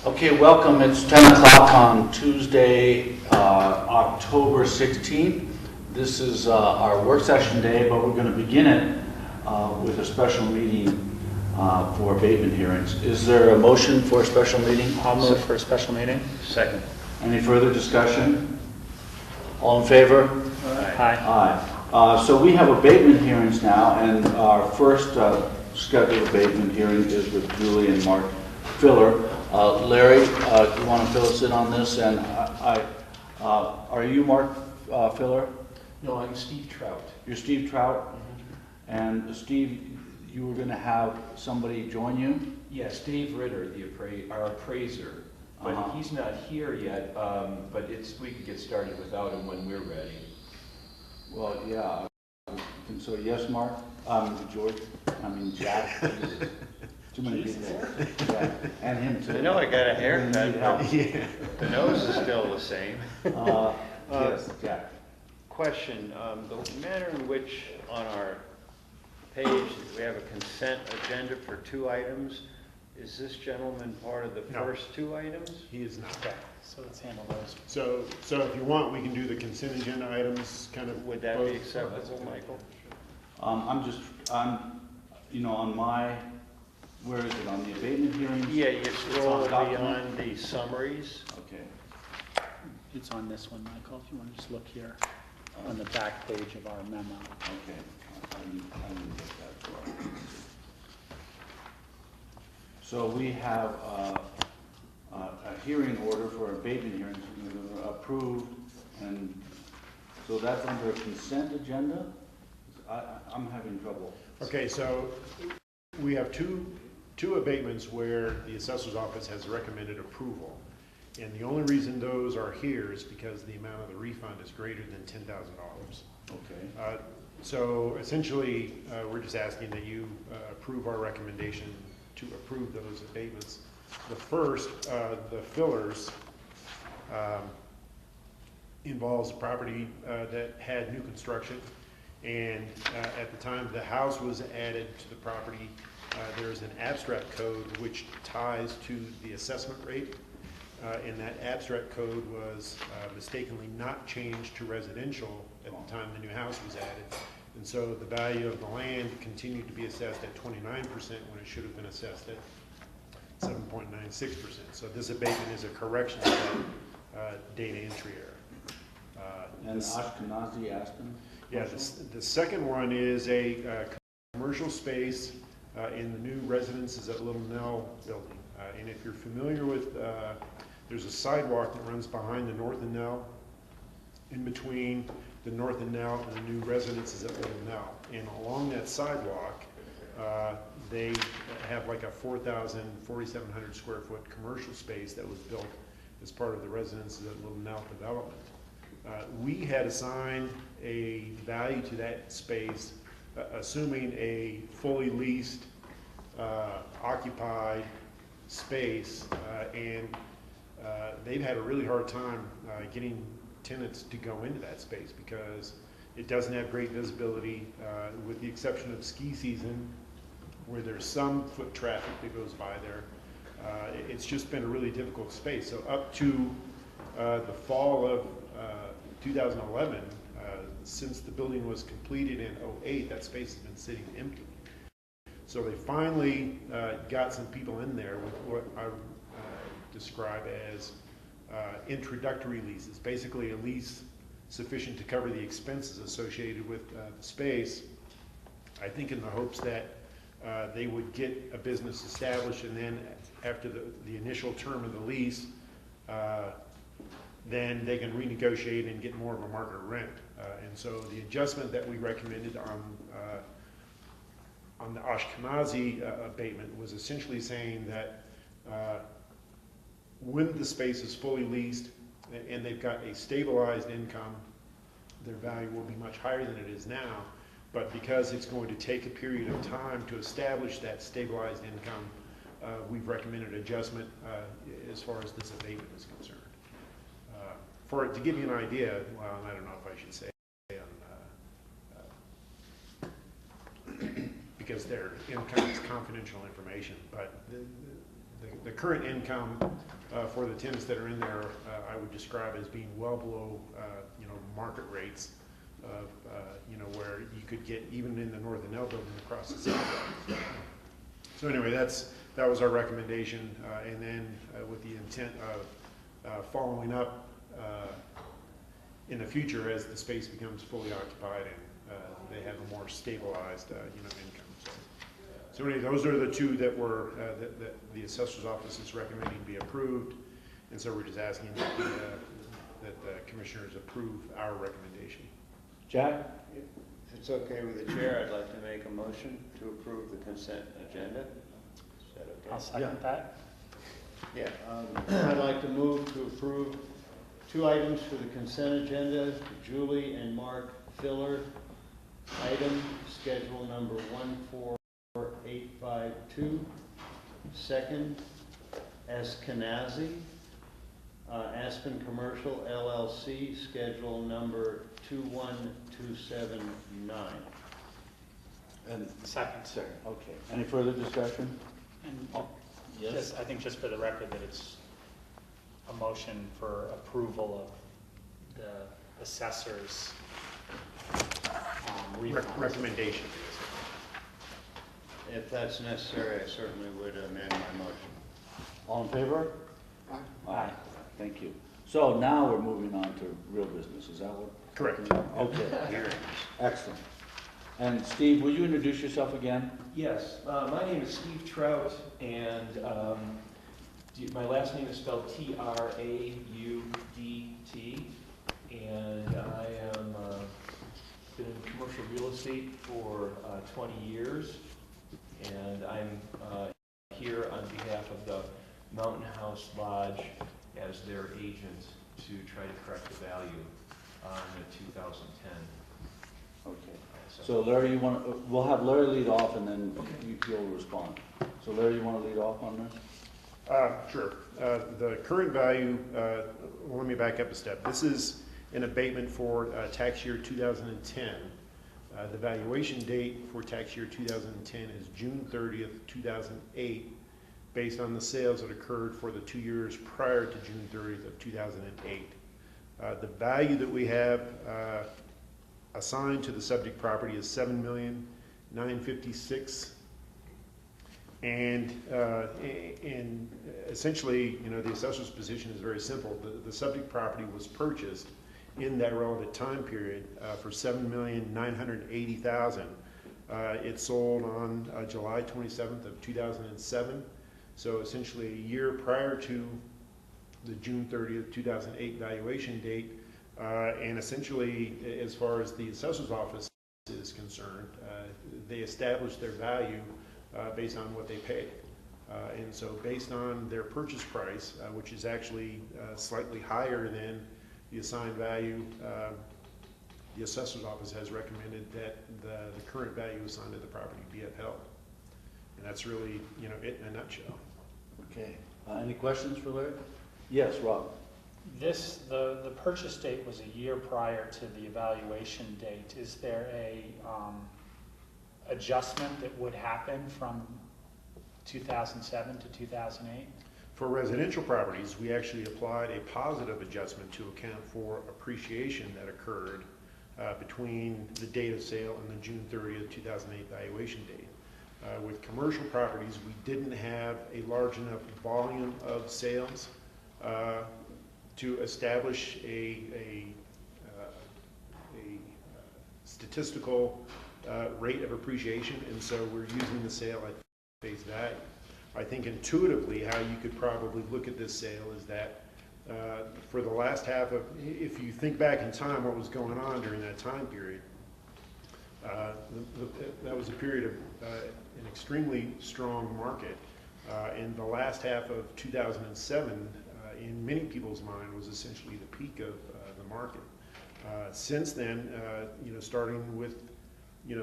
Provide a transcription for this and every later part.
Okay, welcome. It's 10 o'clock on Tuesday, October 16th. This is our work session day, but we're going to begin it with a special meeting for abatement hearings. Is there a motion for a special meeting? I'll move for a special meeting. Second. Any further discussion? All in favor? Aye. Aye. So we have abatement hearings now, and our first scheduled abatement hearing is with Julie and Mark Filler. Larry, you want to fill us in on this? And are you Mark Filler? No, I'm Steve Trout. You're Steve Trout? Mm-hmm. And Steve, you were going to have somebody join you? Yes, Dave Ritter, our appraiser, but he's not here yet, but we could get started without him when we're ready. Well, yeah. So yes, Mark? George? Jack? Too many people. Yeah, and him too. I know I got a haircut, but Yeah. the nose is still the same. Yes, Jack. Question, the manner in which on our page we have a consent agenda for 2 items, is this gentleman part of the first 2 items? He is not. Okay, so let's handle those. So if you want, we can do the consent agenda items kind of. Would that be acceptable, Michael? On my, where is it, on the abatement hearings? Yeah, you scroll It's on document. beyond the summaries. Okay. It's on this one, Michael, if you want to just look here on the back page of our memo. Okay. I didn't get that far. So we have a hearing order for abatement hearings approved, and so that's under a consent agenda? I'm having trouble. Okay, so we have two abatements where the assessor's office has recommended approval. And the only reason those are here is because the amount of the refund is greater than $10,000. Okay. So essentially, we're just asking that you approve our recommendation to approve those abatements. The first, the fillers, involves a property that had new construction. And at the time the house was added to the property, there's an abstract code which ties to the assessment rate. And that abstract code was mistakenly not changed to residential at the time the new house was added. And so the value of the land continued to be assessed at 29% when it should have been assessed at 7.96%. So this abatement is a correction of that data entry error. And Ashkenazi Aspen? Yeah, the second one is a commercial space in the new residences at Little Nell building. And if you're familiar with, there's a sidewalk that runs behind the North and Nell, in between the North and Nell and the new residences at Little Nell. And along that sidewalk, they have like a 4,700 square foot commercial space that was built as part of the residences at Little Nell development. We had assigned a value to that space, assuming a fully leased, occupied space, and they've had a really hard time getting tenants to go into that space because it doesn't have great visibility, with the exception of ski season, where there's some foot traffic that goes by there. It's just been a really difficult space. So up to the fall of 2011, since the building was completed in 2008, that space has been sitting empty. So they finally got some people in there with what I describe as introductory leases, basically a lease sufficient to cover the expenses associated with the space, I think in the hopes that they would get a business established, and then after the initial term of the lease, then they can renegotiate and get more of a market rent. And so the adjustment that we recommended on the Ashkenazi abatement was essentially saying that when the space is fully leased and they've got a stabilized income, their value will be much higher than it is now. But because it's going to take a period of time to establish that stabilized income, we've recommended adjustment as far as this abatement is concerned. To give you an idea, well, I don't know if I should say, because their income is confidential information, but the current income for the tenants that are in there, I would describe as being well below, market rates of, where you could get even in the Northern L building across the city. So anyway, that was our recommendation, and then with the intent of following up in the future as the space becomes fully occupied and they have a more stabilized, income. So anyway, those are the two that were that the assessor's office is recommending be approved, and so we're just asking that the commissioners approve our recommendation. Jack? If it's okay with the chair, I'd like to make a motion to approve the consent agenda. Is that okay? I'll second that. Yeah, I'd like to move to approve 2 items for the consent agenda, Julie and Mark Filler. Item, schedule number 14852. Second, Eskenazi, Aspen Commercial LLC, schedule number 21279. And Second. okay. Any further discussion? And Yes. just, I think just for the record that it's a motion for approval of the assessor's refund. Recommendation. If that's necessary, I certainly would amend my motion. All in favor? Aye. Thank you. So now we're moving on to real business, is that what? Correct. Okay, Hearings. excellent. And Steve, will you introduce yourself again? Yes, my name is Steve Trout, and my last name is spelled Traudt, and I am been in commercial real estate for 20 years, and I'm here on behalf of the Mountain House Lodge as their agent to try to correct the value on the 2010. Okay. So Larry, you want, we'll have Larry lead off and then you'll respond. So Larry, you want to lead off on this? Sure. The current value, well, let me back up a step. This is an abatement for tax year 2010. The valuation date for tax year 2010 is June 30th, 2008, based on the sales that occurred for the 2 years prior to June 30th of 2008. The value that we have assigned to the subject property is $7,956,000, and essentially, the assessor's position is very simple. The subject property was purchased in that relevant time period for $7,980,000. It sold on July 27th of 2007, so essentially a year prior to the June 30th, 2008 valuation date. And essentially, as far as the assessor's office is concerned, they established their value based on what they paid. And so based on their purchase price, which is actually slightly higher than the assigned value, the assessor's office has recommended that the current value assigned to the property be upheld. And that's really, it in a nutshell. Okay. Any questions for Larry? Yes, Rob. The purchase date was a year prior to the evaluation date. Is there a adjustment that would happen from 2007 to 2008? For residential properties, we actually applied a positive adjustment to account for appreciation that occurred between the date of sale and the June 30th, 2008 valuation date. With commercial properties, we didn't have a large enough volume of sales to establish a statistical rate of appreciation, and so we're using the sale at face value. I think intuitively how you could probably look at this sale is that for the last half of, if you think back in time what was going on during that time period, that was a period of an extremely strong market. And the last half of 2007, in many people's mind, was essentially the peak of the market. Since then, starting with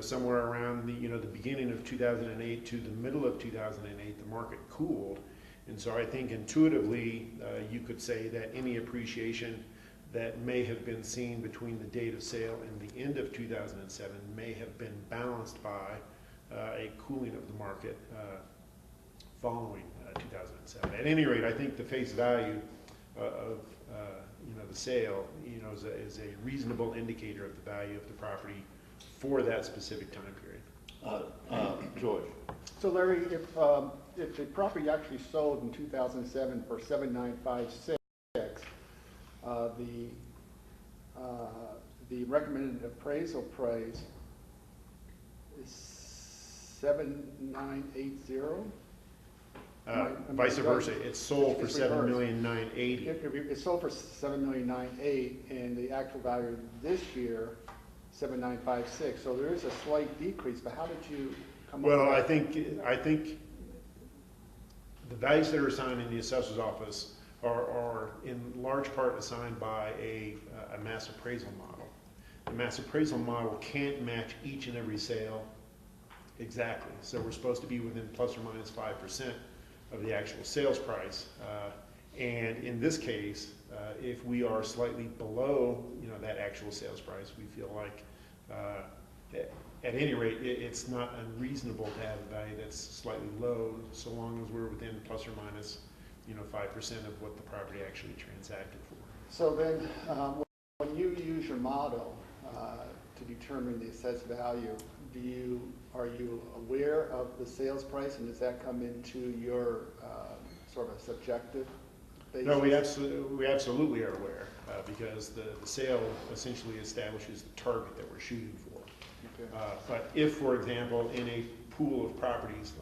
somewhere around the the beginning of 2008 to the middle of 2008, the market cooled, and so I think intuitively you could say that any appreciation that may have been seen between the date of sale and the end of 2007 may have been balanced by a cooling of the market following 2007. At any rate, I think the face value of the sale, is a reasonable indicator of the value of the property for that specific time period. George? So Larry, if the property actually sold in 2007 for 7,956, the recommended appraisal price is 7,980. Vice versa, it's sold for It's reversed. $7,980,000. It sold for 7,980,000, and the actual value this year, 7,956. So there is a slight decrease. But how did you come up with Well, that? I think the values that are assigned in the assessor's office are in large part assigned by a mass appraisal model. The mass appraisal model can't match each and every sale exactly. So we're supposed to be within plus or minus 5% of the actual sales price. And in this case, if we are slightly below, that actual sales price, we feel like, at any rate, it's not unreasonable to have a value that's slightly low, so long as we're within plus or minus, 5% of what the property actually transacted for. So then, when you use your model to determine the assessed value, are you aware of the sales price, and does that come into your sort of subjective basis? No, we absolutely are aware, because the sale essentially establishes the target that we're shooting for. Okay. But if, for example, in a pool of properties,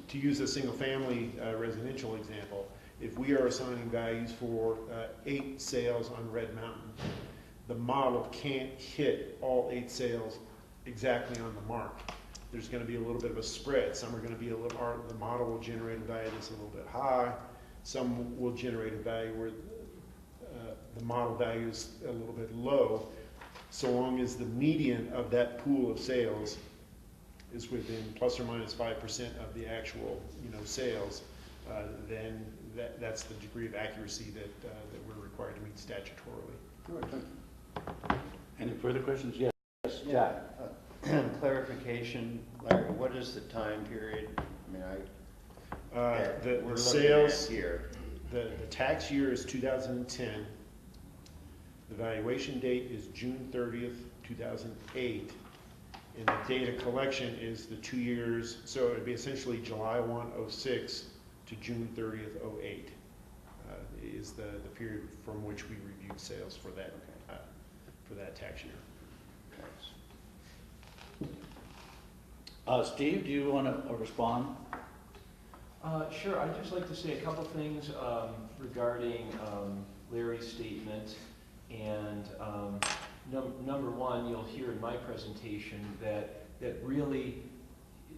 to use a single-family residential example, if we are assigning values for 8 sales on Red Mountain, the model can't hit all 8 sales exactly on the mark. There's going to be a little bit of a spread. Some are going to be the model will generate a value that's a little bit high. Some will generate a value where the model value is a little bit low. So long as the median of that pool of sales is within plus or minus 5% of the actual, sales, then that's the degree of accuracy that we're required to meet statutorily. All right, thank you. Any further questions? Yes. Yeah, clarification, Larry, what is the time period? I mean, The we're looking sales, at here. the tax year is 2010. The valuation date is June 30th, 2008. And the data collection is the 2 years, so it would be essentially July 1, 06 to June 30th, 08 is the period from which we reviewed sales for that tax year. Steve, do you want to respond? Sure, I'd just like to say a couple things regarding Larry's statement. And number one, you'll hear in my presentation that really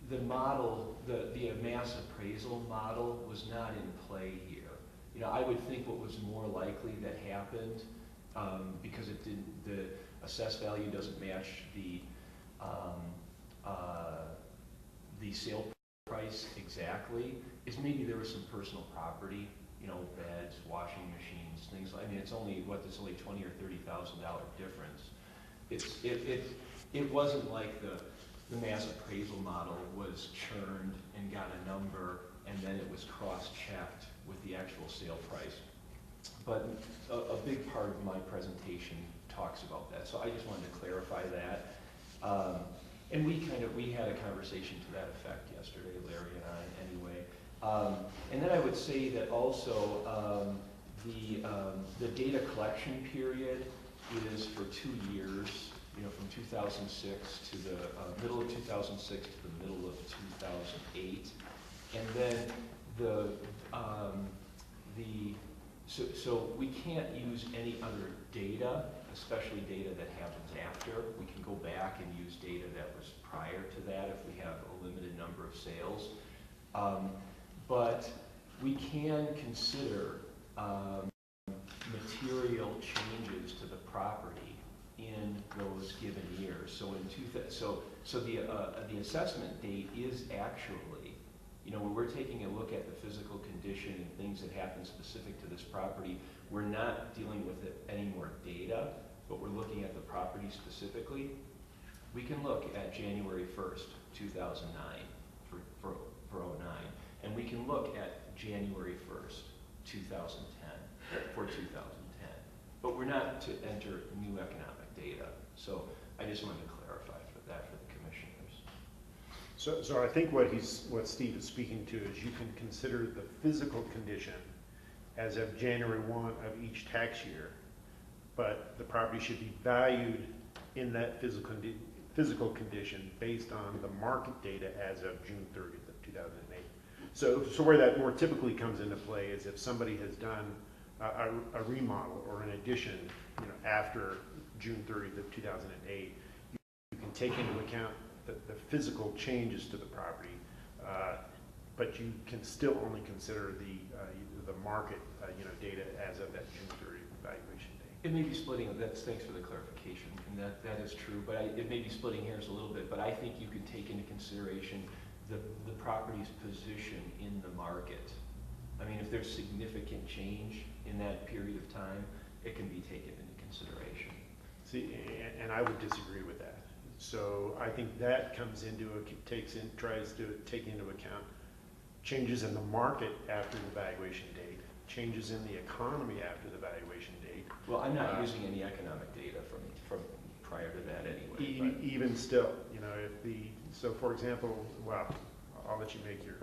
the model, the mass appraisal model was not in play here. I would think what was more likely that happened, because the assessed value doesn't match the sale price exactly, is maybe there was some personal property, beds, washing machines, things like. It's only there's only $20,000 or $30,000 difference. It wasn't like the mass appraisal model was churned and got a number and then it was cross-checked with the actual sale price. But a big part of my presentation talks about that, so I just wanted to clarify that. And we had a conversation to that effect yesterday, Larry and I, anyway. And then I would say that also the data collection period is for 2 years, from 2006 to the middle of 2006 to the middle of 2008. And then so we can't use any other data, especially data that happens after. We can go back and use data that was prior to that if we have a limited number of sales. But we can consider material changes to the property in those given years. So the assessment date is actually, when we're taking a look at the physical condition and things that happen specific to this property, we're not dealing with any more data, but we're looking at the property specifically. We can look at January 1st, 2009 for 09, and we can look at January 1st, 2010, for 2010. But we're not to enter new economic data. So I just wanted to clarify for that for the commissioners. So I think what Steve is speaking to is you can consider the physical condition as of January 1 of each tax year, but the property should be valued in that physical condition based on the market data as of June 30th of 2008. So where that more typically comes into play is if somebody has done a remodel or an addition, after June 30th of 2008, you can take into account the physical changes to the property, but you can still only consider the market data as of that June 30th valuation date. It may be splitting, thanks for the clarification, and that is true, but it may be splitting hairs a little bit, but I think you can take into consideration the property's position in the market. I mean, if there's significant change in that period of time, it can be taken into consideration. See, and I would disagree with that. So I think that tries to take into account changes in the market after the valuation date, changes in the economy after the valuation date. Well, I'm not using any economic data from prior to that anyway. Even still, so for example, well, I'll let you make your.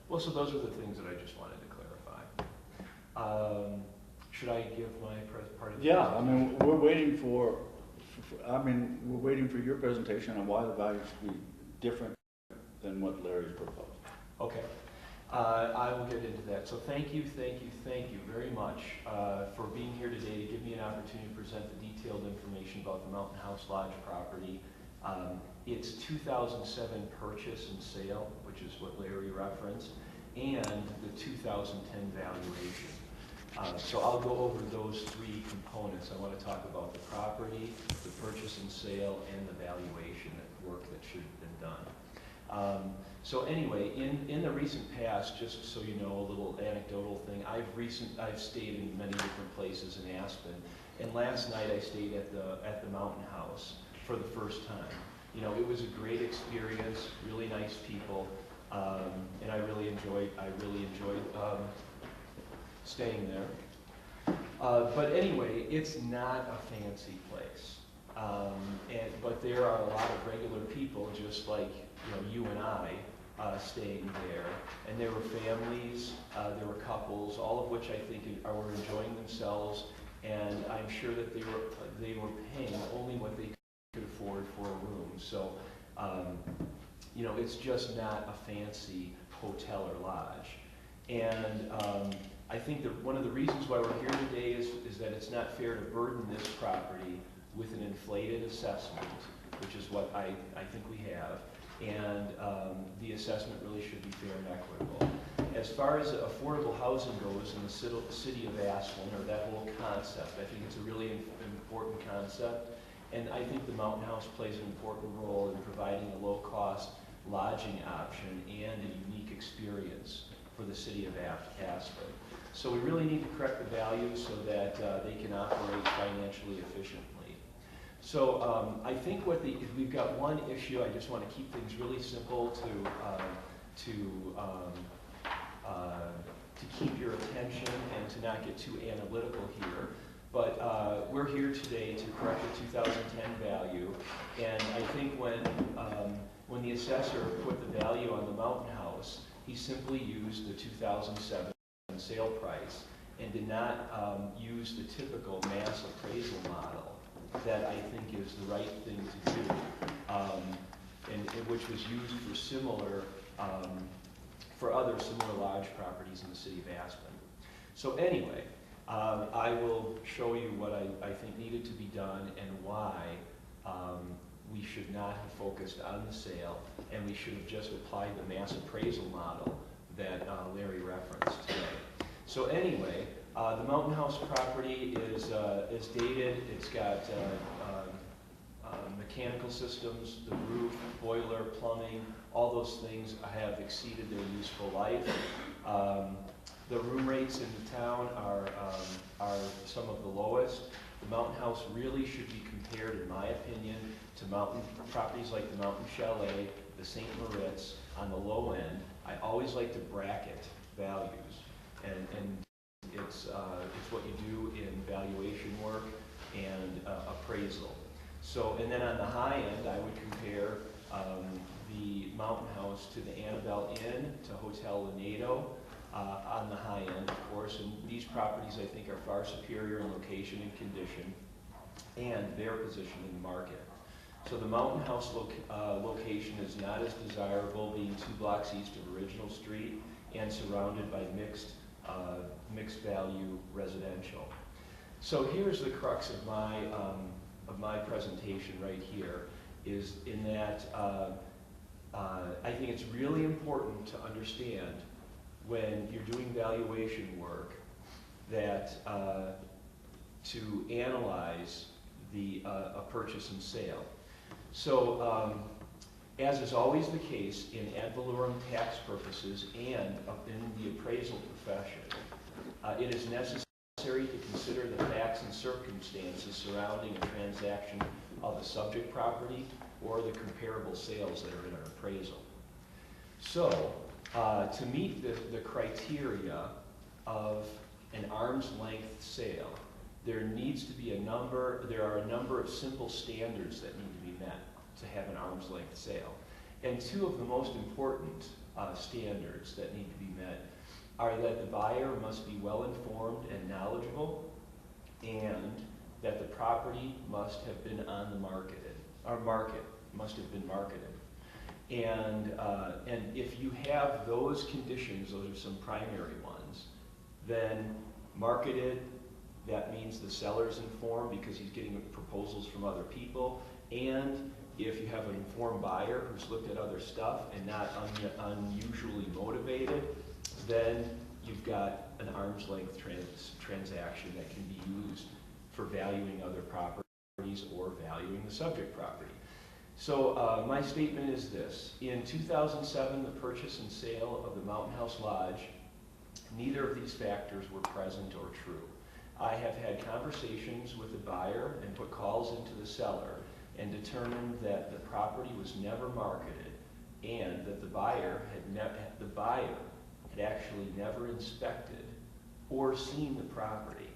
Well, so those are the things that I just wanted to clarify. Should I give my part of the Yeah, I mean, we're waiting for your presentation on why the value should be different than what Larry's proposed. Okay. I will get into that. So thank you very much for being here today to give me an opportunity to present the detailed information about the Mountain House Lodge property. It's 2007 purchase and sale, which is what Larry referenced, and the 2010 valuation. So I'll go over those three components. I want to talk about the property, the purchase and sale, and the valuation work that should have been done. So anyway, in the recent past, just so you know, a little anecdotal thing, I've stayed in many different places in Aspen, and last night I stayed at the Mountain House for the first time. It was a great experience, really nice people, and I really enjoyed staying there. But anyway, it's not a fancy place, but there are a lot of regular people, just like you and I, staying there, and there were families, there were couples, all of which I think were enjoying themselves, and I'm sure that they were paying only what they could afford for a room. So, it's just not a fancy hotel or lodge. And I think that one of the reasons why we're here today is that it's not fair to burden this property with an inflated assessment, which is what I think we have, and the assessment really should be fair and equitable. As far as affordable housing goes in the city of Aspen, or that whole concept, I think it's a really important concept, and I think the Mountain House plays an important role in providing a low-cost lodging option and a unique experience for the city of Aspen. So we really need to correct the values so that they can operate financially efficiently. So I think we've got one issue. I just want to keep things really simple to keep your attention and to not get too analytical here. But we're here today to correct the 2010 value, and I think when the assessor put the value on the Mountain House, he simply used the 2007 sale price and did not use the typical mass appraisal model that I think is the right thing to do, and which was used for other similar large properties in the city of Aspen. So anyway, I will show you what I think needed to be done and why we should not have focused on the sale, and we should have just applied the mass appraisal model that Larry referenced today. So anyway, the Mountain House property is dated. It's got mechanical systems, the roof, boiler, plumbing, all those things have exceeded their useful life. The room rates in the town are some of the lowest. The Mountain House really should be compared, in my opinion, to properties like the Mountain Chalet, the St. Moritz on the low end. I always like to bracket values, and it's what you do in valuation work and appraisal. So, and then on the high end, I would compare the Mountain House to the Annabelle Inn, to Hotel Lanedo, on the high end, of course, and these properties I think are far superior in location and condition and their position in the market. So the Mountain House location is not as desirable, being 2 blocks east of Original Street and surrounded by mixed value residential. So here's the crux of my presentation right here, is in that I think it's really important to understand when you're doing valuation work that to analyze a purchase and sale. So as is always the case in ad valorem tax purposes and in the appraisal profession, it is necessary to consider the facts and circumstances surrounding a transaction of a subject property or the comparable sales that are in an appraisal. So, to meet the criteria of an arm's length sale, there are a number of simple standards that need to be met to have an arm's length sale. And two of the most important standards that need to be met are that the buyer must be well informed and knowledgeable, and that the property must have been on the market must have been marketed. And if you have those conditions, those are some primary ones, then marketed, that means the seller's informed because he's getting proposals from other people. And if you have an informed buyer who's looked at other stuff and not unusually motivated, then you've got an arm's length transaction that can be used for valuing other properties or valuing the subject property. So my statement is this. In 2007, the purchase and sale of the Mountain House Lodge, neither of these factors were present or true. I have had conversations with the buyer and put calls into the seller and determined that the property was never marketed and that the buyer had actually never inspected or seen the property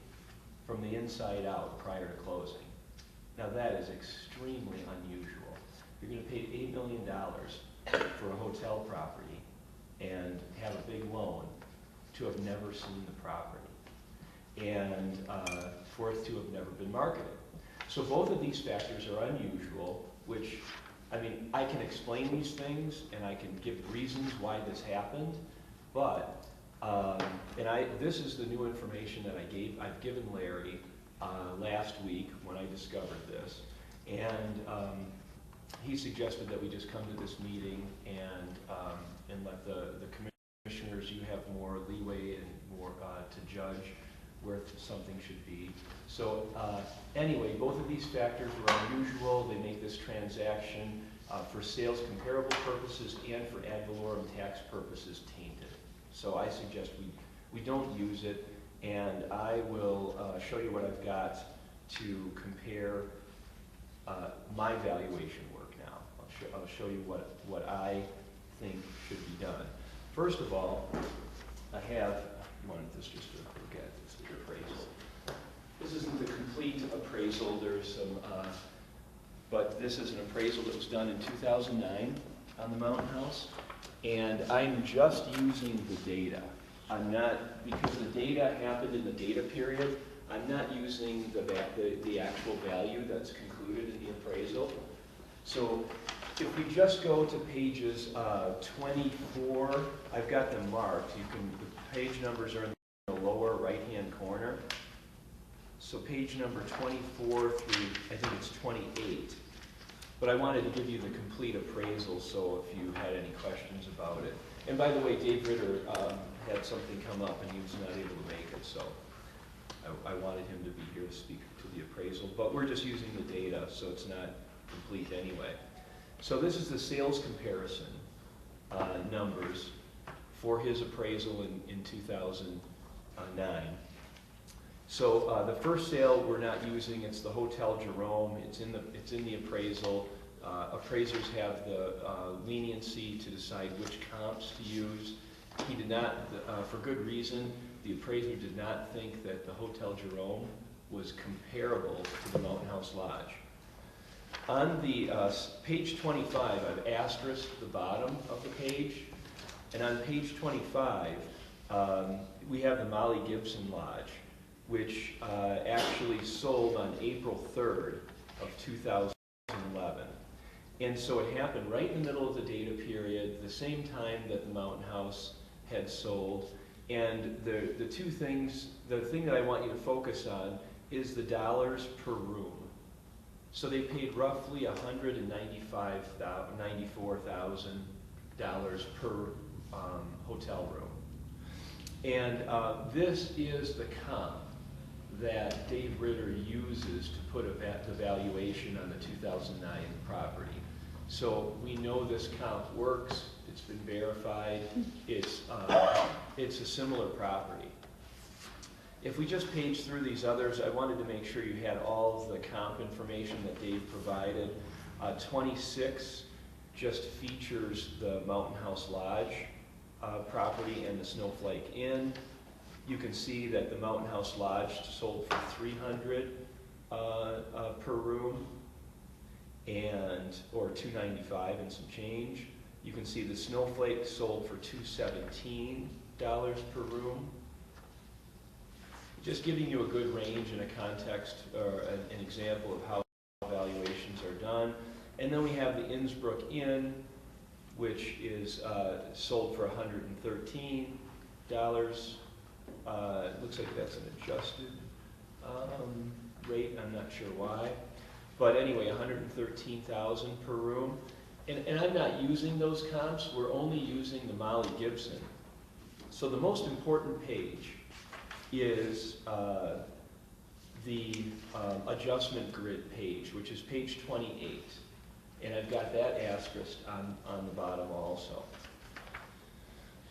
from the inside out prior to closing. Now that is extremely unusual. You're going to pay $8 million for a hotel property and have a big loan to have never seen the property, and for it to have never been marketed. So both of these factors are unusual, which, I mean, I can explain these things and I can give reasons why this happened, but, this is the new information that I've given Larry last week when I discovered this, and he suggested that we just come to this meeting and let the commissioners, you have more leeway and more to judge where something should be. So anyway, both of these factors were unusual. They make this transaction for sales comparable purposes and for ad valorem tax purposes tainted. So I suggest we don't use it, and I will show you what I've got to compare my valuation work now. I'll show you what I think should be done. First of all, I have, you wanted this just to look at, this is the appraisal. This isn't the complete appraisal, there's some, but this is an appraisal that was done in 2009 on the Mountain House, and I'm just using the data. I'm not, because the data happened in the data period, I'm not using the actual value that's concluded in the appraisal. So if we just go to pages 24, I've got them marked. The page numbers are in the lower right-hand corner. So page number 24 through, I think it's 28. But I wanted to give you the complete appraisal, so if you had any questions about it. And by the way, Dave Ritter had something come up and he was not able to make it, so I wanted him to be here to speak to the appraisal. But we're just using the data, so it's not complete anyway. So this is the sales comparison numbers for his appraisal in 2009. So the first sale we're not using, it's the Hotel Jerome. It's in the appraisal. appraisers have the leniency to decide which comps to use. He did not, for good reason, the appraiser did not think that the Hotel Jerome was comparable to the Mountain House Lodge. On the page 25, I've asterisked the bottom of the page, and on page 25, we have the Molly Gibson Lodge, which actually sold on April 3rd of 2011. And so it happened right in the middle of the data period, the same time that the Mountain House had sold. And the two things, the thing that I want you to focus on is the dollars per room. So they paid roughly $194,000 per hotel room. And this is the comp that Dave Ritter uses to put the valuation on the 2009 property. So we know this comp works, it's been verified, it's a similar property. If we just page through these others, I wanted to make sure you had all of the comp information that Dave provided. 26 just features the Mountain House Lodge property and the Snowflake Inn. You can see that the Mountain House Lodge sold for $300 per room, or $295 and some change. You can see the Snowflake sold for $217 per room. Just giving you a good range and a context or an example of how valuations are done. And then we have the Innsbruck Inn, which is sold for $113. It looks like that's an adjusted rate, I'm not sure why. But anyway, $113,000 per room. And I'm not using those comps, we're only using the Molly Gibson. So the most important page is the adjustment grid page, which is page 28. And I've got that asterisk on the bottom also.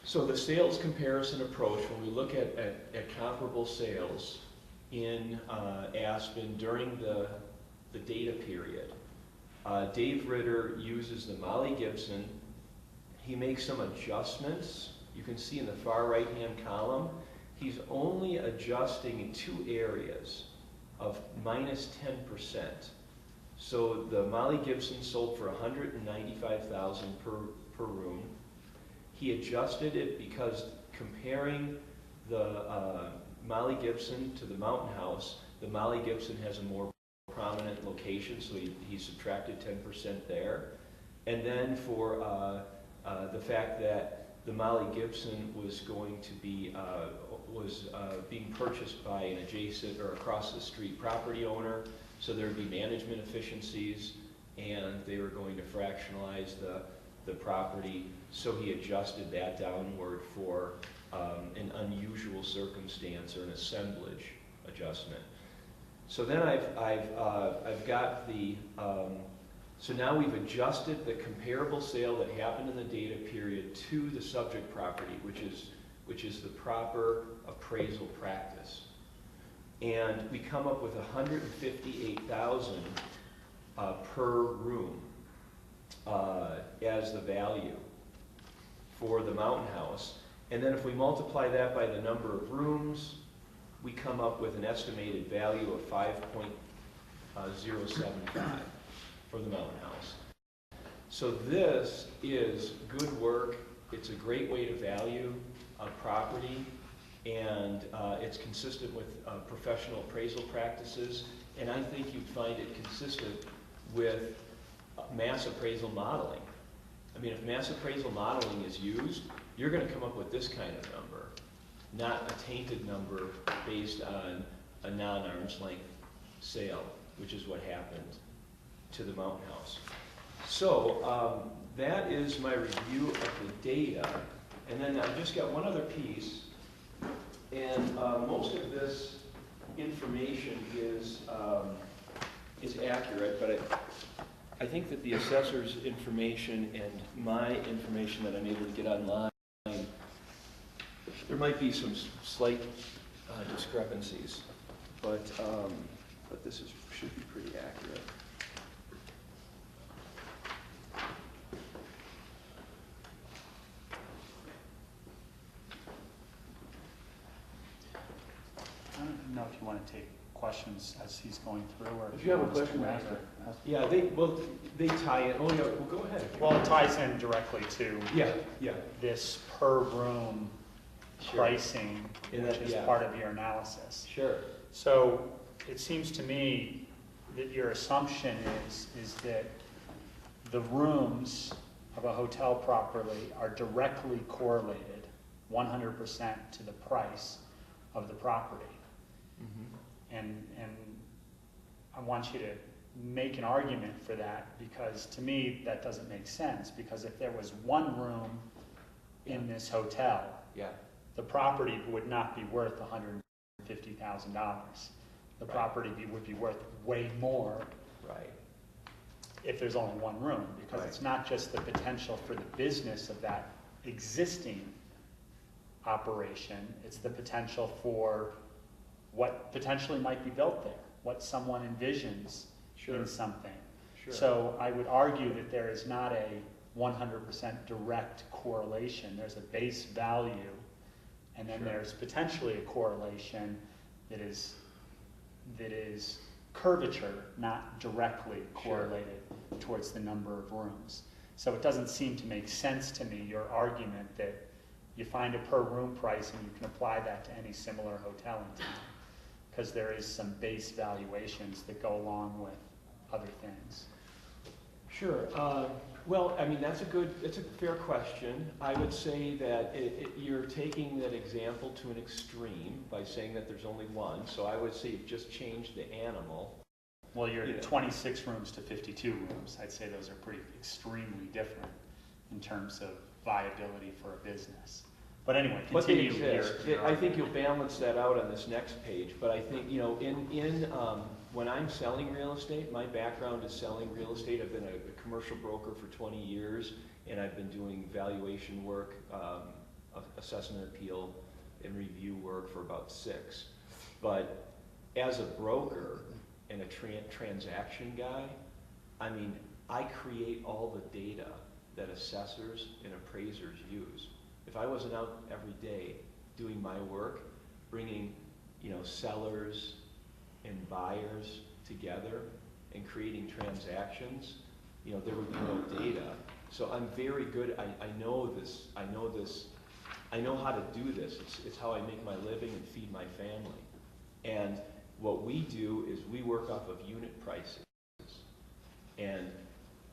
So the sales comparison approach, when we look at comparable sales in Aspen during the data period, Dave Ritter uses the Molly Gibson. He makes some adjustments. You can see in the far right-hand column, he's only adjusting in two areas of minus 10%. So the Molly Gibson sold for $195,000 per room. He adjusted it because comparing the Molly Gibson to the Mountain House, the Molly Gibson has a more prominent location, so he subtracted 10% there. And then for the fact that the Molly Gibson was going to be being purchased by an adjacent or across the street property owner, so there would be management efficiencies, and they were going to fractionalize the property, so he adjusted that downward for an unusual circumstance or an assemblage adjustment. So then I've got the, so now we've adjusted the comparable sale that happened in the data period to the subject property, which is the proper appraisal practice. And we come up with $158,000 per room as the value for the Mountain House. And then if we multiply that by the number of rooms, we come up with an estimated value of 5.075 for the Mountain House. So this is good work. It's a great way to value a property, and it's consistent with professional appraisal practices, and I think you'd find it consistent with mass appraisal modeling. I mean, if mass appraisal modeling is used, you're going to come up with this kind of number, not a tainted number based on a non-arm's length sale, which is what happened to the Mountain House. So that is my review of the data. And then I've just got one other piece, and most of this information is accurate, but I think that the assessor's information and my information that I'm able to get online, there might be some slight discrepancies, but this should be pretty accurate. you want to take questions as he's going through, or If you have a want us to question, wait, ask or- it. Yeah, they tie in, oh, yeah, well, go ahead. if you Well, it want. ties in directly to Yeah, this per room sure. pricing, And which that- is yeah. part of your analysis. Sure. So it seems to me that your assumption is that the rooms of a hotel property are directly correlated 100% to the price of the property. Mhm. And I want you to make an argument for that, because to me, that doesn't make sense, because if there was one room in this hotel, Yeah, the property would not be worth $150,000. The Right. property would be worth way more right. if there's only one room, because Right. it's not just the potential for the business of that existing operation, it's the potential for what potentially might be built there, what someone envisions Sure. in something. Sure. So I would argue that there is not a 100% direct correlation. There's a base value, and then Sure. there's potentially a correlation that is curvature, not directly correlated towards the number of rooms. So it doesn't seem to make sense to me, your argument that you find a per room price and you can apply that to any similar hotel in town, because there is some base valuations that go along with other things. Sure. Well, I mean, it's a fair question. I would say that you're taking that example to an extreme by saying that there's only one. So I would say you've just changed the animal. Well, you're Yeah. 26 rooms to 52 rooms. I'd say those are pretty extremely different in terms of viability for a business. But anyway, But they continue exist. your I think you'll balance that out on this next page. But I think, when I'm selling real estate, my background is selling real estate. I've been a commercial broker for 20 years, and I've been doing valuation work, assessment appeal, and review work for about 6. But as a broker and a transaction guy, I mean, I create all the data that assessors and appraisers use. If I wasn't out every day doing my work, bringing, sellers and buyers together and creating transactions, there would be no data. So I'm very good. I know this. I know how to do this. It's how I make my living and feed my family. And what we do is we work off of unit prices. And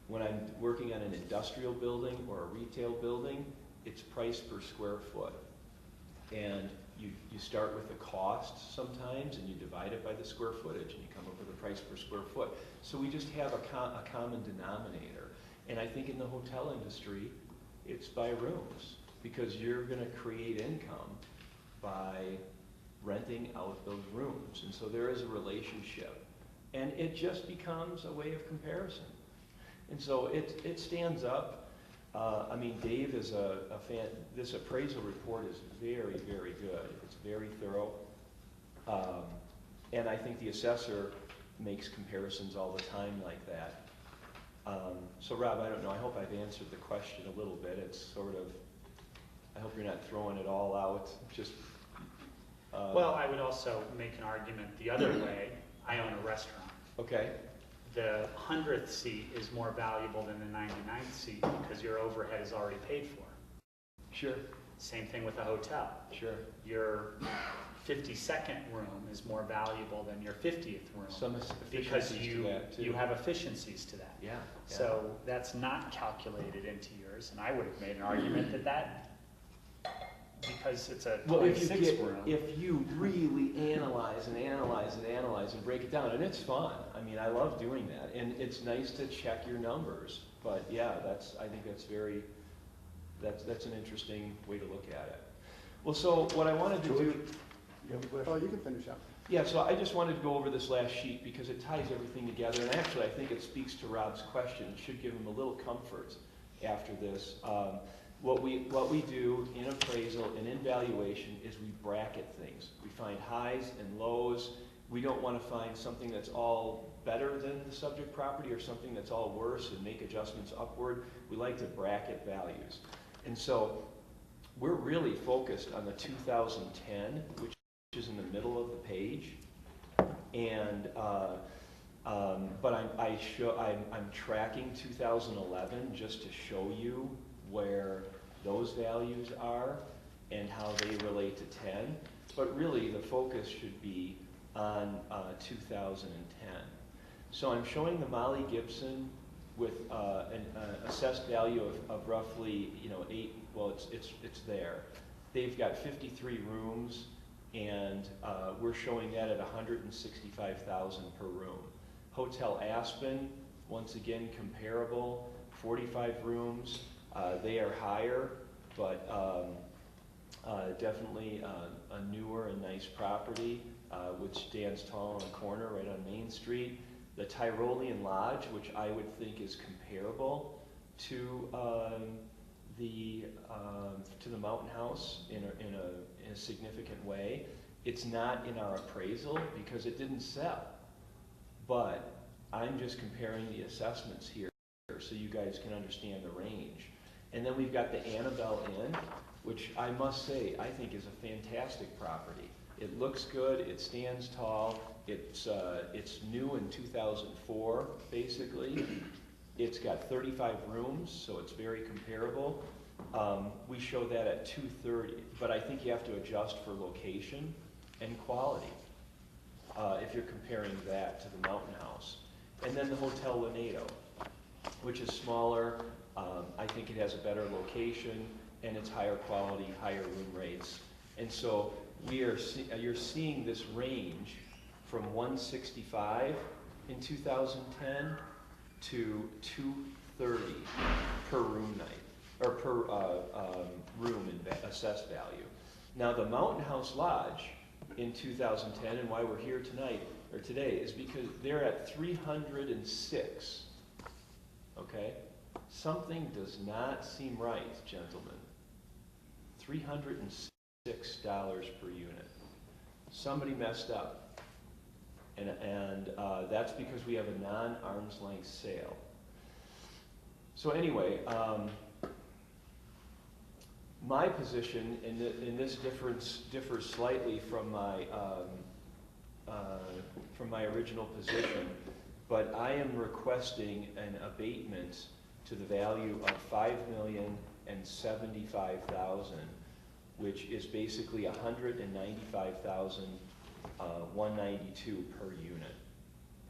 when I'm working on an industrial building or a retail building, it's priced per square foot. And you start with the cost sometimes, and you divide it by the square footage, and you come up with a price per square foot. So we just have a common denominator. And I think in the hotel industry, it's by rooms, because you're going to create income by renting out those rooms. And so there is a relationship. And it just becomes a way of comparison. And so it stands up. Dave is a fan. This appraisal report is very, very good. It's very thorough. And I think the assessor makes comparisons all the time like that. So Rob, I don't know. I hope I've answered the question a little bit. It's sort of, I hope you're not throwing it all out. Just. Well, I would also make an argument the other way. I own a restaurant. Okay. The 100th seat is more valuable than the 99th seat because your overhead is already paid for. Sure. Same thing with a hotel. Sure. Your 52nd room is more valuable than your 50th room Some because efficiencies to that too. you have efficiencies to that. Yeah. So that's not calculated into yours, and I would have made an argument that because it's a 26 room. If you really analyze and break it down, and it's fun. I mean, I love doing that, and it's nice to check your numbers. But yeah, I think that's an interesting way to look at it. Well, so what I wanted to do. Oh, you can finish up. Yeah, so I just wanted to go over this last sheet because it ties everything together, and actually I think it speaks to Rob's question. It should give him a little comfort after this. What we do in appraisal and in valuation is we bracket things. We find highs and lows. We don't want to find something that's all better than the subject property or something that's all worse and make adjustments upward. We like to bracket values. And so we're really focused on the 2010, which is in the middle of the page. And but I'm tracking 2011 just to show you where those values are and how they relate to 10. But really, the focus should be on 2010. So I'm showing the Molly Gibson with an assessed value of roughly, you know, 8. Well, it's there. They've got 53 rooms, and we're showing that at $165,000 per room. Hotel Aspen, once again comparable, 45 rooms. They are higher, but definitely a newer and nice property, which stands tall on the corner right on Main Street. The Tyrolean Lodge, which I would think is comparable to the Mountain House in a significant way. It's not in our appraisal because it didn't sell, but I'm just comparing the assessments here so you guys can understand the range. And then we've got the Annabelle Inn, which I must say I think is a fantastic property. It looks good, it stands tall, it's new in 2004 basically. It's got 35 rooms, so it's very comparable. We show that at $230, but I think you have to adjust for location and quality if you're comparing that to the Mountain House. And then the Hotel Lanedo, which is smaller. I think it has a better location, and it's higher quality, higher room rates. And so you're seeing this range from $165 in 2010 to $230 per room night, or per room in assessed value. Now the Mountain House Lodge in 2010, and why we're here tonight, or today, is because they're at 306, okay? Something does not seem right, gentlemen. $306 per unit. Somebody messed up. And that's because we have a non-arm's length sale. So anyway, my position in this differs slightly from my original position, but I am requesting an abatement to the value of $5,075,000, which is basically $195,192 per unit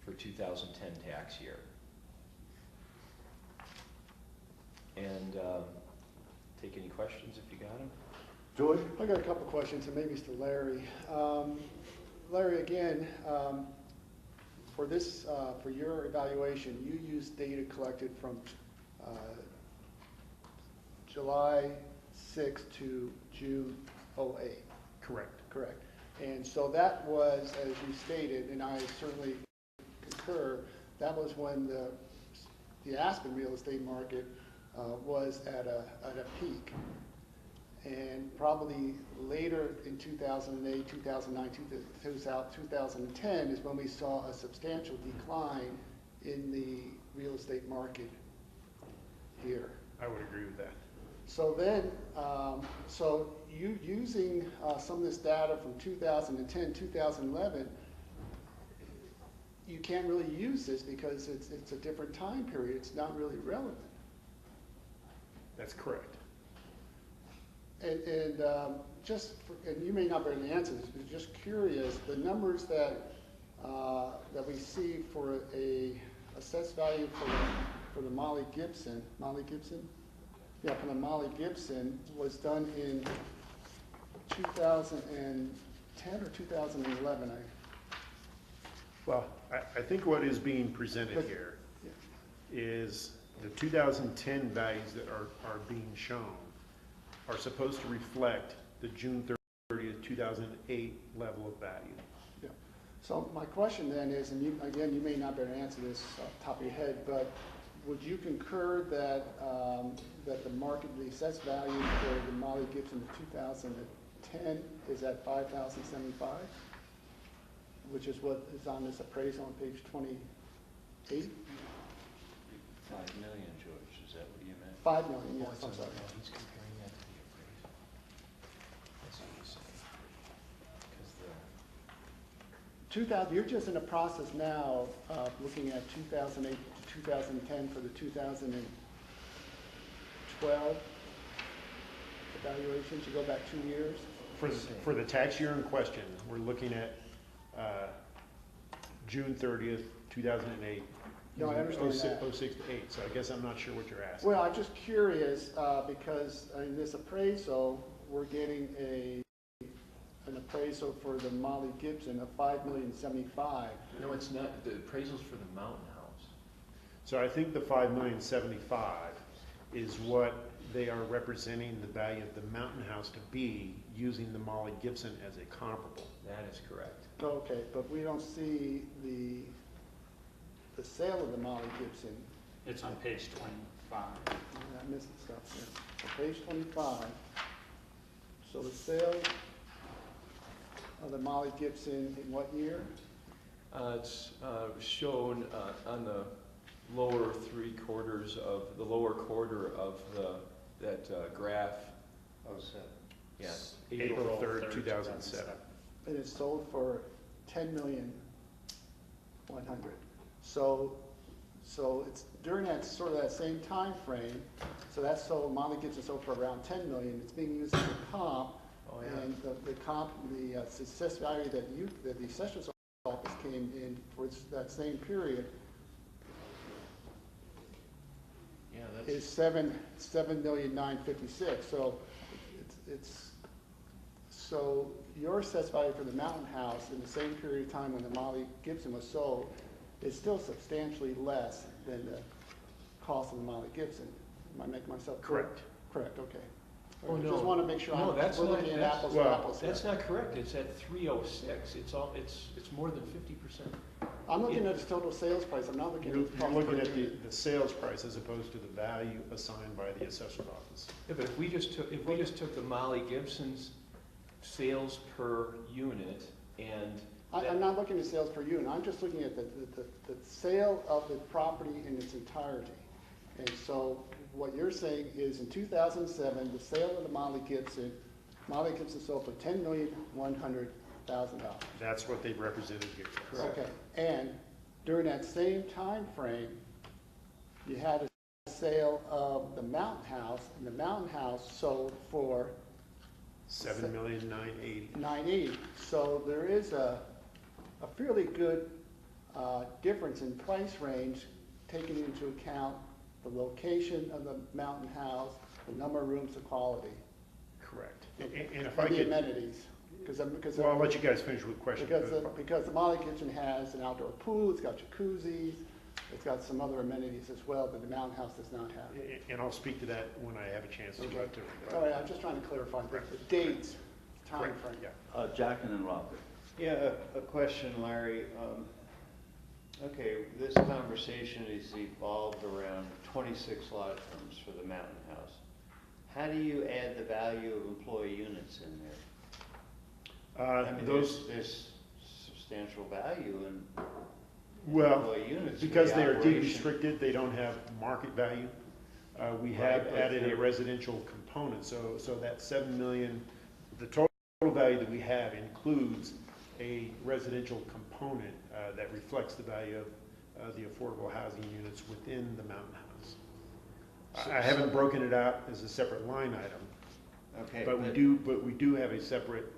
for 2010 tax year. And take any questions if you got them. George? I got a couple questions, and maybe it's to Larry. Larry, again, for this, for your evaluation, you used data collected from July 6 to June 08. Correct. Correct. And so that was, as you stated, and I certainly concur, that was when the Aspen real estate market was at a peak. And probably later in 2008, 2009, 2010 is when we saw a substantial decline in the real estate market here. I would agree with that. So then, so you using some of this data from 2010, 2011, you can't really use this because it's a different time period. It's not really relevant. That's correct. And just, and you may not be able to answer this, but just curious, the numbers that we see for a assessed value for the Molly Gibson, yeah, for the Molly Gibson was done in 2010 or 2011. Well, I think what is being presented here is the 2010 values that are being shown are supposed to reflect the June 30th, 2008 level of value. Yeah. So my question then is, and you, again, you may not be able to answer this off the top of your head, but would you concur that that the assessed value for the Molly Gibson 2010 is at $5,075, which is what is on this appraisal on page 28? 5 million, George, is that what you meant? 5 million, yes, I'm sorry. He's comparing that to the appraisal. That's what he's saying. Because you're just in the process now of looking at 2008 to 2010 for the 2012 evaluations. You go back 2 years. For the tax year in question, we're looking at June 30th, 2008. No, I understand that. 06 to 8, so I guess I'm not sure what you're asking. Well, I'm just curious, because in this appraisal, we're getting an appraisal for the Molly Gibson of $5,075,000. No, it's not, the appraisal's for the Mountain House. So I think the $5,075,000 is what they are representing the value of the Mountain House to be, using the Molly Gibson as a comparable. That is correct. Okay, but we don't see the sale of the Molly Gibson. It's on page 25. I missed the stuff here. So page 25. So the sale of the Molly Gibson in what year? It's shown on the lower the lower quarter of that graph. 07. Yes. April 3rd, 2007. And it's sold for $10,100,000. So it's during that sort of that same time frame. So that's sold. Molly Gibson sold for around $10 million. It's being used as a comp, Oh, yeah. and the comp, the assessed value that the assessor's office came in for that same period Yeah, is $7,956,000. So your assessed value for the Mountain House in the same period of time when the Molly Gibson was sold is still substantially less than the cost of the Molly Gibson. Am I making myself clear? Correct. Correct, okay. Oh, I no. just want to make sure No, that's we're not- looking at that's- apples to well, apples here. That's not correct. It's at 306. It's more than 50%. I'm looking at the total sales price. I'm not looking You're at the cost looking per at unit. the sales price as opposed to the value assigned by the assessor's office. Yeah, but if we just took the Molly Gibson's sales per unit and I'm not looking at sales per unit. I'm just looking at the sale of the property in its entirety. And so what you're saying is in 2007, the sale of the Molly Gibson sold for $10,100,000. That's what they've represented here. Okay, and during that same time frame, you had a sale of the Mountain House, and the Mountain House sold for $7,980,000. $980,000. So there is a fairly good difference in price range, taking into account the location of the Mountain House, the number of rooms, the quality, Correct. And if I and the could, amenities. Because well, I'll let you guys finish with questions. because the Molly Kitchen has an outdoor pool, it's got jacuzzis, it's got some other amenities as well that the Mountain House does not have. And I'll speak to that when I have a chance to. Okay. All right, I'm just trying to clarify the dates, time Correct, frame. yeah. Jack and then Robert. Yeah, a question, Larry. Okay, this conversation has evolved around 26 lot rooms for the Mountain House. How do you add the value of employee units in there? I mean, there's substantial value in Well, employee units. for because the they are deed operation. restricted, they don't have market value. We have Right, but added a they're- residential component, so that 7 million, the total value that we have includes a residential component that reflects the value of the affordable housing units within the Mountain House. I haven't broken it out as a separate line item, Okay, but we do have a separate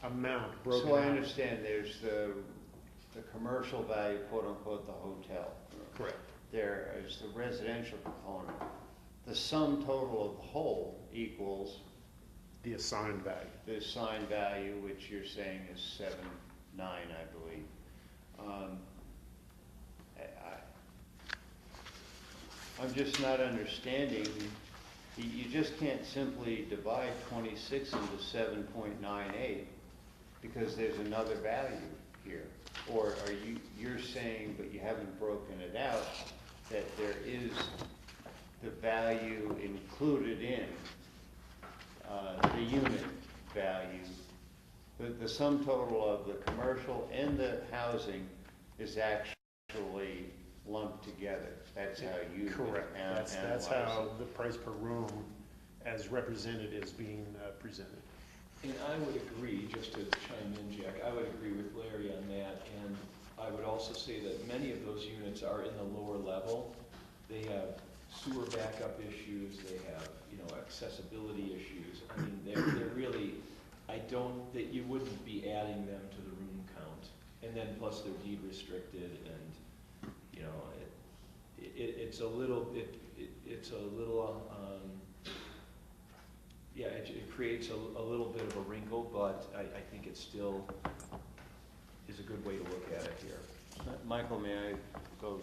amount broken So I out. understand there's the commercial value, quote unquote, the hotel. Correct. There is the residential component. The sum total of the whole equals The assigned value. the assigned value, which you're saying is 7.9, I believe. I'm just not understanding, you just can't simply divide 26 into 7.98 because there's another value here. Or are you're saying, but you haven't broken it out, that there is the value included in the unit value. The sum total of the commercial and the housing is actually lumped together. That's how you Correct. analyze That's it. how the price per room as represented is being presented. And I would agree, just to chime in, Jack, I would agree with Larry on that. And I would also say that many of those units are in the lower level. They have sewer backup issues, they have, accessibility issues. I mean, they're really, that you wouldn't be adding them to the room count. And then plus they're deed restricted and, it's a little, it creates a little bit of a wrinkle, but I think it still is a good way to look at it here. Michael, may I go?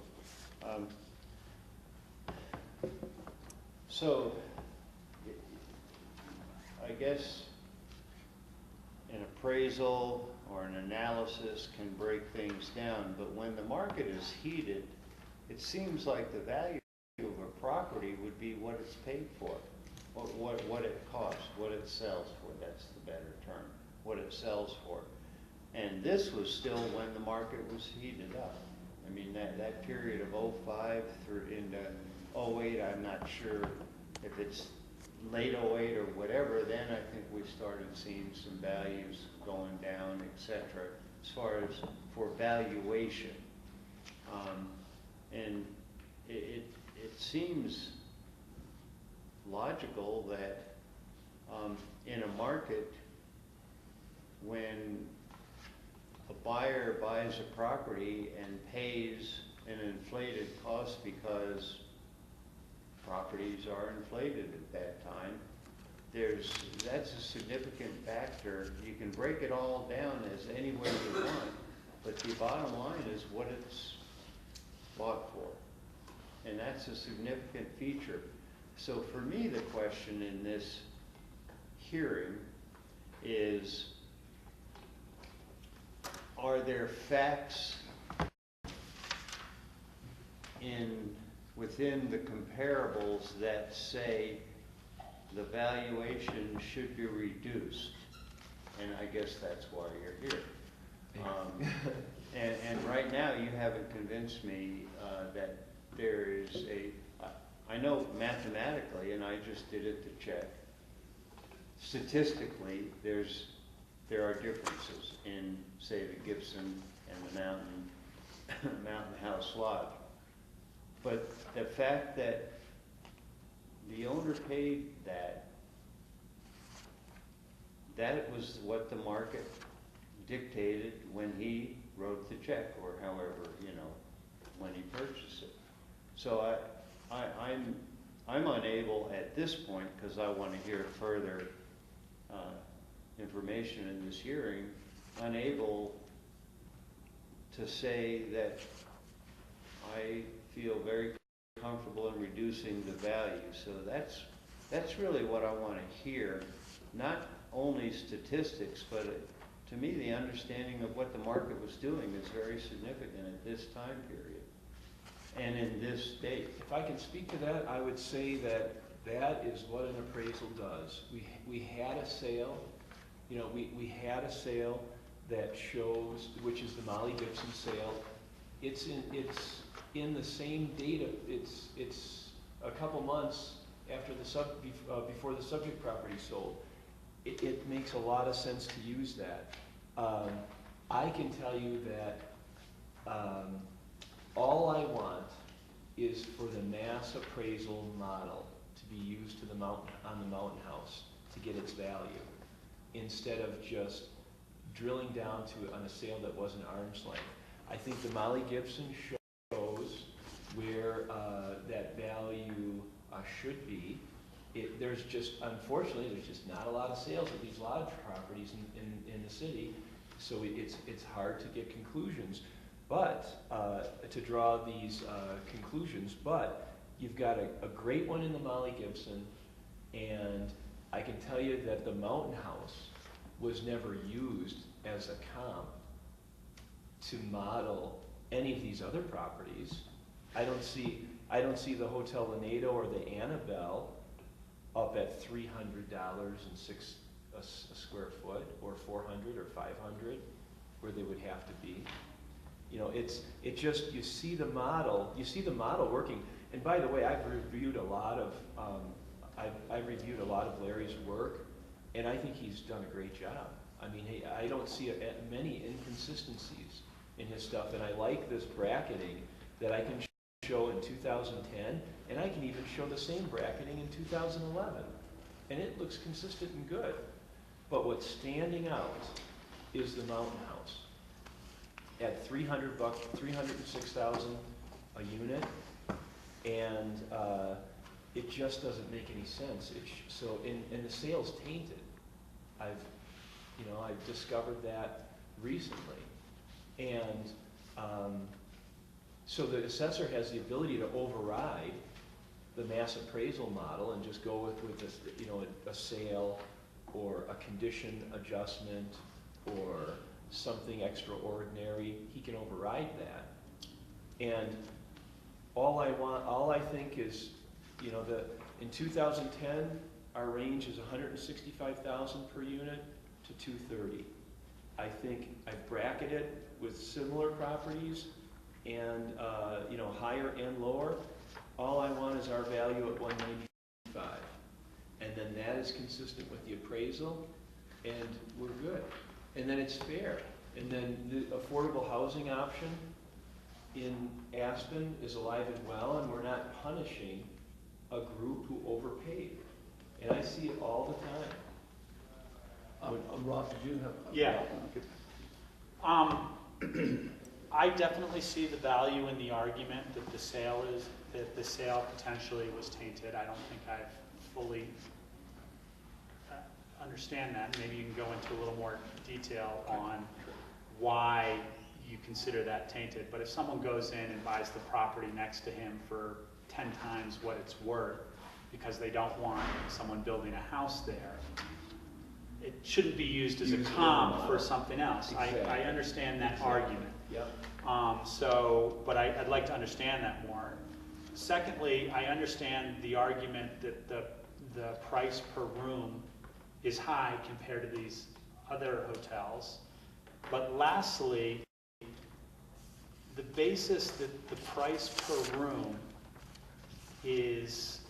So, I guess an appraisal or an analysis can break things down, but when the market is heated, it seems like the value of a property would be what it's paid for, what it costs, what it sells for. That's the better term, what it sells for. And this was still when the market was heated up. I mean, that period of 05 through into 08, I'm not sure if it's late 08 or whatever, then I think we started seeing some values going down, etc., as far as for valuation. And it seems logical that in a market when a buyer buys a property and pays an inflated cost because properties are inflated at that time, that's a significant factor. You can break it all down as any way you want, but the bottom line is what it's bought for. And that's a significant feature. So for me, the question in this hearing is, are there facts within the comparables that say the valuation should be reduced? And I guess that's why you're here. And right now you haven't convinced me that there is I know mathematically, and I just did it to check, statistically there are differences in, say, the Gibson and the Mountain House Lodge. But the fact that the owner paid that was what the market dictated when he wrote the check, or however, when he purchased it. So I'm unable at this point, because I want to hear further information in this hearing, unable to say that I feel very comfortable in reducing the value. So that's really what I want to hear, not only statistics, but to me the understanding of what the market was doing is very significant at this time period and in this state. If I can speak to that, I would say that is what an appraisal does. We had a sale, we had a sale that shows, which is the Molly Gibson sale. It's in the same data. It's a couple months after before the subject property sold. It makes a lot of sense to use that. I can tell you that all I want is for the mass appraisal model to be used on the Mountain House to get its value, instead of just drilling down on a sale that wasn't arm's length. I think the Molly Gibson shows where that value should be. Unfortunately, there's just not a lot of sales of these lodge properties in the city, so it's hard to get conclusions. But to draw these conclusions, but you've got a great one in the Molly Gibson, and I can tell you that the Mountain House was never used as a comp to model any of these other properties. I don't see the Hotel Lanedo or the Annabelle up at $300 a square foot, or $400 or $500, where they would have to be. You see the model working. And by the way, I've reviewed a lot of Larry's work, And I think he's done a great job. I mean, hey, I don't see many inconsistencies in his stuff, and I like this bracketing that I can show in 2010, and I can even show the same bracketing in 2011. And it looks consistent and good. But what's standing out is the mountain house. At $300, $306,000 a unit, and it just doesn't make any sense. And the sale's tainted. I've discovered that recently, and so the assessor has the ability to override the mass appraisal model and just go with a sale or a condition adjustment or something extraordinary. He can override that, and all I think is, in 2010, our range is 165,000 per unit to 230. I think I've bracketed with similar properties and higher and lower. All I want is our value at 195, and then that is consistent with the appraisal, and we're good. And then it's fair. And then the affordable housing option in Aspen is alive and well, and we're not punishing a group who overpaid. And I see it all the time. Rob, did you have? Yeah. I definitely see the value in the argument that the sale potentially was tainted. I don't think I've fully understand that. Maybe you can go into a little more detail on why you consider that tainted. But if someone goes in and buys the property next to him for 10 times what it's worth because they don't want someone building a house there, it shouldn't be used as a comp for something else. Exactly. I understand that argument. Yep. But I'd like to understand that more. Secondly, I understand the argument that the price per room is high compared to these other hotels. But lastly, the basis that the price per room is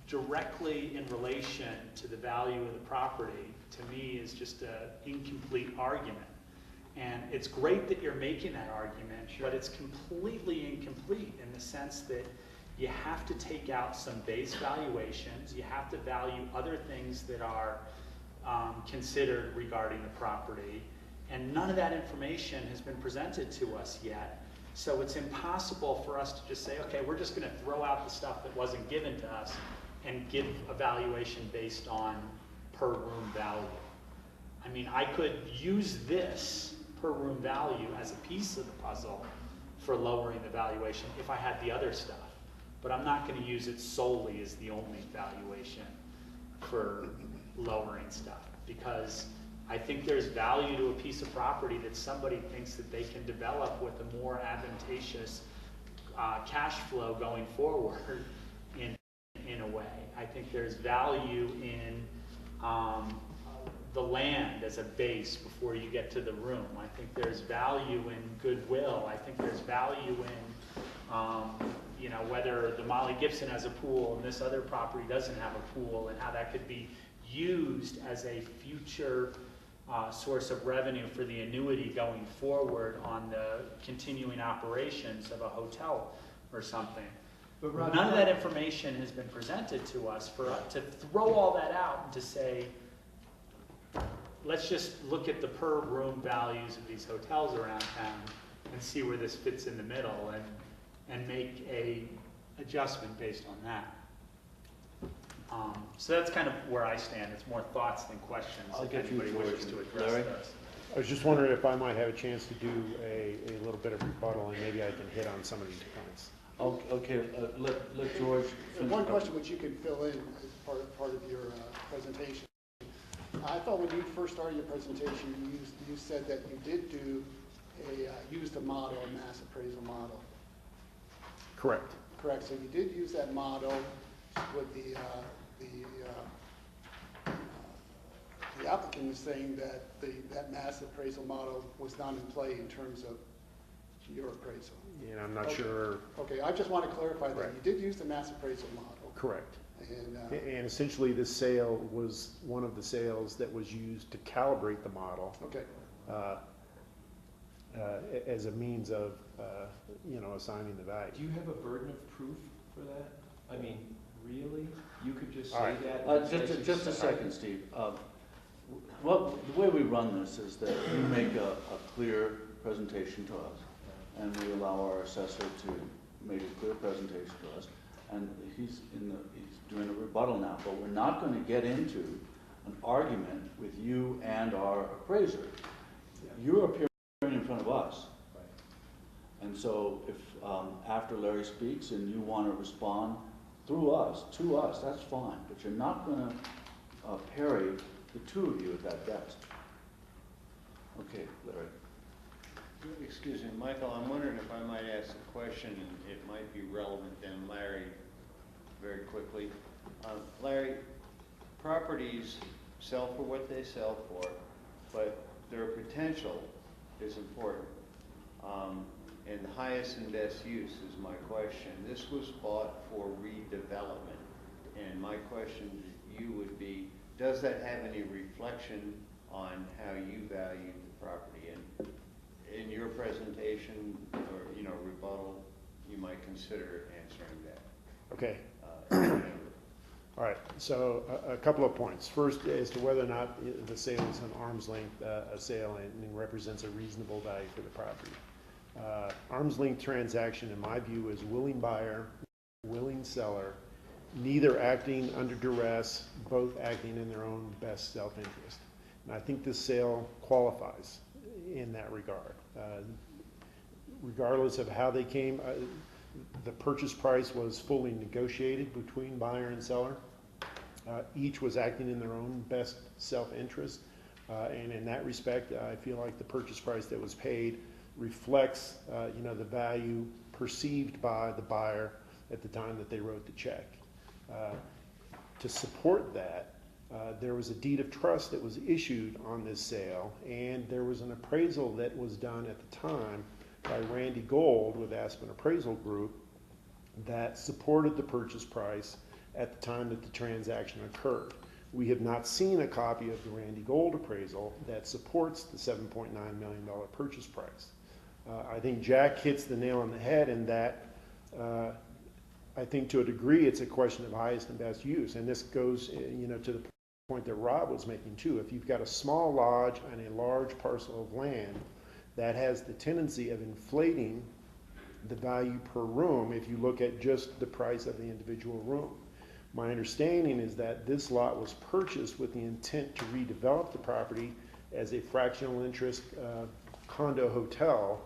directly in relation to the value of the property, to me, is just an incomplete argument. And it's great that you're making that argument, but it's completely incomplete in the sense that you have to take out some base valuations, you have to value other things that are considered regarding the property, and none of that information has been presented to us yet. So it's impossible for us to just say, okay, we're just going to throw out the stuff that wasn't given to us and give a valuation based on per room value. I mean, I could use this per room value as a piece of the puzzle for lowering the valuation if I had the other stuff. But I'm not going to use it solely as the only valuation for lowering stuff, because I think there's value to a piece of property that somebody thinks that they can develop with a more advantageous cash flow going forward in a way. I think there's value in the land as a base before you get to the room. I think there's value in goodwill. I think there's value in whether the Molly Gibson has a pool and this other property doesn't have a pool, and how that could be used as a future source of revenue for the annuity going forward on the continuing operations of a hotel or something. But none of that information has been presented to us for us to throw all that out and to say, let's just look at the per room values of these hotels around town and see where this fits in the middle and make a adjustment based on that. So that's kind of where I stand. It's more thoughts than questions. I'll if get you, anybody wishes George. to address Larry? those. I was just wondering if I might have a chance to do a little bit of rebuttal, and maybe I can hit on some of these points. Okay, let George And one question which you can fill in as part of your presentation. I thought when you first started your presentation, you said that you did used a model, a mass appraisal model. Correct. Correct. So you did use that model with the applicant is saying that that mass appraisal model was not in play in terms of your appraisal. And I'm not sure. Okay, I just want to clarify that Right. you did use the mass appraisal model. Correct. And essentially, this sale was one of the sales that was used to calibrate the model okay. As a means of, assigning the value. Do you have a burden of proof for that? I mean, really? You could just All say right. that? and Just a second, Steve. The way we run this is that you make a clear presentation to us, and we allow our assessor to make a clear presentation to us, and he's doing a rebuttal now, but we're not going to get into an argument with you and our appraiser. You're appearing in front of us. And so if, after Larry speaks and you want to respond through us, to us, that's fine, but you're not going to parry the two of you at that desk. Okay, Larry. Excuse me, Michael, I'm wondering if I might ask a question, and it might be relevant then, Larry, very quickly. Larry, properties sell for what they sell for, but their potential is important. And the highest and best use is my question. This was bought for redevelopment, and my question to you would be, does that have any reflection on how you value the property? And in your presentation or rebuttal, you might consider answering that. Okay. All right, so a couple of points. First, as to whether or not the sale is an arm's length sale and represents a reasonable value for the property. Arm's length transaction, in my view, is willing buyer, willing seller, neither acting under duress, both acting in their own best self-interest. And I think this sale qualifies in that regard. Regardless of how they came, the purchase price was fully negotiated between buyer and seller. Each was acting in their own best self-interest. And in that respect, I feel like the purchase price that was paid reflects, the value perceived by the buyer at the time that they wrote the check. To support that, there was a deed of trust that was issued on this sale, and there was an appraisal that was done at the time by Randy Gold with Aspen Appraisal Group that supported the purchase price at the time that the transaction occurred. We have not seen a copy of the Randy Gold appraisal that supports the $7.9 million purchase price. I think Jack hits the nail on the head in that I think to a degree it's a question of highest and best use. And this goes, to the point that Rob was making too. If you've got a small lodge and a large parcel of land, that has the tendency of inflating the value per room if you look at just the price of the individual room. My understanding is that this lot was purchased with the intent to redevelop the property as a fractional interest condo hotel,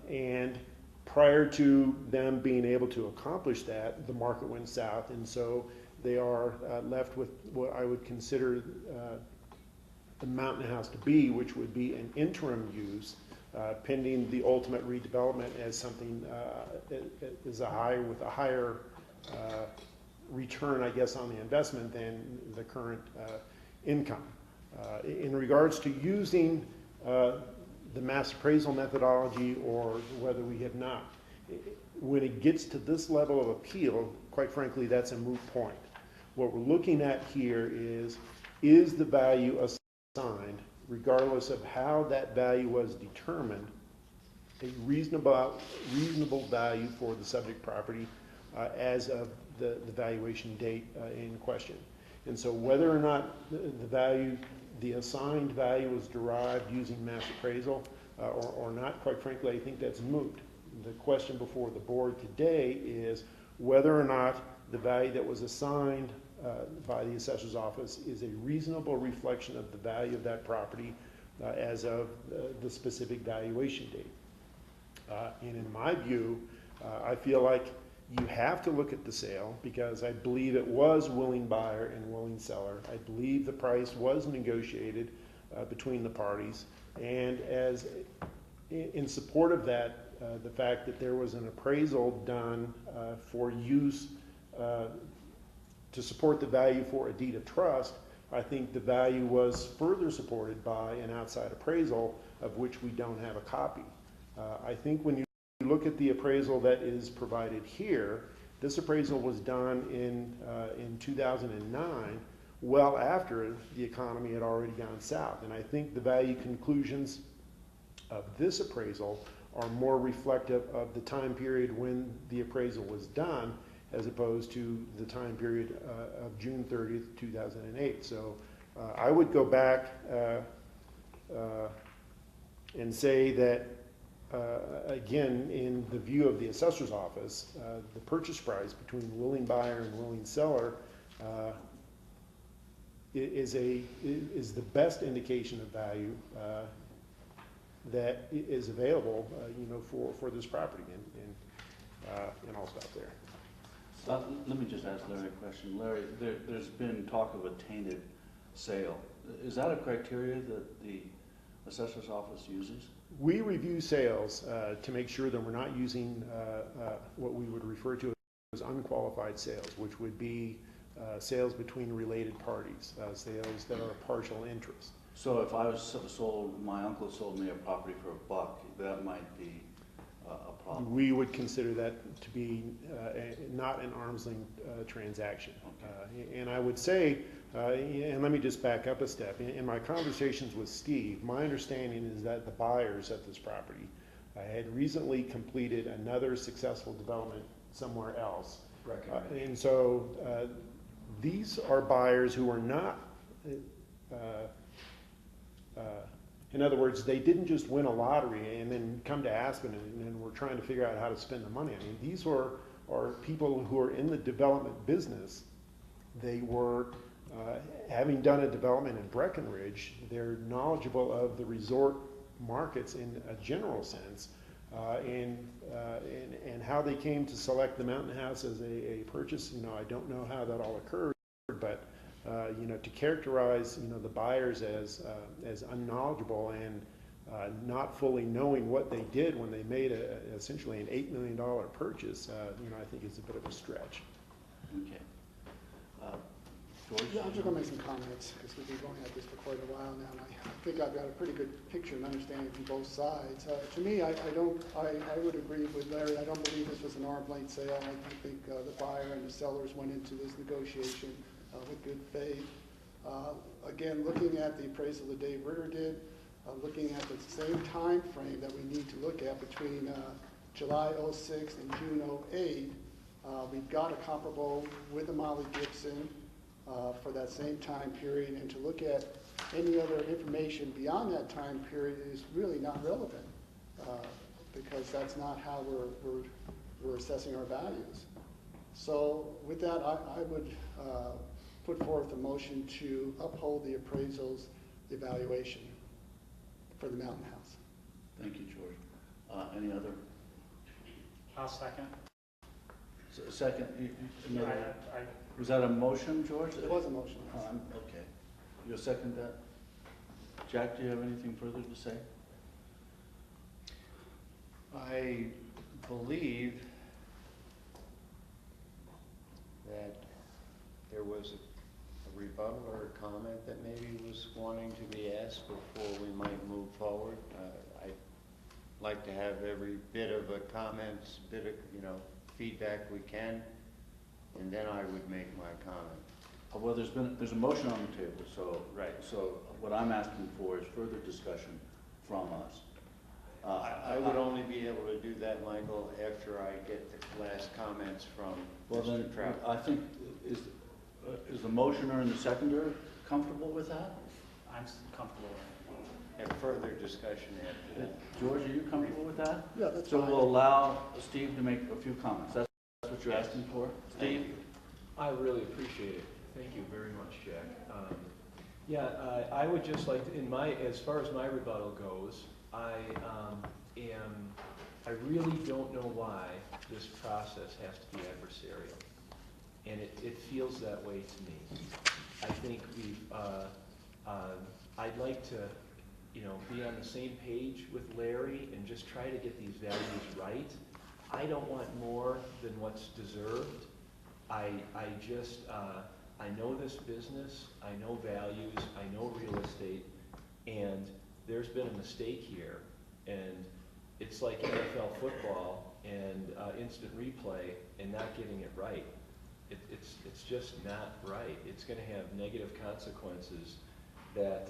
and prior to them being able to accomplish that, the market went south, and so they are left with what I would consider the Mountain House to be, which would be an interim use, pending the ultimate redevelopment as something with a higher return, I guess, on the investment than the current income. In regards to using the mass appraisal methodology or whether we have not, when it gets to this level of appeal, quite frankly, that's a moot point. What we're looking at here is the value assigned, regardless of how that value was determined, a reasonable value for the subject property as of the valuation date in question. And so whether or not the assigned value was derived using mass appraisal or not, quite frankly, I think that's moot. The question before the board today is whether or not the value that was assigned by the assessor's office is a reasonable reflection of the value of that property as of the specific valuation date. And in my view, I feel like you have to look at the sale because I believe it was willing buyer and willing seller. I believe the price was negotiated between the parties. And as in support of that, the fact that there was an appraisal done for use to support the value for a deed of trust, I think the value was further supported by an outside appraisal of which we don't have a copy. I think when you look at the appraisal that is provided here, This appraisal was done in 2009, well after the economy had already gone south. And I think the value conclusions of this appraisal are more reflective of the time period when the appraisal was done, as opposed to the time period of June 30th, 2008. So I would go back and say that, again, in the view of the assessor's office, the purchase price between willing buyer and willing seller is the best indication of value that is available, for this property. And I'll stop there. Let me just ask Larry a question. Larry, there's been talk of a tainted sale. Is that a criteria that the assessor's office uses? We review sales to make sure that we're not using what we would refer to as unqualified sales, which would be sales between related parties, sales that are a partial interest. So if I was sold, my uncle sold me a property for $1, that might be a problem. We would consider that to be not an arm's length transaction. Okay. And I would say, and let me just back up a step, in my conversations with Steve, my understanding is that the buyers at this property had recently completed another successful development somewhere else. And so these are buyers who are not, in other words, they didn't just win a lottery and then come to Aspen and were trying to figure out how to spend the money. I mean, these are people who are in the development business. They were, having done a development in Breckenridge, they're knowledgeable of the resort markets in a general sense, and how they came to select the Mountain House as a purchase. I don't know how that all occurred, but to characterize the buyers as unknowledgeable and not fully knowing what they did when they made essentially an $8 million purchase, I think is a bit of a stretch. Okay. George? Yeah, I'm just going to make some comments because we've been going at this for quite a while now, and I think I've got a pretty good picture and understanding from both sides. To me, I would agree with Larry. I don't believe this was an arm's length sale. I think the buyer and the sellers went into this negotiation with good faith. Again, looking at the appraisal that Dave Ritter did, looking at the same time frame that we need to look at between July 06 and June 08, we've got a comparable with the Molly Gibson for that same time period, and to look at any other information beyond that time period is really not relevant because that's not how we're assessing our values. So with that, I would put forth a motion to uphold the appraisal's evaluation for the Mountain House. Thank you, George. Any other? I'll second. Second, I was that a motion, George? It was a motion. Okay. You'll second that? Jack, do you have anything further to say? I believe that there was a rebuttal or a comment that maybe was wanting to be asked before we might move forward. I'd like to have every bit of a comments, bit of feedback we can, and then I would make my comment. Well, there's a motion on the table, so right. So what I'm asking for is further discussion from us. I would only be able to do that, Michael, after I get the last comments from Mr. Trout. I think is the motioner and the seconder comfortable with that? I'm comfortable with Have further discussion after that. George, are you comfortable with that? Yeah, that's So fine. we'll allow Steve to make a few comments. That's what you're asking for? Steve? I really appreciate it. Thank you very much, Jack. I would just like to, as far as my rebuttal goes, I really don't know why this process has to be adversarial. And it feels that way to me. I think I'd like to, be on the same page with Larry and just try to get these values right. I don't want more than what's deserved. I know this business, I know values, I know real estate, and there's been a mistake here. And it's like NFL football, and instant replay and not getting it right. It's just not right. It's going to have negative consequences that,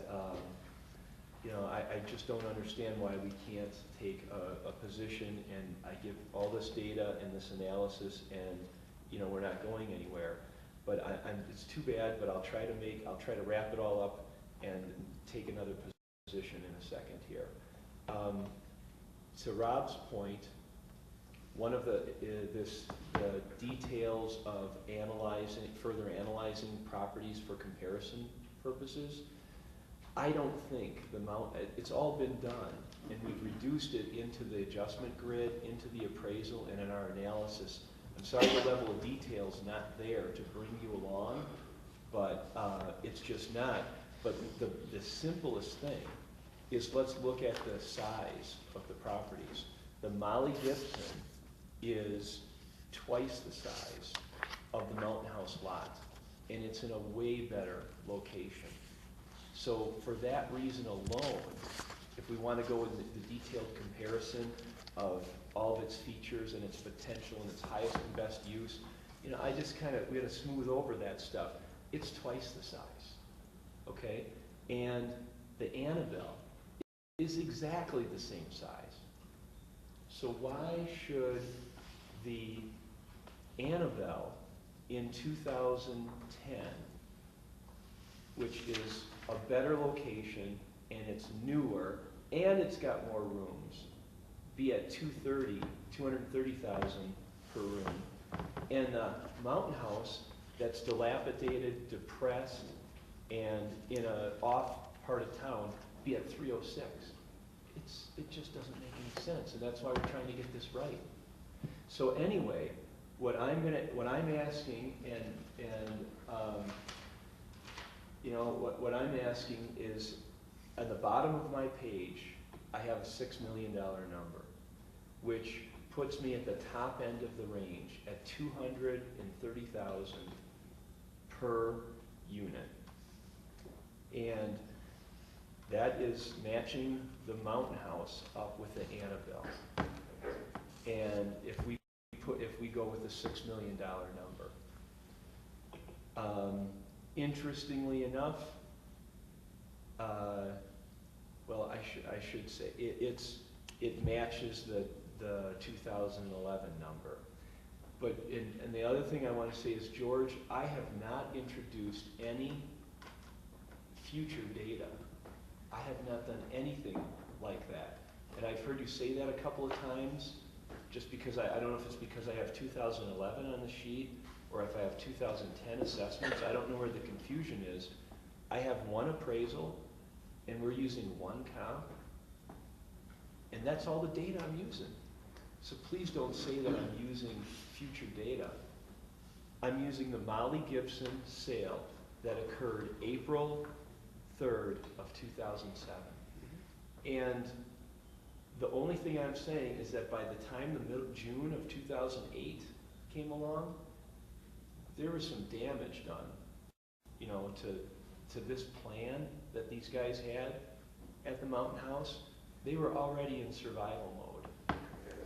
you know, I just don't understand why we can't take a position and I give all this data and this analysis and, you know, we're not going anywhere. But it's too bad, but I'll try to wrap it all up and take another position in a second here. To Rob's point, one of the details of further analyzing properties for comparison purposes, I don't think it's all been done, and we've reduced it into the adjustment grid, into the appraisal, and in our analysis. I'm sorry the level of detail is not there to bring you along, but it's just not. But the simplest thing is let's look at the size of the properties. The Molly Gibson is twice the size of the Mountain House lot, and it's in a way better location. So for that reason alone, if we want to go with the detailed comparison of all of its features and its potential and its highest and best use, you know, we had to smooth over that stuff. It's twice the size, okay? And the Annabelle is exactly the same size. So why should the Annabelle in 2010, which is a better location and it's newer and it's got more rooms, be at $230,000 per room, and the Mountain House that's dilapidated, depressed, and in a off part of town be at $306? It just doesn't make any sense, and that's why we're trying to get this right. So anyway, what I'm asking, you know, what I'm asking is, at the bottom of my page, I have a $6 million number, which puts me at the top end of the range at $230,000 per unit, and that is matching the Mountain House up with the Annabelle. And if we go with the $6 million number, interestingly enough, well, I should say it matches the 2011 number. But and the other thing I want to say is, George, I have not introduced any future data. I have not done anything like that. And I've heard you say that a couple of times, just because I don't know if it's because I have 2011 on the sheet or if I have 2010 assessments. I don't know where the confusion is. I have one appraisal and we're using one comp, and that's all the data I'm using. So please don't say that I'm using future data. I'm using the Molly Gibson sale that occurred April 3rd of 2007. And the only thing I'm saying is that by the time the middle June of 2008 came along, there was some damage done, you know, to this plan that these guys had at the Mountain House. They were already in survival mode,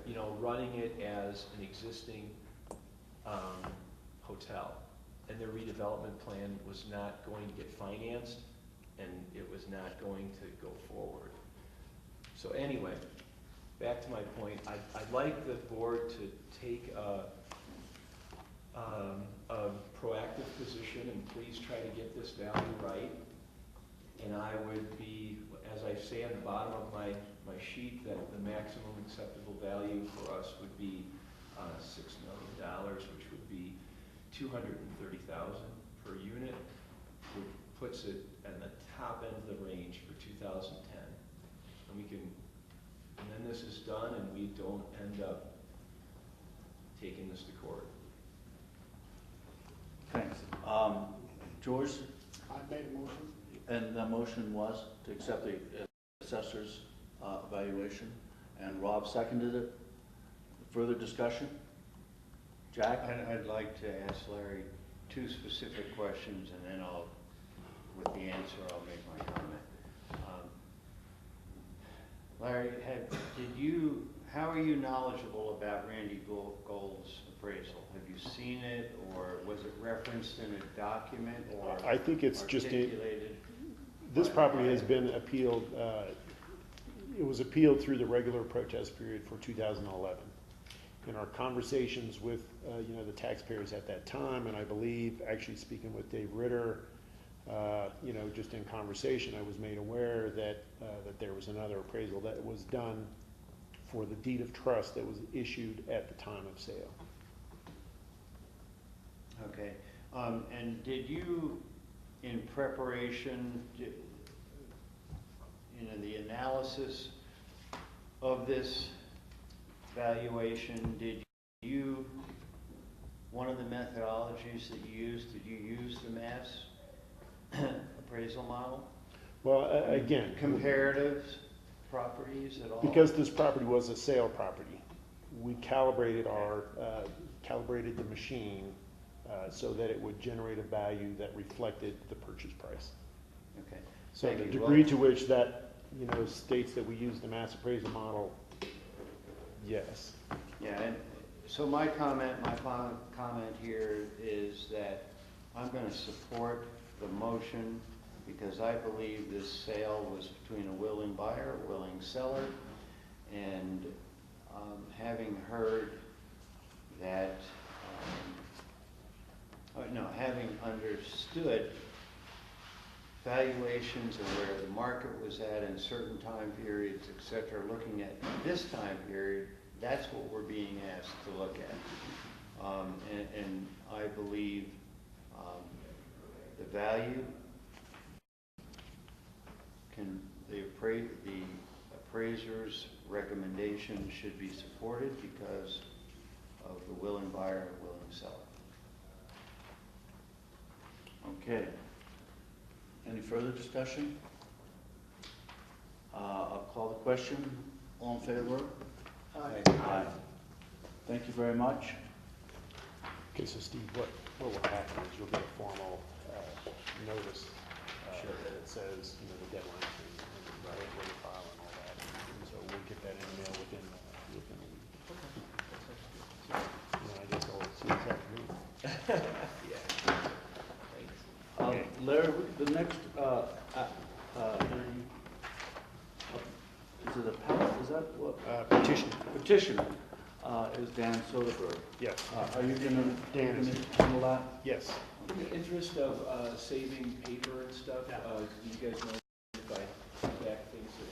you know, running it as an existing hotel, and their redevelopment plan was not going to get financed, and it was not going to go forward. So anyway, back to my point, I'd like the board to take a proactive position and please try to get this value right. And I would be, as I say on the bottom of my sheet, that the maximum acceptable value for us would be $6 million, which would be $230,000 per unit, which puts it at the top end of the range for 2010. And then this is done and we don't end up taking this to court. Thanks. George, I made a motion. and the motion was to accept the assessor's evaluation, and Rob seconded it. Further discussion? Jack? I'd like to ask Larry two specific questions, and then with the answer, I'll make my comment. Larry, how are you knowledgeable about Randy Gold's appraisal? Have you seen it, or was it referenced in a document, or I think it's just articulated? this property has been appealed, it was appealed through the regular protest period for 2011. In our conversations with, the taxpayers at that time, and I believe, actually speaking with Dave Ritter, just in conversation, I was made aware that there was another appraisal that was done for the deed of trust that was issued at the time of sale. Okay, and did you, in preparation, the analysis of this valuation, did you, one of the methodologies that you used, did you use the mass appraisal model? Well, again, Comparative properties at all? because this property was a sale property, we calibrated calibrated the machine so that it would generate a value that reflected the purchase price. Okay. So Thank the you. degree to which that, states that we use the mass appraisal model, yes. Yeah, and so my comment here is that I'm going to support the motion because I believe this sale was between a willing buyer, a willing seller, and having heard that, having understood valuations of where the market was at in certain time periods, et cetera, looking at this time period, that's what we're being asked to look at. And I believe the value the appraiser's recommendation should be supported because of the willing buyer and willing seller. Okay. Any further discussion? I'll call the question. All in favor? Aye. Aye. Thank you very much. Okay, so Steve, what will happen is you'll get a formal notice that it says, the deadline and where to file and all that. And so we'll get that in the mail within a week. I guess I'll see this afternoon. Larry, the next, is it appellate, is that what? Petition. Petitioner, is Dan Soderberg. Yes. Are you gonna Dan is. handle that? Yes. In the interest of saving paper and stuff, do you guys know if I back things that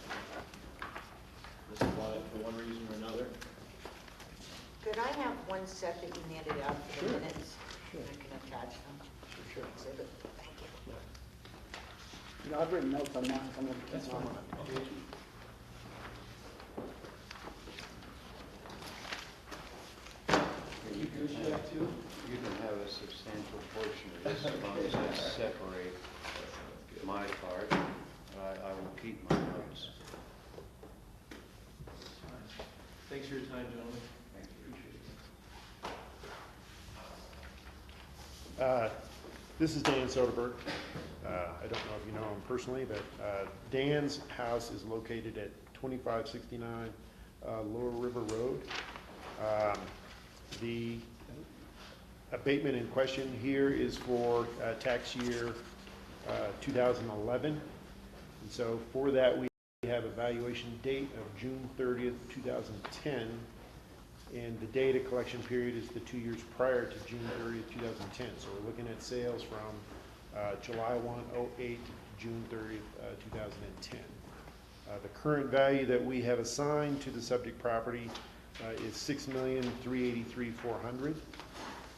misapply for one reason or another? Could I have one set that you handed out for the Sure. minutes? Sure. And I can attach them. Sure. Exhibit. Thank you. I've written notes on mine. That's fine. You can have a substantial portion of this as long as I separate my part. I will keep my notes. Thanks for your time, gentlemen. Thank you. Appreciate it. This is Dan Soderberg. I don't know if you know him personally, but Dan's house is located at 2569 Lower River Road. The abatement in question here is for tax year 2011. And so for that, we have a valuation date of June 30th, 2010. And the data collection period is the 2 years prior to June 30th, 2010. So we're looking at sales from July 1, 08 to June 30th, 2010. The current value that we have assigned to the subject property is $6,383,400,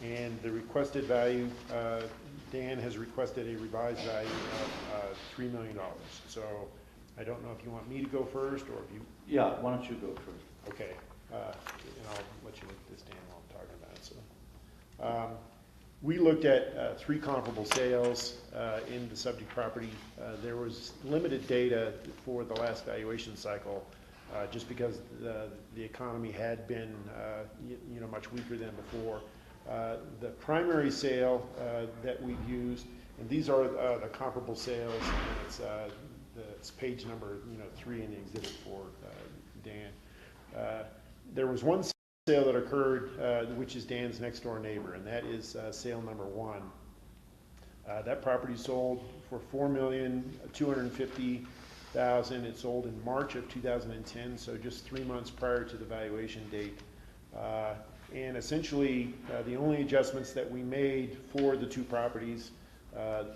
and the requested value, Dan has requested a revised value of $3 million. So I don't know if you want me to go first or if you. Yeah, why don't you go first? Okay, and I'll let you look at this, Dan, while I'm talking about it. So we looked at 3 comparable sales in the subject property. There was limited data for the last valuation cycle. Just because the economy had been, much weaker than before. The primary sale that we've used, and these are the comparable sales, and it's page number 3 in the exhibit for Dan. There was one sale that occurred, which is Dan's next door neighbor, and that is sale number 1. That property sold for $4,250,000. It sold in March of 2010, so just 3 months prior to the valuation date. And essentially, the only adjustments that we made for the 2 properties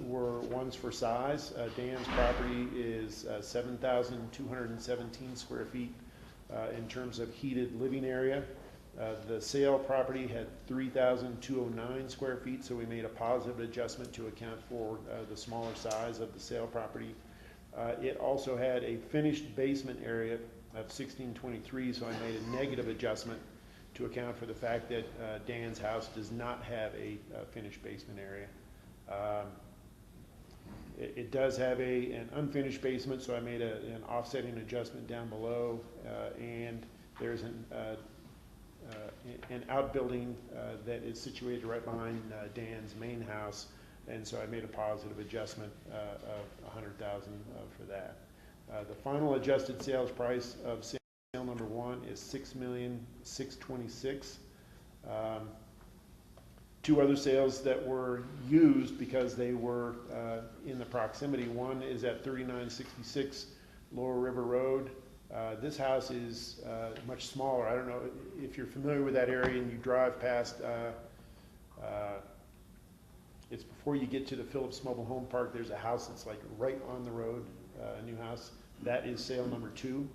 were ones for size. Dan's property is 7,217 square feet in terms of heated living area. The sale property had 3,209 square feet, so we made a positive adjustment to account for the smaller size of the sale property. It also had a finished basement area of 1623, so I made a negative adjustment to account for the fact that Dan's house does not have a finished basement area. It does have an unfinished basement, so I made an offsetting adjustment down below, and there's an outbuilding that is situated right behind Dan's main house, and so I made a positive adjustment of $100,000 for that. The final adjusted sales price of sale number 1 is $6,626,000. 2 other sales that were used because they were in the proximity. One is at 3966 Lower River Road. This house is much smaller. I don't know if you're familiar with that area and you drive past, it's before you get to the Phillips Mobile Home Park, there's a house that's like right on the road, a new house. That is sale number 2.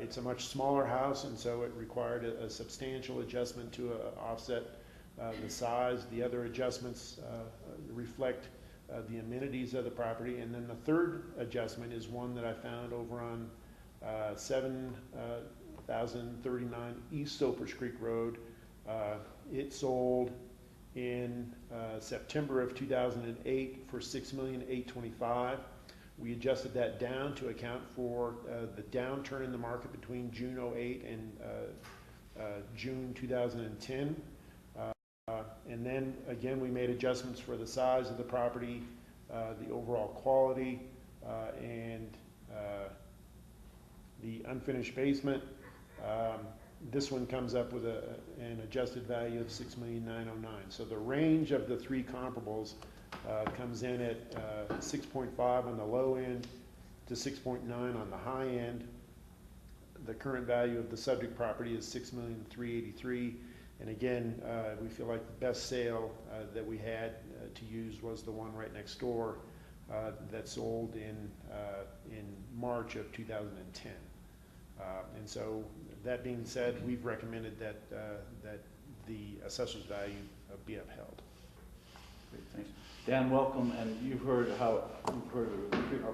It's a much smaller house, and so it required a substantial adjustment to offset the size. The other adjustments reflect the amenities of the property. And then the third adjustment is one that I found over on 7039 East Soapers Creek Road. It sold in September of 2008 for $6,825,000. We adjusted that down to account for the downturn in the market between June 2008 and June 2010. And then again, we made adjustments for the size of the property, the overall quality, and the unfinished basement. This one comes up with an adjusted value of $6,909,000. So the range of the 3 comparables comes in at 6.5 on the low end to 6.9 on the high end. The current value of the subject property is $6,383,000. And again, we feel like the best sale that we had to use was the one right next door that sold in March of 2010. And so, that being said, we've recommended that the assessor's value be upheld. Great, thanks. Dan, welcome, and you've heard our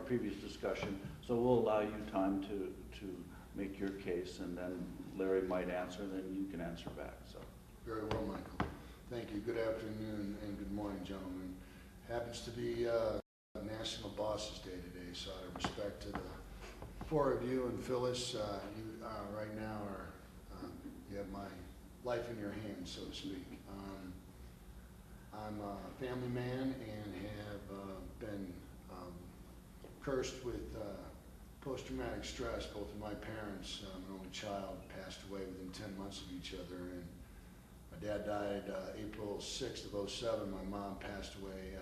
previous discussion, so we'll allow you time to make your case, and then Larry might answer, then you can answer back. So. Very well, Michael. Thank you. Good afternoon and good morning, gentlemen. Happens to be National Bosses Day today, so out of respect to the 4 of you and Phyllis, you right now are you have my life in your hands, so to speak. I'm a family man and have been cursed with post-traumatic stress. Both of my parents, an only child, passed away within 10 months of each other, and my dad died April 6th of 07. My mom passed away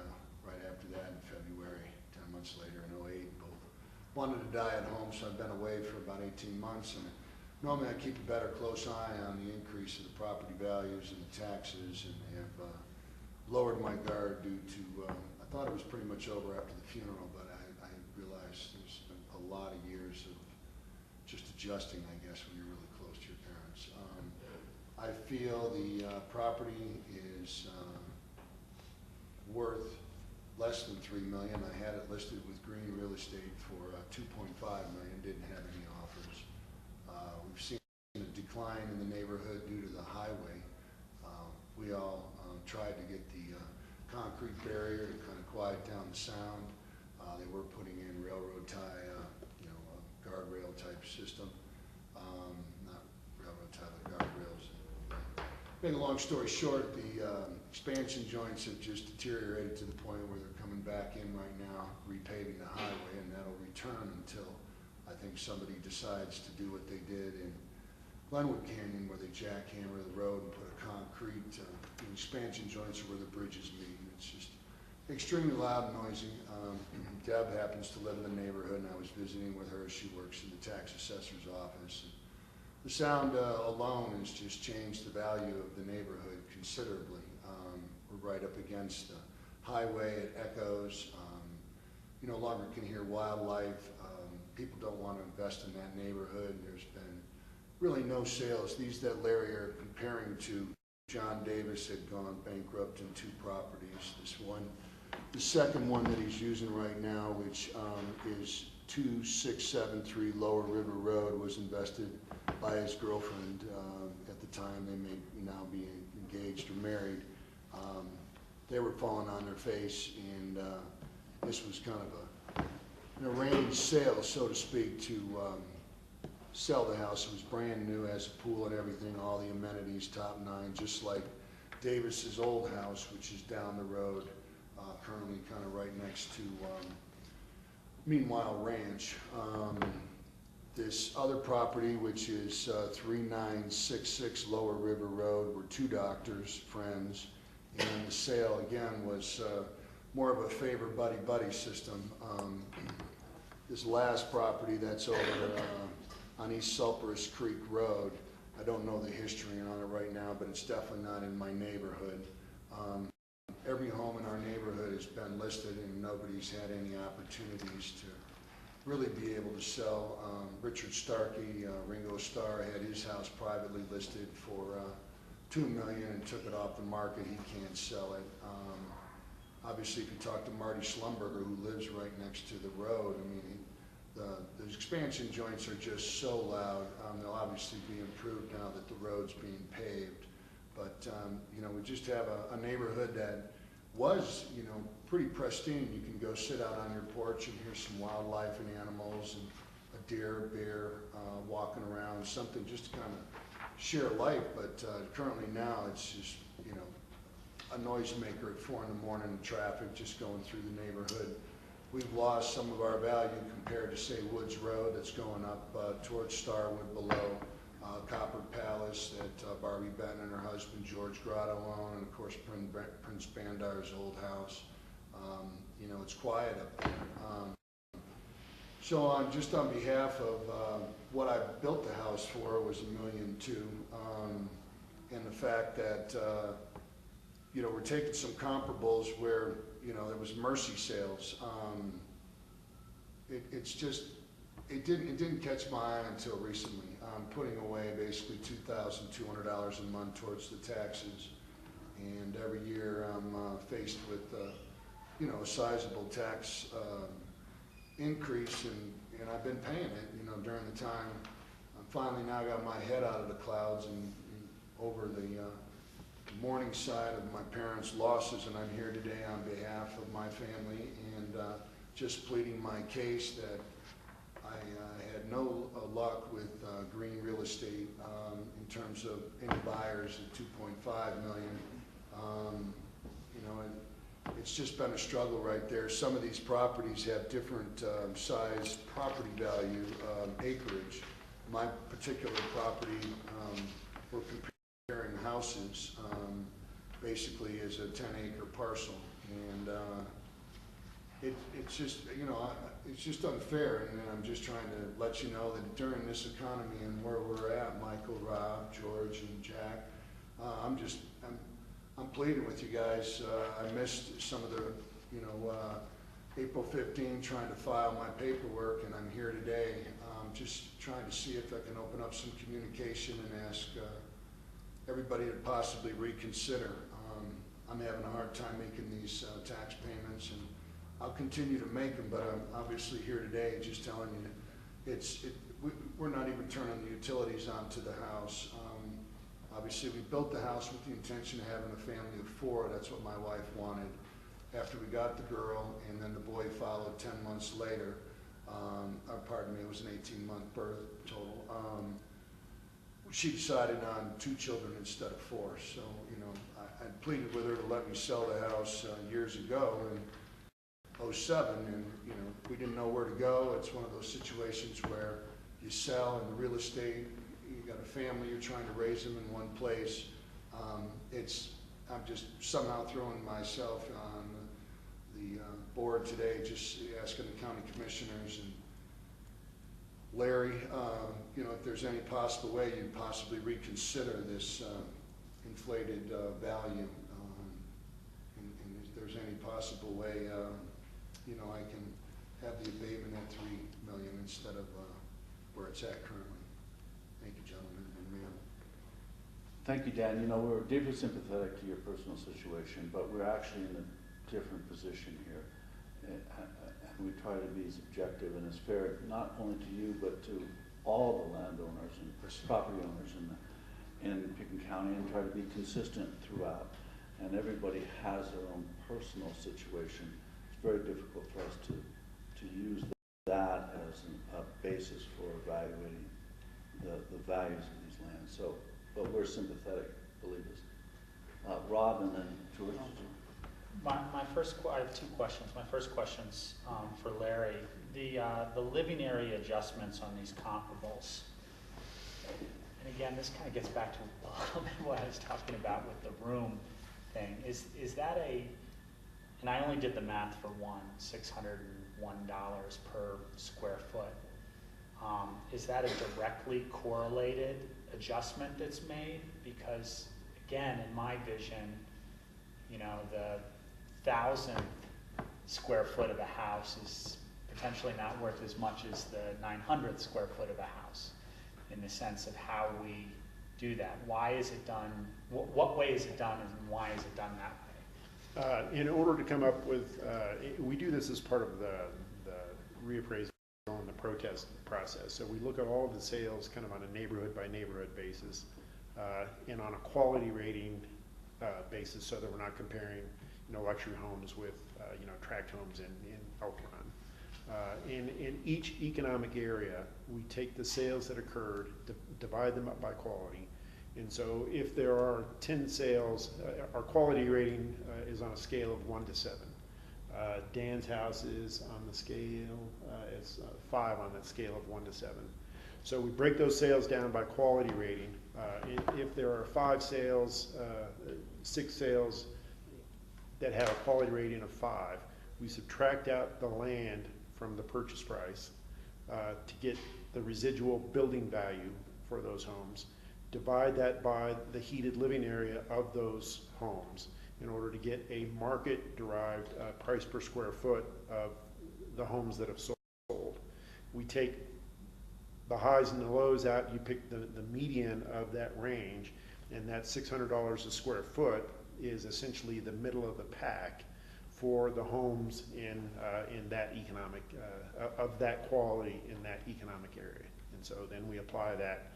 right after that in February, 10 months later in 08. Both wanted to die at home, so I've been away for about 18 months. And normally I keep a better close eye on the increase of the property values and the taxes, and have lowered my guard due to, I thought it was pretty much over after the funeral, but I realized there's been a lot of years of just adjusting, I guess, when you're really close to your parents. I feel the property is worth less than $3 million. I had it listed with Green Real Estate for $2.5 million, didn't have any offers. We've seen a decline in the neighborhood due to the highway. We all tried to get the concrete barrier to kind of quiet down the sound. They were putting in railroad tie, a guardrail type system. Not railroad tie, but guardrails. Make a long story short, the expansion joints have just deteriorated to the point where they're coming back in right now, repaving the highway, and that'll return until I think somebody decides to do what they did in Glenwood Canyon where they jackhammer the road and put a concrete expansion joints where the bridges meet. And it's just extremely loud and noisy. Deb happens to live in the neighborhood, and I was visiting with her. She works in the tax assessor's office. And the sound alone has just changed the value of the neighborhood considerably. We're right up against the highway. It echoes. You no longer can hear wildlife. People don't want to invest in that neighborhood. There's been really no sales. These that Larry are comparing to, John Davis had gone bankrupt in 2 properties. This one, the second one that he's using right now, which is 2673 Lower River Road, was invested by his girlfriend at the time. They may now be engaged or married. They were falling on their face, and this was kind of an arranged sale, so to speak, to sell the house. It was brand new, has a pool and everything, all the amenities, top 9, just like Davis's old house, which is down the road, currently kind of right next to Meanwhile Ranch. This other property, which is 3966 Lower River Road, were 2 doctors, friends, and the sale again was more of a favor buddy-buddy system. This last property that's over on East Sulphurus Creek Road, I don't know the history on it right now, but it's definitely not in my neighborhood. Every home in our neighborhood has been listed, and nobody's had any opportunities to really be able to sell. Richard Starkey, Ringo Starr, had his house privately listed for $2 million and took it off the market. He can't sell it. Obviously, if you talk to Marty Schlumberger, who lives right next to the road, I mean, the expansion joints are just so loud. They'll obviously be improved now that the road's being paved. But, you know, we just have a neighborhood that was, you know, pretty pristine. You can go sit out on your porch and hear some wildlife and animals and a deer, bear walking around, something just to kind of share life. But currently now it's just, you know, a noisemaker at 4 in the morning in traffic just going through the neighborhood. We've lost some of our value compared to, say, Woods Road that's going up towards Starwood below, Copper Palace that Barbie Benton and her husband George Grotto own, and of course Prince Bandar's old house. You know, it's quiet up there. So just on behalf of what I built the house for was $1.2 million, and the fact that you know, we're taking some comparables where, you know, there was mercy sales. It's just, it didn't catch my eye until recently. I'm putting away basically $2,200 a month towards the taxes, and every year I'm faced with, you know, a sizable tax increase, and I've been paying it, you know, during the time. I'm finally now got my head out of the clouds and over the mourning side of my parents' losses, and I'm here today on behalf of my family and just pleading my case that I had no luck with green real estate in terms of any buyers at $2.5 million. You know, it's just been a struggle right there. Some of these properties have different size property value, acreage. My particular property, we're comparing houses, basically is a 10-acre parcel, and it's just, you know, it's just unfair, and I'm just trying to let you know that during this economy and where we're at, Michael, Rob, George, and Jack, I'm pleading with you guys. I missed some of the, you know, April 15 trying to file my paperwork, and I'm here today just trying to see if I can open up some communication and ask everybody to possibly reconsider. I'm having a hard time making these tax payments, and I'll continue to make them, but I'm obviously here today just telling you we're not even turning the utilities onto the house. Obviously, we built the house with the intention of having a family of 4. That's what my wife wanted. After we got the girl, and then the boy followed 10 months later, pardon me, it was an 18-month birth total. She decided on 2 children instead of 4. So, you know, I pleaded with her to let me sell the house years ago in '07, and, you know, we didn't know where to go. It's one of those situations where you sell and the real estate, you got a family, you're trying to raise them in one place. I'm just somehow throwing myself on the board today, just asking the county commissioners and Larry, if there's any possible way you'd possibly reconsider this inflated value, and if there's any possible way, I can have the abatement at $3 million instead of where it's at currently. Thank you, gentlemen and ma'am. Thank you, Dan. We're deeply sympathetic to your personal situation, but we're actually in a different position here. And we try to be as objective and as fair, not only to you, but to all the landowners and property owners in Pickens County, and try to be consistent throughout. And everybody has their own personal situation. It's very difficult for us to use that as a basis for evaluating the values of these lands. So, but we're sympathetic, believe us. Rob and then George. I have two questions. My first question's for Larry. The living area adjustments on these comparables, and again, this kind of gets back to a little bit what I was talking about with the room thing. Is that and I only did the math for one, $601 per square foot. Is that a directly correlated adjustment that's made? Because again, in my vision, the 1,000th square foot of a house is potentially not worth as much as the 900th square foot of a house, in the sense of how we do that. Why is it done? What way is it done, and why is it done that way? In order to come up with, we do this as part of the reappraisal and the protest process. So we look at all of the sales kind of on a neighborhood by neighborhood basis, and on a quality rating basis, so that we're not comparing luxury homes with tract homes in Elk Run. In each economic area, we take the sales that occurred, divide them up by quality. And so if there are 10 sales, our quality rating is on a scale of 1 to 7. Dan's house is on the scale, it's 5 on that scale of 1 to 7. So we break those sales down by quality rating. If there are 5 sales, 6 sales that have a quality rating of 5, we subtract out the land from the purchase price to get the residual building value for those homes. Divide that by the heated living area of those homes in order to get a market-derived price per square foot of the homes that have sold. We take the highs and the lows out, you pick the median of that range, and that $600 a square foot is essentially the middle of the pack for the homes in that economic, of that quality in that economic area. And so then we apply that.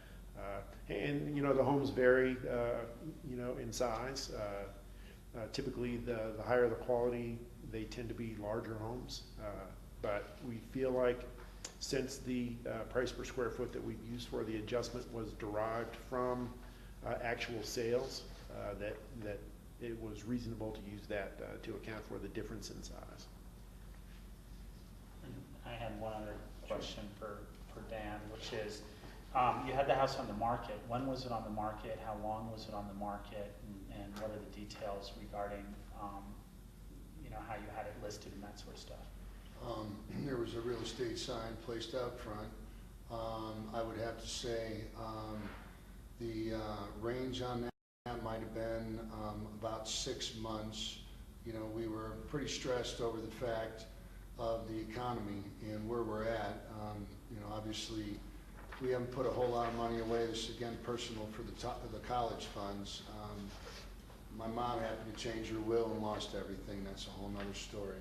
And the homes vary, in size. Typically, the higher the quality, they tend to be larger homes. But we feel like since the price per square foot that we've used for the adjustment was derived from actual sales, that it was reasonable to use that to account for the difference in size. I had one other question for Dan, which is, you had the house on the market. When was it on the market? How long was it on the market? And what are the details regarding, how you had it listed and that sort of stuff? There was a real estate sign placed out front. I would have to say the range on that might have been about 6 months. We were pretty stressed over the fact of the economy and where we're at. Obviously, we haven't put a whole lot of money away. This is, again, personal for the college funds. My mom happened to change her will and lost everything. That's a whole nother story.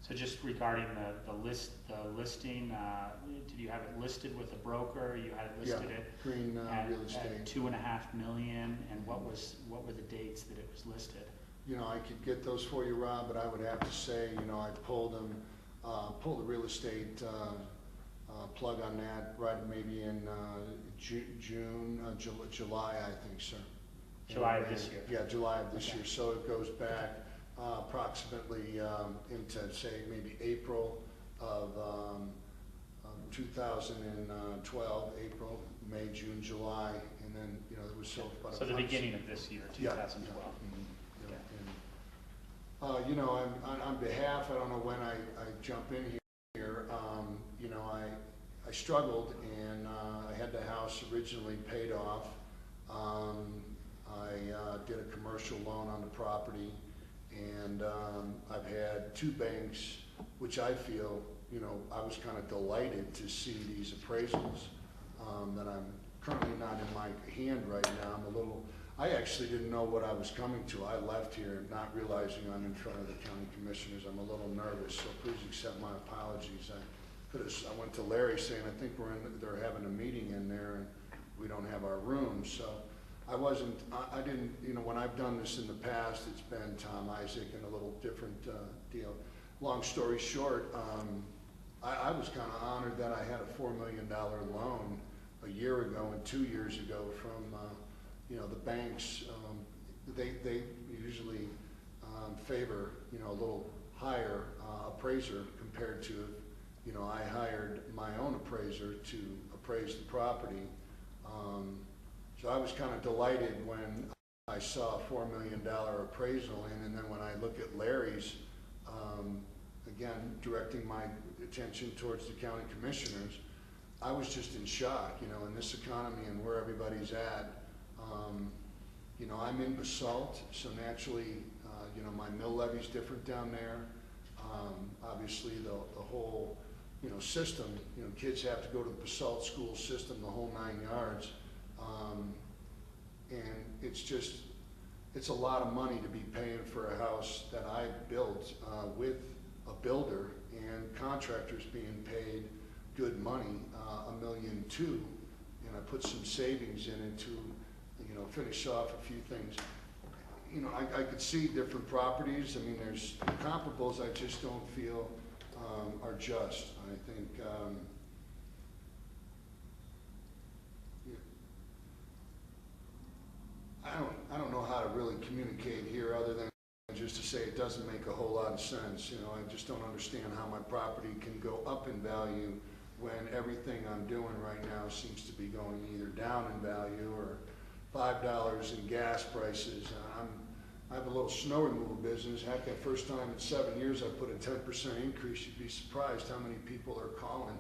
So just regarding the listing, did you have it listed with a broker? You had it listed at Green Real Estate. At $2.5 million, and what were the dates that it was listed? I could get those for you, Rob, but I would have to say, I pulled the real estate plug on that right maybe in July, I think, sir. July of this year? Yeah, July of this year. So it goes back approximately into, say, maybe April of 2012, April, May, June, July, and then, you know, there was so about So the beginning of this year, Yeah. 2012. Yeah, Yeah. and, you know, on behalf, I don't know when I jump in here, you know, I struggled, and I had the house originally paid off. I did a commercial loan on the property, and I've had two banks, which I feel, you know, I was kind of delighted to see these appraisals that I'm currently not in my hand right now. I actually didn't know what I was coming to. I left here not realizing I'm in front of the county commissioners. I'm a little nervous, so please accept my apologies. I went to Larry saying, I think they're having a meeting in there and we don't have our room. So I didn't, you know, when I've done this in the past, it's been Tom Isaac and a little different deal. Long story short, I was kind of honored that I had a $4 million loan a year ago and 2 years ago from, you know, the banks. They usually favor, you know, a little higher appraiser compared to, you know, I hired my own appraiser to appraise the property. So I was kind of delighted when I saw a $4 million appraisal in, and then when I look at Larry's, again, directing my attention towards the county commissioners, I was just in shock, you know, in this economy and where everybody's at. You know, I'm in basalt, so naturally, you know, my mill levy's different down there. Obviously, the whole, you know, system, you know, kids have to go to the basalt school system, the whole 9 yards. And it's a lot of money to be paying for a house that I built with a builder and contractors being paid good money, $1.2 million, and I put some savings in it to, you know, finish off a few things. You know, I could see different properties. I mean, there's comparables I just don't feel are just. I think I don't know how to really communicate here other than just to say it doesn't make a whole lot of sense. You know, I just don't understand how my property can go up in value when everything I'm doing right now seems to be going either down in value or $5 in gas prices. I have a little snow removal business. Heck, the first time in 7 years I put a 10% increase. You'd be surprised how many people are calling.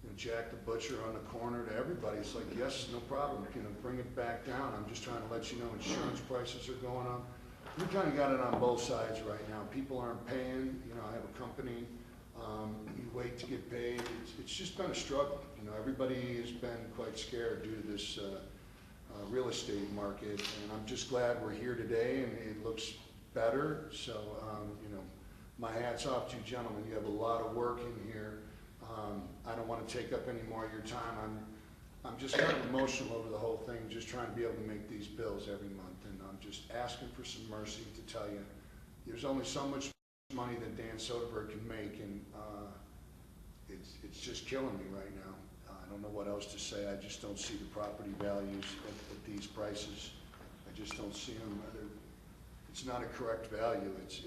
You know, Jack the Butcher on the corner to everybody. It's like, yes, no problem. You know, bring it back down. I'm just trying to let you know insurance prices are going up. We kind of got it on both sides right now. People aren't paying. You know, I have a company. You wait to get paid. It's just been a struggle. You know, everybody has been quite scared due to this real estate market, and I'm just glad we're here today and it looks better. So, you know, my hat's off to you gentlemen. You have a lot of work in here. I don't want to take up any more of your time. I'm just kind of emotional over the whole thing, just trying to be able to make these bills every month, and I'm just asking for some mercy to tell you there's only so much money that Dan Soderberg can make, and it's just killing me right now. I don't know what else to say. I just don't see the property values at these prices. I just don't see them. It's not a correct value. It's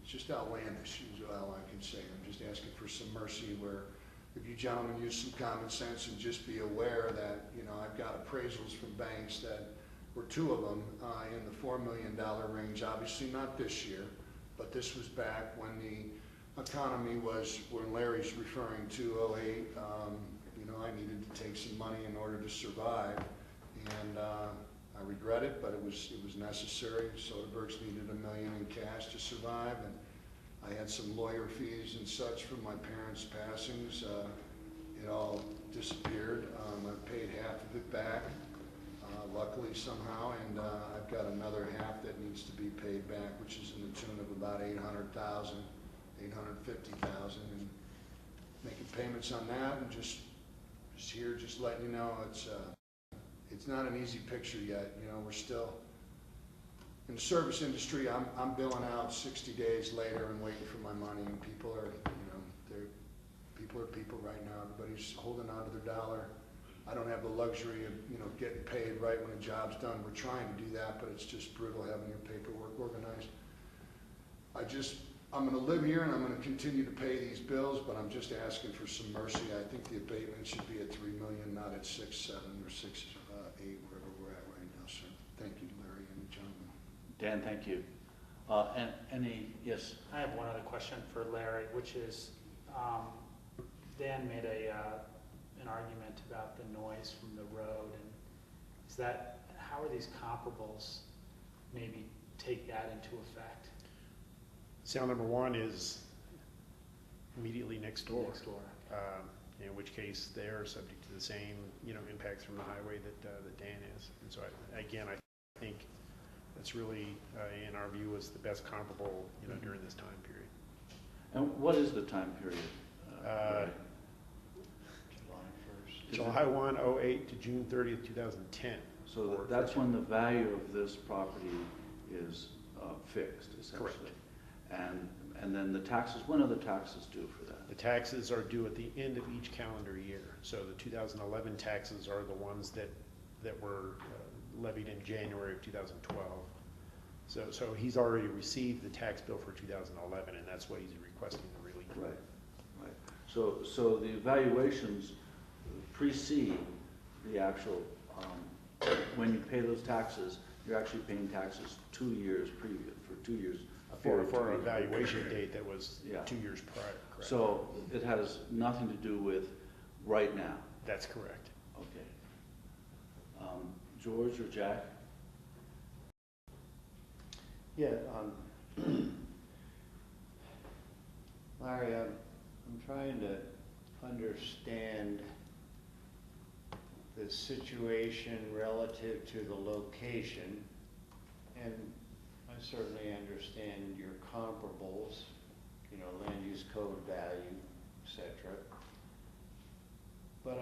just outlandish is all I can say. I'm just asking for some mercy where if you gentlemen use some common sense and just be aware that, you know, I've got appraisals from banks that were two of them in the $4 million range. Obviously not this year, but this was back when the economy was, when Larry's referring to 08, you know, I needed to take some money in order to survive, and I regret it, but it was necessary. Soderberg's needed $1 million in cash to survive, and I had some lawyer fees and such from my parents' passings. It all disappeared. I paid half of it back, luckily somehow, and I've got another half that needs to be paid back, which is in the tune of about $800,000, $850,000, and making payments on that, and just here, just letting you know it's not an easy picture yet. You know, we're still in the service industry. I'm billing out 60 days later and waiting for my money, and people are, you know, people are people right now. Everybody's holding on to their dollar. I don't have the luxury of, you know, getting paid right when a job's done. We're trying to do that, but it's just brutal having your paperwork organized. I'm gonna live here and I'm gonna continue to pay these bills, but I'm just asking for some mercy. I think the abatement should be at 3 million, not at 6, 7, or 6, 8, wherever we're at right now, sir. Thank you, Larry and the gentleman. Dan, thank you. And any, yes? I have one other question for Larry, which is, Dan made an argument about the noise from the road, and is that, how are these comparables maybe take that into effect? Sale number one is immediately next door. Next door. In which case they're subject to the same, impacts from the highway that Dan is. And so I think that's really, in our view, is the best comparable, during this time period. And what is the time period? July 1, 08 to June 30th, 2010. So that's when the value of this property is fixed, essentially. Correct. And then the taxes, when are the taxes due for that? The taxes are due at the end of each calendar year. So the 2011 taxes are the ones that were levied in January of 2012. So he's already received the tax bill for 2011, and that's what he's requesting the relief. Right. So the evaluations precede the actual, when you pay those taxes, you're actually paying taxes 2 years previous, for 2 years. For an evaluation date that was Yeah. 2 years prior, correct? So it has nothing to do with right now. That's correct. Okay. George or Jack? Yeah, Larry, I'm trying to understand the situation relative to the location, and I certainly understand your comparables, land use code value, etc. But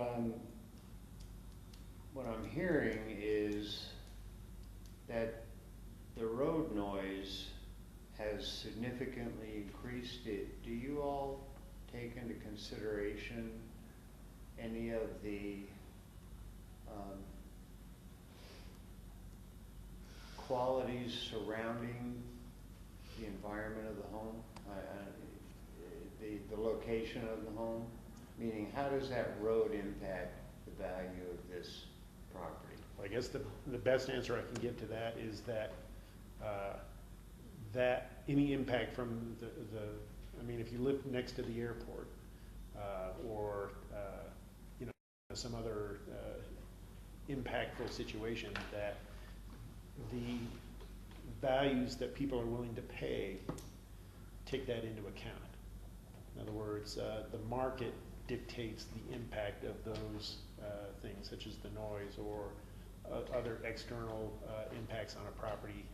what I'm hearing is that the road noise has significantly increased. Do you all take into consideration any of the qualities surrounding the environment of the home, the location of the home? Meaning, how does that road impact the value of this property? Well, I guess the best answer I can give to that is that that any impact from if you live next to the airport or some other impactful situation, that the values that people are willing to pay take that into account. In other words, the market dictates the impact of those things, such as the noise or other external impacts on a property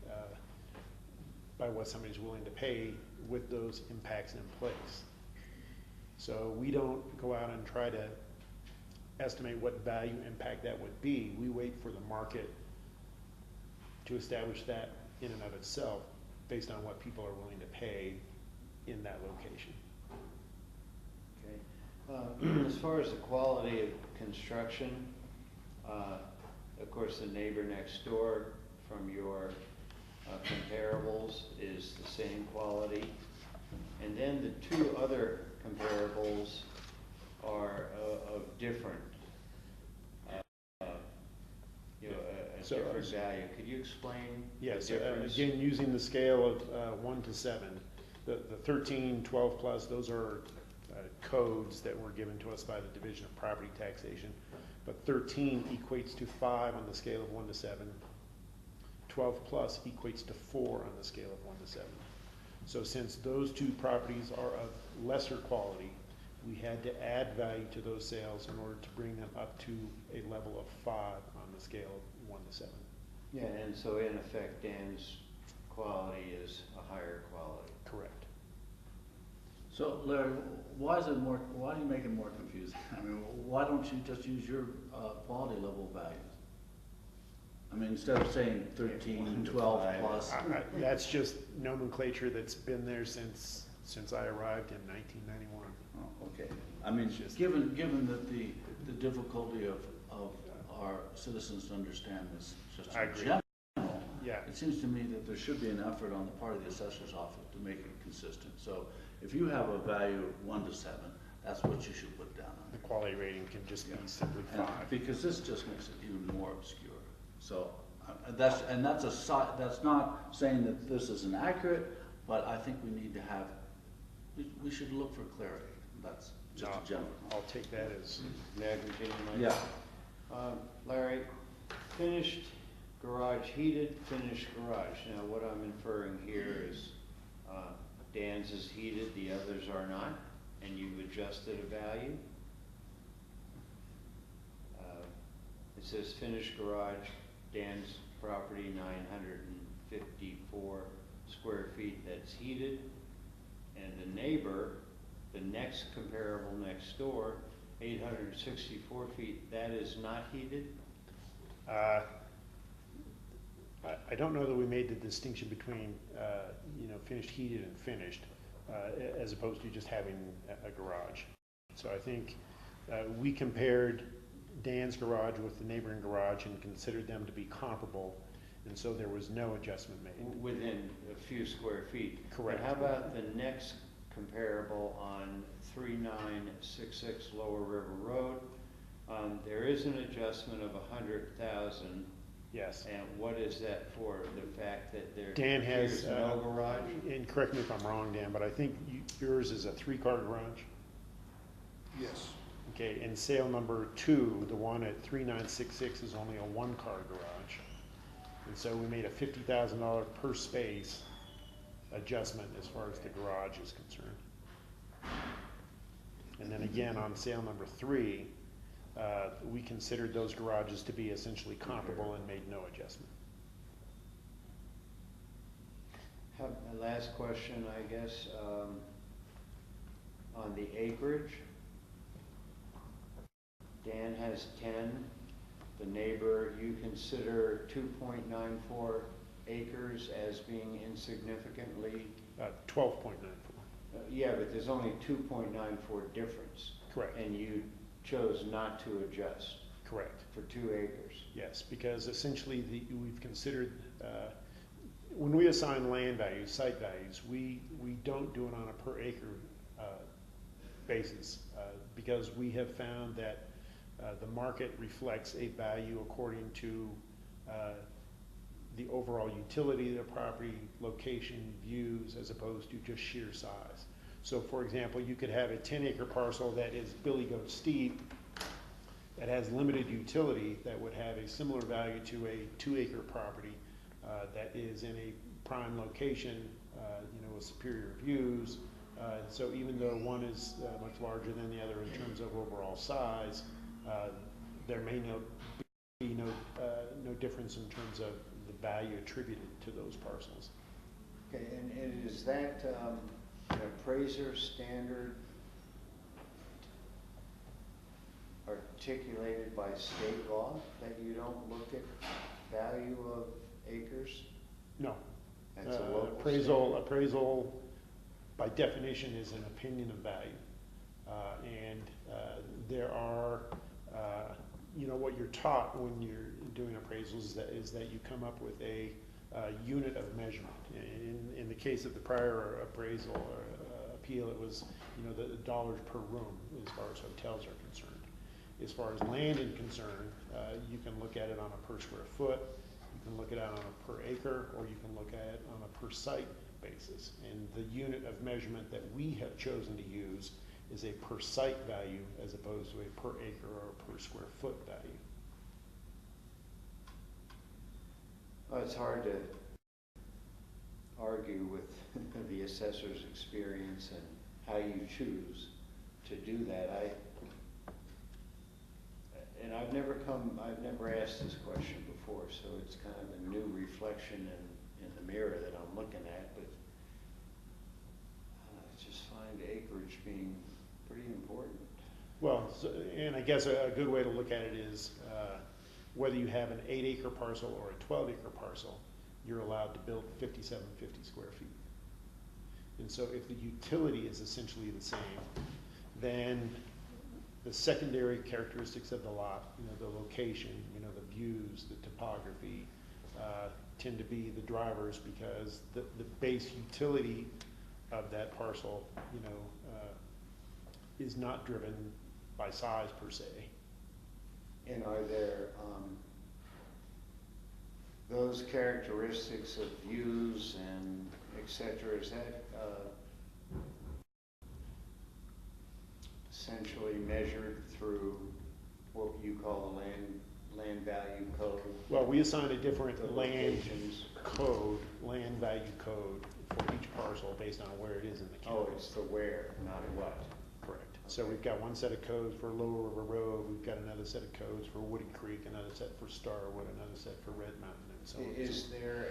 by what somebody's willing to pay with those impacts in place. So we don't go out and try to estimate what value impact that would be. We wait for the market to establish that in and of itself based on what people are willing to pay in that location. Okay. As far as the quality of construction, of course the neighbor next door from your comparables is the same quality. And then the two other comparables are of different, different value. Could you explain Yes, the difference? again, using the scale of 1 to 7, the 13, 12 plus, those are codes that were given to us by the Division of Property Taxation. But 13 equates to 5 on the scale of 1 to 7. 12 plus equates to 4 on the scale of 1 to 7. So since those two properties are of lesser quality, we had to add value to those sales in order to bring them up to a level of 5 on the scale of 1 to 7. Yeah, and so in effect, Dan's quality is a higher quality. Correct. So Larry, why do you make it more confusing? I mean, why don't you just use your quality level values? I mean, instead of saying 13, 12 plus. That's just nomenclature that's been there since I arrived in 1991. Oh, okay. I mean, given that the difficulty of our citizens to understand this just in general, Yeah. It seems to me that there should be an effort on the part of the assessor's office to make it consistent. So if you have a value of 1 to 7, that's what you should put down on The it. quality rating can just be simply And 5. because this just makes it even more obscure. So that's not saying that this is inaccurate, but I think we need to have, we should look for clarity. That's just a general. I'll take that as, May I continue, Mike? Yeah. Larry, finished garage, heated, finished garage. Now, what I'm inferring here is Dan's is heated, the others are not, and you've adjusted a value. It says finished garage, Dan's property, 954 square feet, that's heated. And the neighbor, the next comparable next door, 864 feet, that is not heated? I don't know that we made the distinction between, finished, heated, and finished, as opposed to just having a garage. So I think we compared Dan's garage with the neighboring garage and considered them to be comparable, and so there was no adjustment made. Within a few square feet. Correct. And how about the next comparable on 3966 Lower River Road? There is an adjustment of 100,000. Yes. And what is that for? The fact that there Dan has appears no garage? And correct me if I'm wrong, Dan, but I think yours is a 3-car garage. Yes. Okay, and sale number 2, the one at 3966, is only a 1-car garage. And so we made a $50,000 per space adjustment as far as the garage is concerned. And then again, on sale number 3, we considered those garages to be essentially comparable and made no adjustment. My last question, I guess, on the acreage. Dan has 10. The neighbor, you consider 2.94 acres as being insignificantly? 12.94. Yeah, but there's only 2.94 difference. Correct. And you chose not to adjust Correct. for 2 acres. Yes, because essentially we've considered, when we assign land values, site values, we don't do it on a per acre basis because we have found that the market reflects a value according to the overall utility of the property, location, views, as opposed to just sheer size. So for example, you could have a 10-acre parcel that is billy goat steep, that has limited utility, that would have a similar value to a 2-acre property that is in a prime location, with superior views. So even though one is much larger than the other in terms of overall size, there may be no difference in terms of the value attributed to those parcels. Okay, and is that an appraiser standard articulated by state law, that you don't look at value of acres? No. That's a local Appraisal by definition is an opinion of value. And there are, what you're taught when you're doing appraisals is that you come up with a unit of measurement. In the case of the prior appraisal or appeal, it was, the dollars per room as far as hotels are concerned. As far as land is concerned, you can look at it on a per square foot, you can look at it on a per acre, or you can look at it on a per site basis. And the unit of measurement that we have chosen to use is a per site value as opposed to a per acre or a per square foot value. Well, it's hard to argue with the assessor's experience and how you choose to do that. I've never asked this question before, so it's kind of a new reflection in the mirror that I'm looking at, but I just find acreage being pretty important. Well, and I guess a good way to look at it is whether you have an 8-acre parcel or a 12-acre parcel, you're allowed to build 5750 square feet. And so if the utility is essentially the same, then the secondary characteristics of the lot, the location, the views, the topography, tend to be the drivers because the base utility of that parcel, is not driven by size per se. And are there, those characteristics of views and et cetera, is that, essentially measured through what you call the land value code? Well, we assign a different The land locations. code, land value code for each parcel based on where it is in the county. Oh, it's the where, not what. Correct. So we've got one set of codes for Lower River Road, we've got another set of codes for Woody Creek, another set for Starwood, another set for Red Mountain, and so on. Is there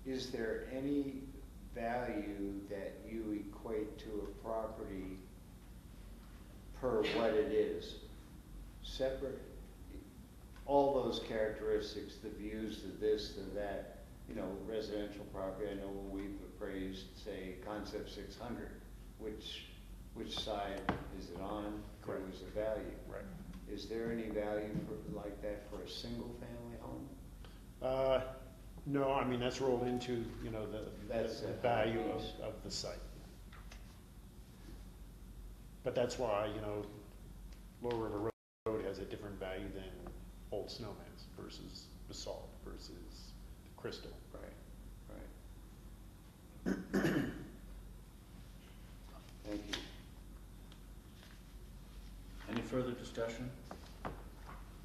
is there any value that you equate to a property per what it is? Separate, all those characteristics, the views, the this, the that, residential property, I know when we've appraised, say, Concept 600, which side is it on? What was the value? Right. Is there any value like that for a single family home? No, I mean, that's rolled into, That's the it. value of the site. But that's why, Lower River Road has a different value than Old Snowman's versus Basalt versus Crystal. Right. Thank you. Any further discussion?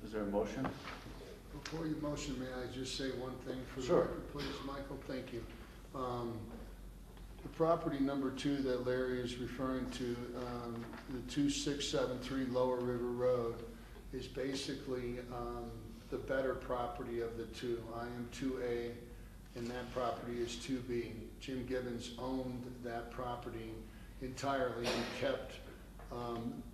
Is there a motion? Before you motion, may I just say one thing for the Sure. record, please, Michael? Thank you. The property number 2 that Larry is referring to, the 2673 Lower River Road, is basically the better property of the two. I am 2A, and that property is 2B. Jim Gibbons owned that property entirely and kept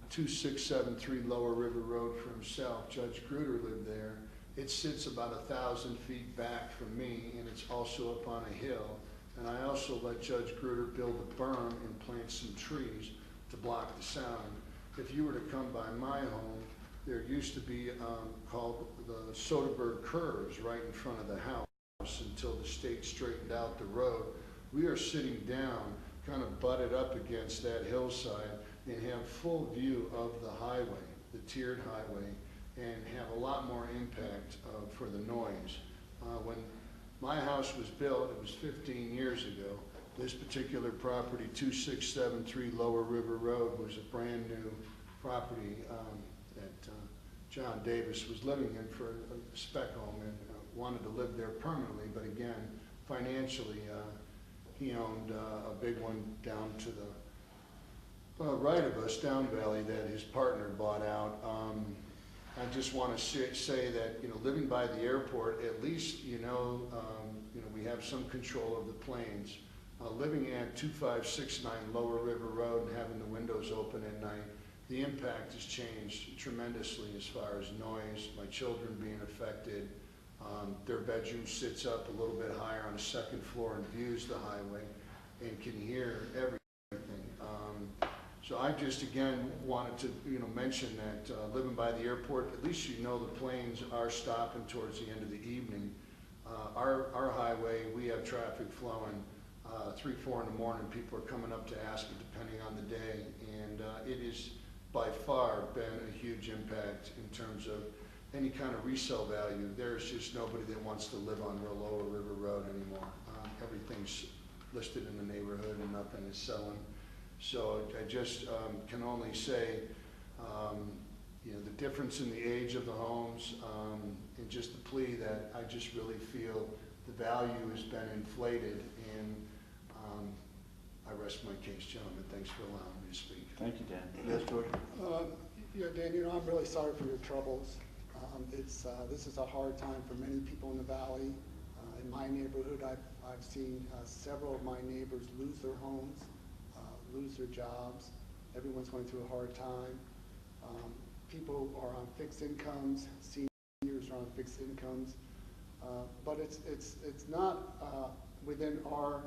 2673 Lower River Road for himself. Judge Gruder lived there. It sits about 1,000 feet back from me, and it's also up on a hill. And I also let Judge Gruder build a berm and plant some trees to block the sound. If you were to come by my home, there used to be called the Soderberg Curves right in front of the house until the state straightened out the road. We are sitting down, kind of butted up against that hillside, and have full view of the highway, the tiered highway, and have a lot more impact for the noise. When my house was built, it was 15 years ago. This particular property, 2673 Lower River Road, was a brand new property that John Davis was living in for a spec home and wanted to live there permanently, but again, financially, he owned a big one down to the right of us, down valley, that his partner bought out. I just want to say that, living by the airport, at least, we have some control of the planes. Living at 2569 Lower River Road and having the windows open at night, the impact has changed tremendously as far as noise, my children being affected. Their bedroom sits up a little bit higher on the second floor and views the highway and can hear everything. So I just, again, wanted to, mention that living by the airport, at least the planes are stopping towards the end of the evening. Our highway, we have traffic flowing 3, 4 in the morning. People are coming up to ask it depending on the day, and it is by far been a huge impact in terms of any kind of resale value. There's just nobody that wants to live on Lower River Road anymore. Everything's listed in the neighborhood and nothing is selling. So I just can only say, the difference in the age of the homes, and just the plea that I just really feel the value has been inflated, and I rest my case, gentlemen. Thanks for allowing me to speak. Thank you, Dan. Yes, George? Yeah, Dan, I'm really sorry for your troubles. This is a hard time for many people in the valley. In my neighborhood, I've seen several of my neighbors lose their homes, lose their jobs. Everyone's going through a hard time. People are on fixed incomes. Seniors are on fixed incomes. But it's not within our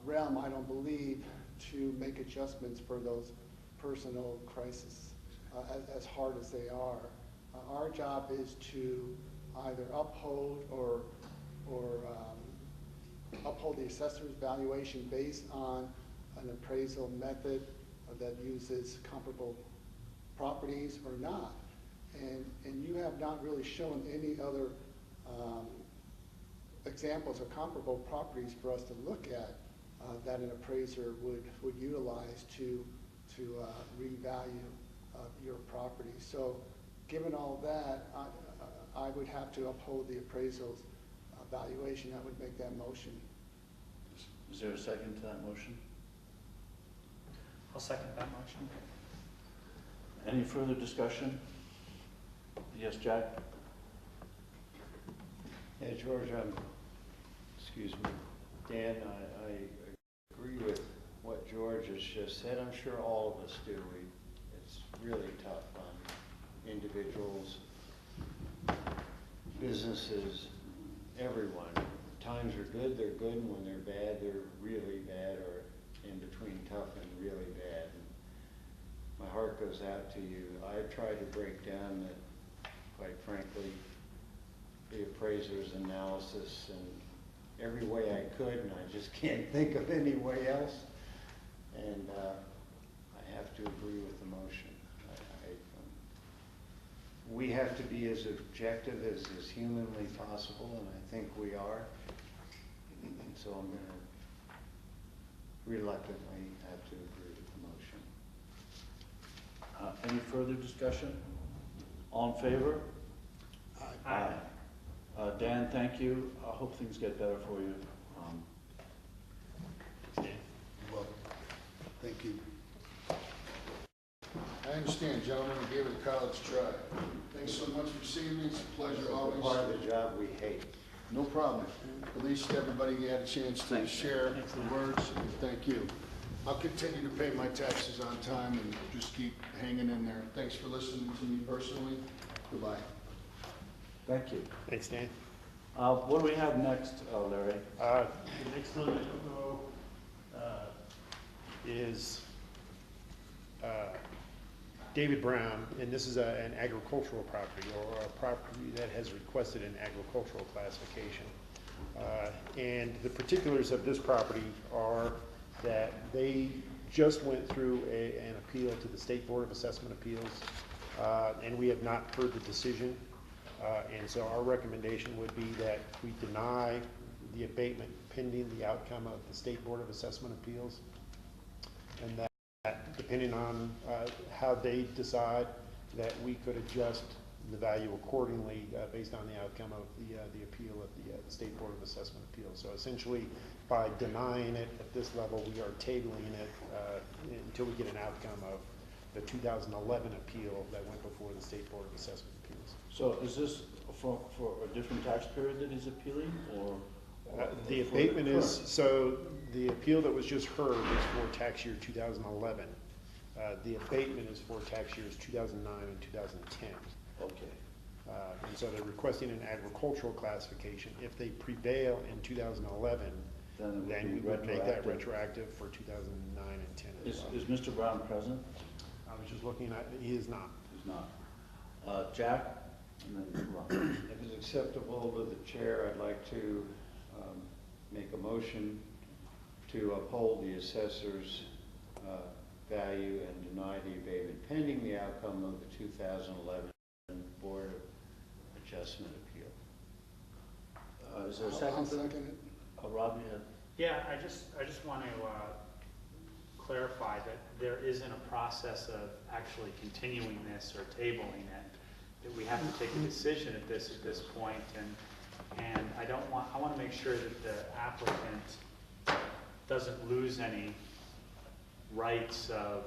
realm, I don't believe, to make adjustments for those personal crises, as hard as they are. Our job is to either uphold or uphold the assessor's valuation based on an appraisal method that uses comparable properties or not. And you have not really shown any other examples of comparable properties for us to look at that an appraiser would utilize to revalue your property. So given all that, I would have to uphold the appraisal's valuation. That would make that motion. Is there a second to that motion? I'll second that motion. Any further discussion? Yes, Jack? Yeah, George, excuse me, Dan, I agree with what George has just said. I'm sure all of us do. It's really tough on individuals, businesses, everyone. Times are good, they're good, and when they're bad, they're really bad, or in between tough and really bad. And my heart goes out to you. I've tried to break down that, quite frankly, the appraiser's analysis in every way I could, and I just can't think of any way else. And I have to agree with the motion. We have to be as objective as humanly possible, and I think we are. And so I'm going to reluctantly have to agree with the motion. Any further discussion? All in favor? Aye. Dan, thank you. I hope things get better for you. You're welcome. Thank you. I understand, gentlemen, we gave it a college try. Thanks so much for seeing me. It's a pleasure always. Part of the job we hate. No problem. At least everybody had a chance to share the words, and thank you. I'll continue to pay my taxes on time and just keep hanging in there. Thanks for listening to me personally. Goodbye. Thank you. Thanks, Dan. What do we have next, Larry? The next one I don't know is David Brown, and this is an agricultural property, or a property that has requested an agricultural classification. And the particulars of this property are that they just went through an appeal to the State Board of Assessment Appeals, and we have not heard the decision. And so our recommendation would be that we deny the abatement pending the outcome of the State Board of Assessment Appeals, and that depending on how they decide, that we could adjust the value accordingly based on the outcome of the appeal of the State Board of Assessment Appeals. So essentially, by denying it at this level, we are tabling it until we get an outcome of the 2011 appeal that went before the State Board of Assessment Appeals. So is this for a different tax period that he's appealing, or? The abatement is, so the appeal that was just heard is for tax year 2011. The abatement is for tax years 2009 and 2010. Okay. And so they're requesting an agricultural classification. If they prevail in 2011, then we would make that retroactive for 2009 and 10 as well. Is Mr. Brown present? I was just looking at, he is not. He's not. Jack? And then Ron. If it's acceptable to the chair, I'd like to make a motion to uphold the assessor's value and deny the abatement pending the outcome of the 2011 Board of Adjustment appeal. Is there a I'll second? second it. Rob, you had? Yeah, I just want to clarify that there isn't a process of actually continuing this or tabling it. That we have to take a decision at this point, and I want to make sure that the applicant doesn't lose any rights of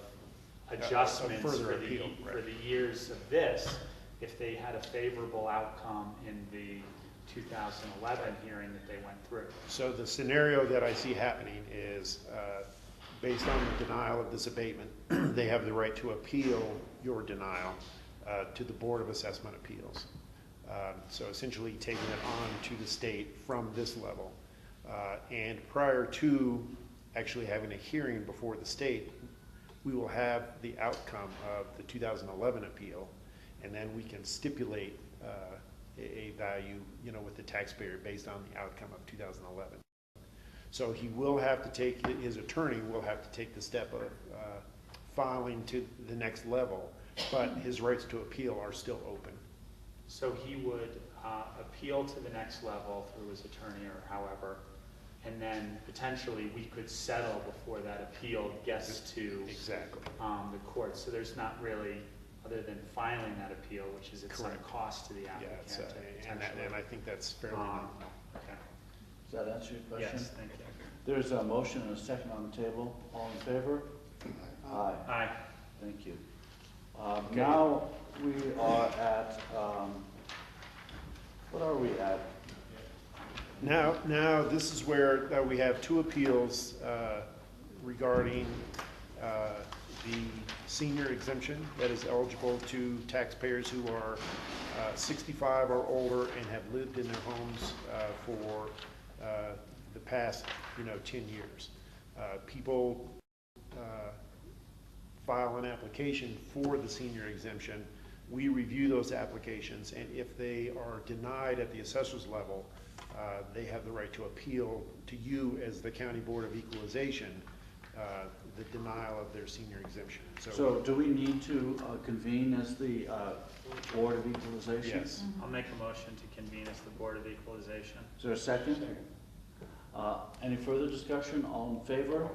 adjustments further for appeal, right. for the years of this, if they had a favorable outcome in the 2011 hearing that they went through. So the scenario that I see happening is, based on the denial of this abatement, they have the right to appeal your denial to the Board of Assessment Appeals. So essentially taking it on to the state from this level. And prior to actually having a hearing before the state, we will have the outcome of the 2011 appeal, and then we can stipulate a value, you know, with the taxpayer based on the outcome of 2011. So he will have to take, his attorney will have to take the step of filing to the next level, but his rights to appeal are still open. So he would appeal to the next level through his attorney or however, and then potentially we could settle before that appeal gets to Exactly. the court. So there's not really, other than filing that appeal, which is at some Correct. cost to the Yeah, applicant. it's, to and potentially- I think that's fairly normal. Okay. Does that answer your question? Yes, thank you. There's a motion and a second on the table. All in favor? Aye. Aye. Thank you. Now we are at, what are we at? Now this is where we have two appeals regarding the senior exemption that is eligible to taxpayers who are 65 or older and have lived in their homes for the past, 10 years. People file an application for the senior exemption. We review those applications, and if they are denied at the assessor's level, they have the right to appeal to you as the County Board of Equalization, the denial of their senior exemption. So do we need to convene as the Board of Equalization? Yes. I'll make a motion to convene as the Board of Equalization. Is there a second? Any further discussion? All in favor?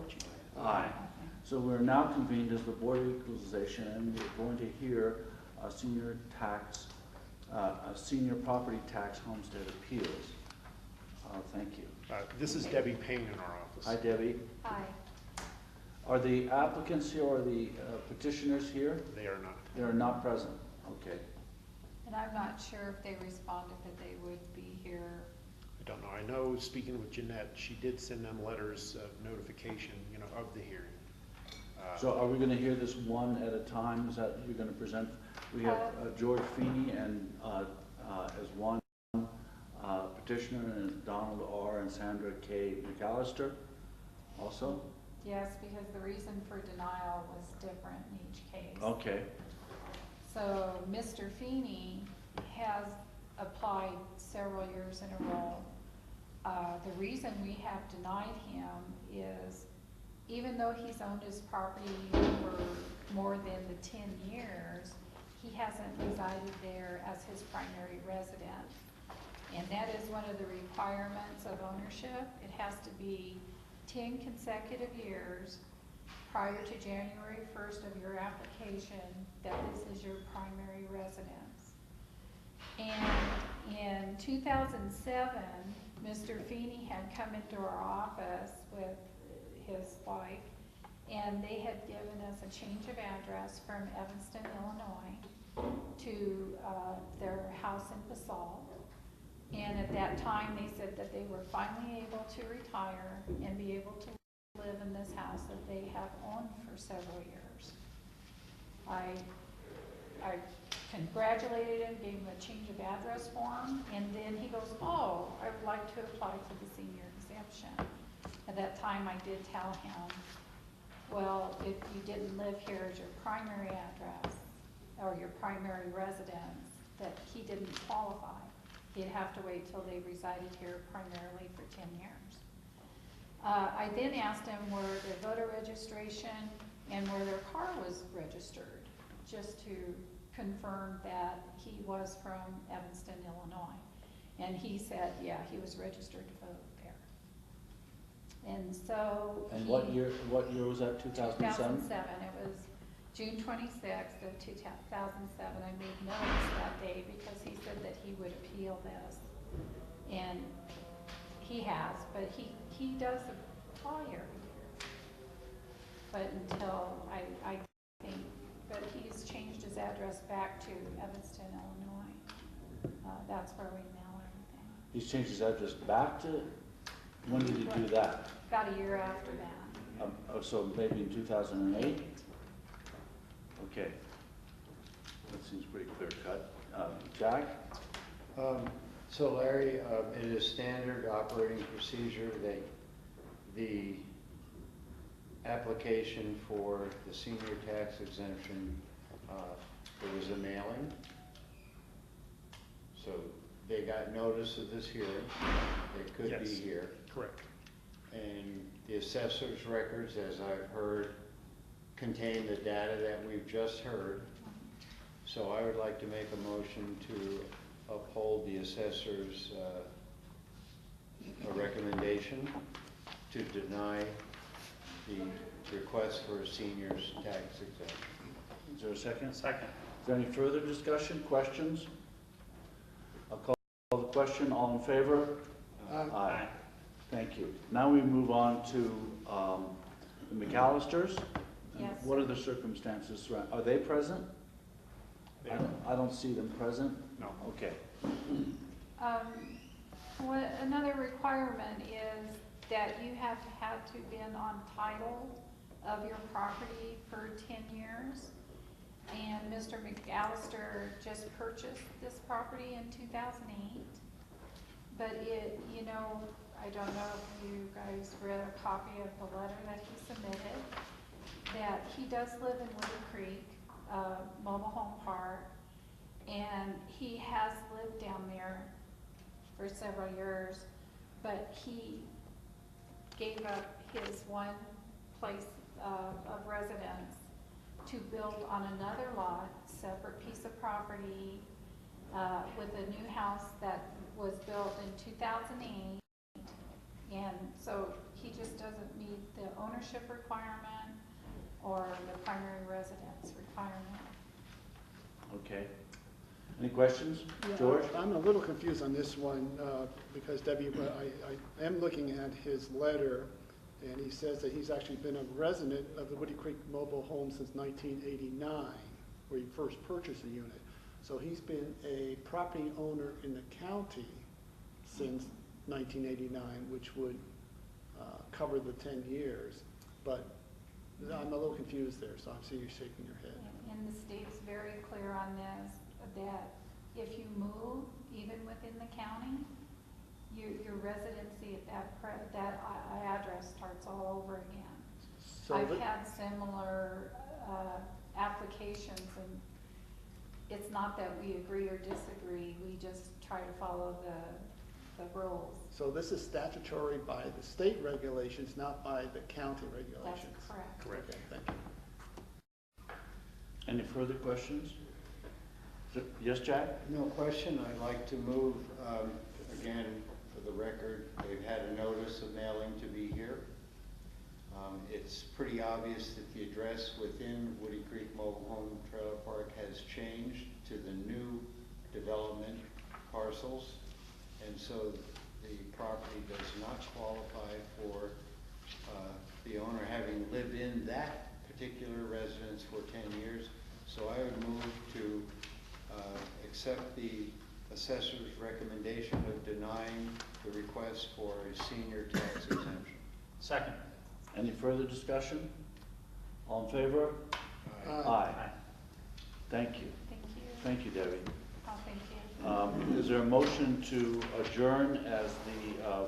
Aye. So we're now convened as the Board of Equalization, and we're going to hear a senior property tax homestead appeals. Thank you. This is Debbie Payne in our office. Hi, Debbie. Hi. Are the applicants here or the petitioners here? They are not. They are not present. Okay. And I'm not sure if they responded that they would be here. I don't know. I know, speaking with Jeanette, she did send them letters of notification, of the hearing. So are we going to hear this one at a time? Is that you're going to present? We have George Feeney and as one petitioner, and Donald R. and Sandra K. McAllister also? Yes, because the reason for denial was different in each case. Okay. So Mr. Feeney has applied several years in a row. The reason we have denied him is even though he's owned his property for more than the 10 years, he hasn't resided there as his primary residence. And that is one of the requirements of ownership. It has to be 10 consecutive years prior to January 1st of your application that this is your primary residence. And in 2007, Mr. Feeney had come into our office with his wife, and they had given us a change of address from Evanston, Illinois to their house in Basalt. And at that time, they said that they were finally able to retire and be able to live in this house that they have owned for several years. I congratulated him, gave him a change of address form, and then he goes, "Oh, I would like to apply for the senior exemption." At that time, I did tell him, well, if you didn't live here as your primary address or your primary residence, that he didn't qualify. He'd have to wait till they resided here primarily for 10 years. I then asked him where their voter registration and where their car was registered, just to confirm that he was from Evanston, Illinois. And he said, yeah, he was registered to vote there. And so And what year was that, 2007? 2007, it was June 26th of 2007. I made notes that day because he said that he would appeal this. And he has, but he does apply every year. But until, I think, but he's changed his address back to Evanston, Illinois. That's where we mail everything. He's changed his address back to, when did he do that? About a year after that. So maybe in 2008? Okay. That seems pretty clear cut. Jack? So Larry, it is standard operating procedure that the application for the senior tax exemption, there was a mailing. So they got notice of this hearing, they could be Yes. here. Correct. And the assessor's records, as I've heard, contain the data that we've just heard. So I would like to make a motion to uphold the assessor's a recommendation to deny the request for a senior's tax exemption. Is there a second? Second. Is there any further discussion, questions? I'll call the question. All in favor? Aye. Thank you. Now we move on to the McAllisters. Yes. What are the circumstances? Are they present? I don't see them present. No. Okay. Another requirement is that you have had to been on title of your property for 10 years. And Mr. McAllister just purchased this property in 2008. But it, you know, I don't know if you guys read a copy of the letter that he submitted, that he does live in Woody Creek, mobile home park, and he has lived down there for several years, but he gave up his one place of residence to build on another lot, separate piece of property, with a new house that was built in 2008. And so he just doesn't meet the ownership requirement or the primary residence requirement. Okay. Any questions? Yeah, George? I'm a little confused on this one, because Debbie, I am looking at his letter, and he says that he's actually been a resident of the Woody Creek mobile home since 1989, where he first purchased a unit. So he's been a property owner in the county since 1989, which would cover the 10 years. But I'm a little confused there, so I see you shaking your head. And the state's very clear on this, that if you move, even within the county, your residency at that address starts all over again. So I've had similar applications, and it's not that we agree or disagree, we just try to follow the rules. So this is statutory by the state regulations, not by the county That's regulations? correct. Correct. Okay, thank you. Any further questions? Yes, Jack? No question. I'd like to move, again, for the record, they've had a notice of mailing to be here. It's pretty obvious that the address within Woody Creek Mobile Home Trailer Park has changed to the new development parcels. And so the property does not qualify for the owner having lived in that particular residence for 10 years. So I would move to accept the assessor's recommendation of denying the request for a senior tax exemption. Second. Any further discussion? All in favor? Aye. Thank you. Thank you. Thank you, Debbie. Oh, thank you. Is there a motion to adjourn as the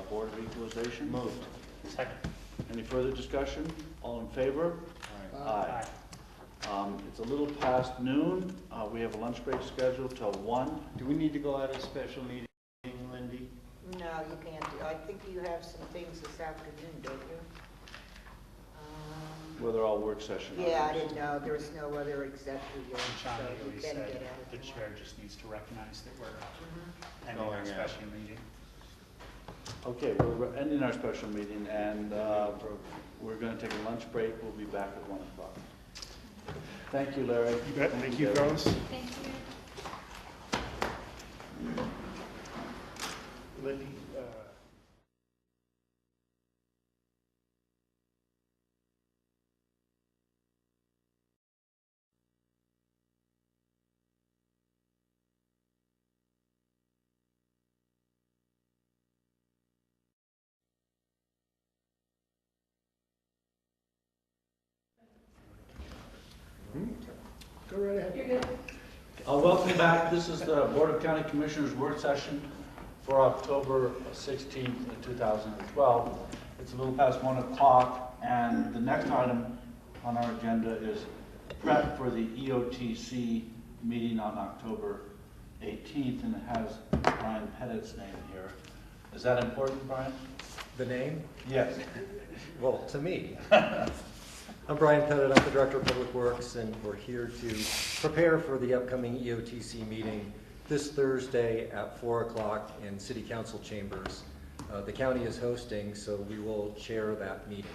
Board of Equalization? Moved. Second. Any further discussion? All in favor? Aye. It's a little past noon. We have a lunch break scheduled till 1. Do we need to go out of special meeting, Lindy? No, you can't do, I think you have some things this afternoon, don't you? Well, they're all work session Yeah, I items. didn't know, there was no other executive, John so Haley you can said get out the if you chair want. just needs to recognize that we're Mhm. ending our Going out. special meeting. Okay, we're ending our special meeting, and we're going to take a lunch break. We'll be back at 1 o'clock. Thank you, Larry. You bet. Thank you, Debbie. fellas. Thank you. Lindy, Go right ahead. You're good. Welcome back. This is the Board of County Commissioners work session for October 16th, 2012. It's a little past 1 o'clock, and the next item on our agenda is prep for the EOTC meeting on October 18th, and it has Brian Pettit's name here. Is that important, Brian? The name? Yes. Well, to me. I'm Brian Pettit, I'm the Director of Public Works, and we're here to prepare for the upcoming EOTC meeting this Thursday at 4 o'clock in City Council chambers. The county is hosting, so we will chair that meeting.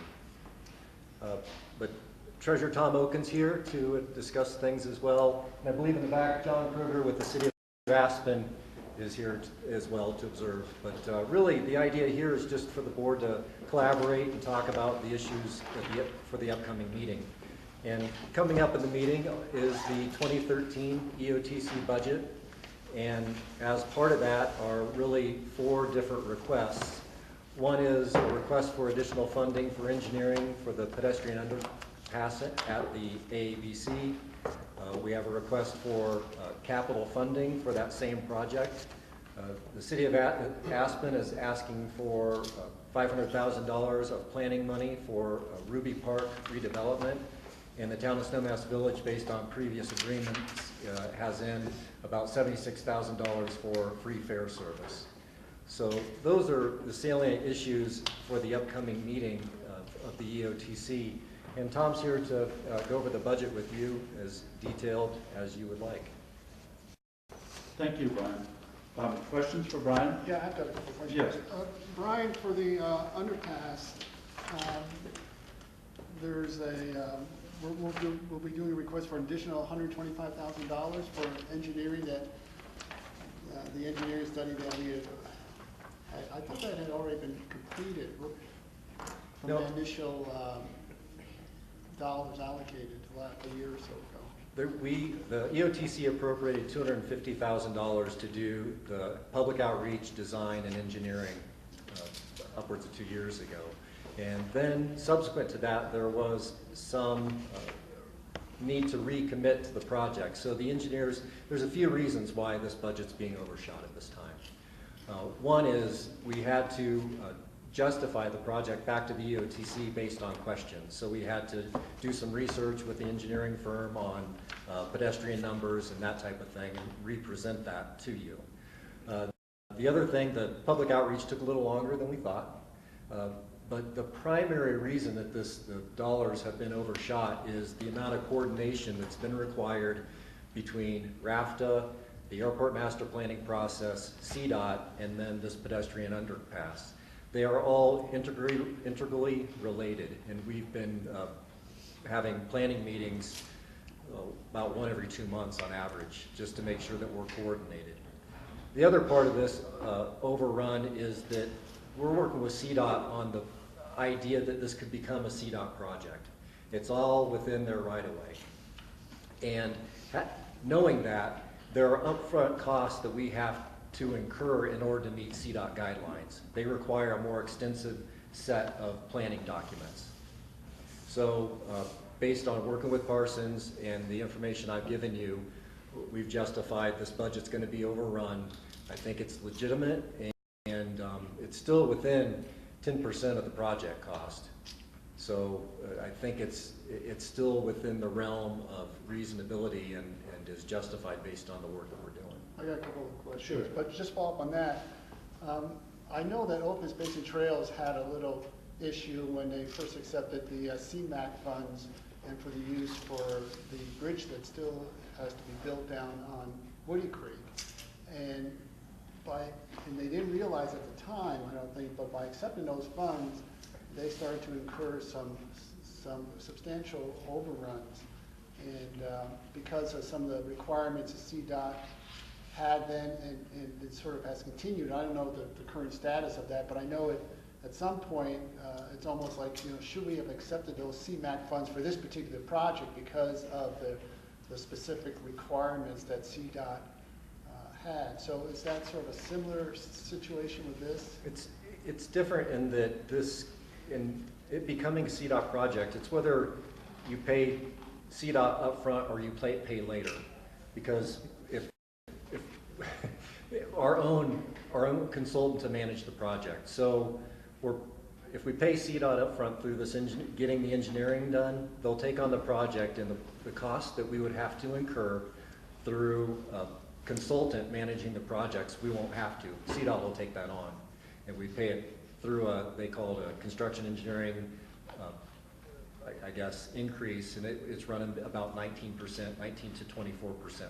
But Treasurer Tom Oken's here to discuss things as well. And I believe in the back, John Kruger with the City of Aspen is here as well to observe. But really, the idea here is just for the board to collaborate and talk about the issues for the upcoming meeting. And coming up in the meeting is the 2013 EOTC budget. And as part of that are really 4 different requests. One is a request for additional funding for engineering for the pedestrian underpass at the AABC. We have a request for capital funding for that same project. The City of Aspen is asking for $500,000 of planning money for Ruby Park redevelopment. And the town of Snowmass Village, based on previous agreements, has in about $76,000 for free fare service. So those are the salient issues for the upcoming meeting of the EOTC. And Tom's here to go over the budget with you as detailed as you would like. Thank you, Brian. Questions for Brian? Yeah, I've got a couple questions. Yes. Brian, for the underpass, there's a, we'll be doing a request for an additional $125,000 for engineering that, the engineering study that we had, I thought that had already been completed from No. the initial dollars allocated a year or so ago. The EOTC appropriated $250,000 to do the public outreach, design, and engineering upwards of 2 years ago. And then subsequent to that, there was some need to recommit to the project. So the engineers, there's a few reasons why this budget's being overshot at this time. One is we had to justify the project back to the EOTC based on questions. So we had to do some research with the engineering firm on pedestrian numbers and that type of thing and represent that to you. The other thing, the public outreach took a little longer than we thought. But the primary reason that the dollars have been overshot is the amount of coordination that's been required between RAFTA, the airport master planning process, CDOT, and then this pedestrian underpass. They are all integrally related, and we've been having planning meetings about 1 every 2 months on average, just to make sure that we're coordinated. The other part of this overrun is that we're working with CDOT on the idea that this could become a CDOT project. It's all within their right-of-way. And knowing that, there are upfront costs that we have to incur in order to meet CDOT guidelines. They require a more extensive set of planning documents. So based on working with Parsons and the information I've given you, we've justified this budget's going to be overrun. I think it's legitimate, and it's still within 10% of the project cost. So I think it's still within the realm of reasonability and is justified based on the work that we're doing. I got a couple of questions, but just follow up on that. I know that Open Space and Trails had a little issue when they first accepted the CMAQ funds and for the use for the bridge that still has to be built down on Woody Creek. And they didn't realize at the time, I don't think, but by accepting those funds, they started to incur some substantial overruns. And because of some of the requirements that CDOT had then, and it sort of has continued. I don't know the current status of that, but I know at some point, it's almost like, should we have accepted those CMAQ funds for this particular project because of the specific requirements that CDOT had? So is that sort of a similar situation with this? It's different in that in it becoming a CDOT project, it's whether you pay CDOT upfront or you pay later. Because if our own consultant to manage the project. So if we pay CDOT upfront through this getting the engineering done, they'll take on the project and the cost that we would have to incur through consultant managing the projects, we won't have to. CDOT will take that on. And we pay it through they call it a construction engineering, I guess, increase, and it's running about 19%, 19 to 24%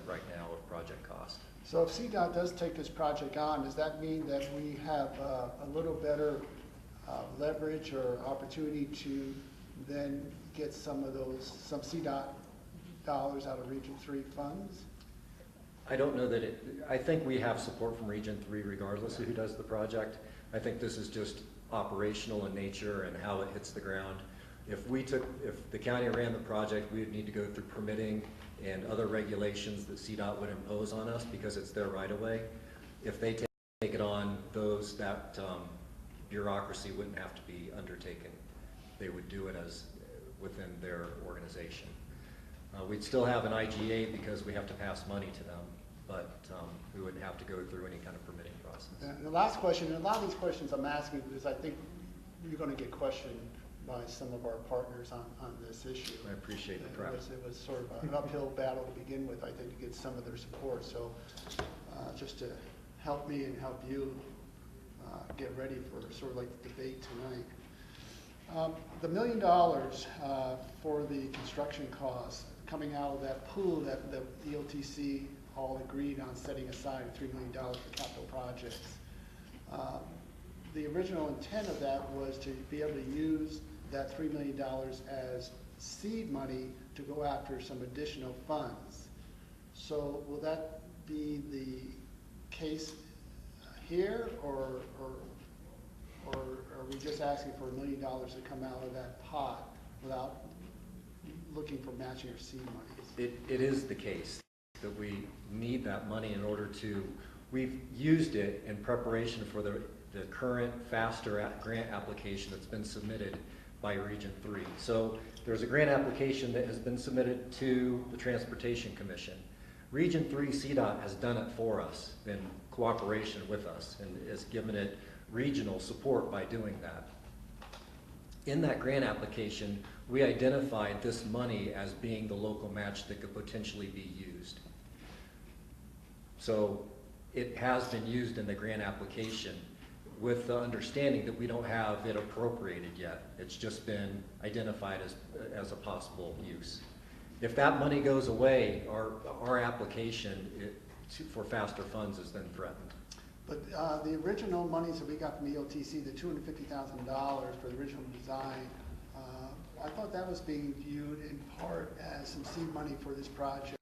right now of project cost. So if CDOT does take this project on, does that mean that we have a little better leverage or opportunity to then get some CDOT dollars out of Region 3 funds? I don't know that I think we have support from Region 3 regardless of who does the project. I think this is just operational in nature and how it hits the ground. If the county ran the project, we would need to go through permitting and other regulations that CDOT would impose on us because it's their right of way. If they take it on, that bureaucracy wouldn't have to be undertaken. They would do it as within their organization. We'd still have an IGA because we have to pass money to them, but we wouldn't have to go through any kind of permitting process. And the last question, and a lot of these questions I'm asking because I think you're going to get questioned by some of our partners on this issue. I appreciate the prep. It was sort of an uphill battle to begin with, I think, to get some of their support. So just to help me and help you get ready for sort of like the debate tonight. The $1 million for the construction costs coming out of that pool that the EOTC all agreed on setting aside $3 million for capital projects. The original intent of that was to be able to use that $3 million as seed money to go after some additional funds. So will that be the case here, or are we just asking for $1 million to come out of that pot without looking for matching or seed monies? It is the case that we need that money in order to, we've used it in preparation for the current FASTER grant application that's been submitted by Region 3. So there's a grant application that has been submitted to the Transportation Commission. Region 3 CDOT has done it for us in cooperation with us and has given it regional support by doing that. In that grant application, we identified this money as being the local match that could potentially be used. So it has been used in the grant application with the understanding that we don't have it appropriated yet. It's just been identified as a possible use. If that money goes away, our application for FASTER funds is then threatened. But the original monies that we got from EOTC, the $250,000 for the original design, I thought that was being viewed in part as some seed money for this project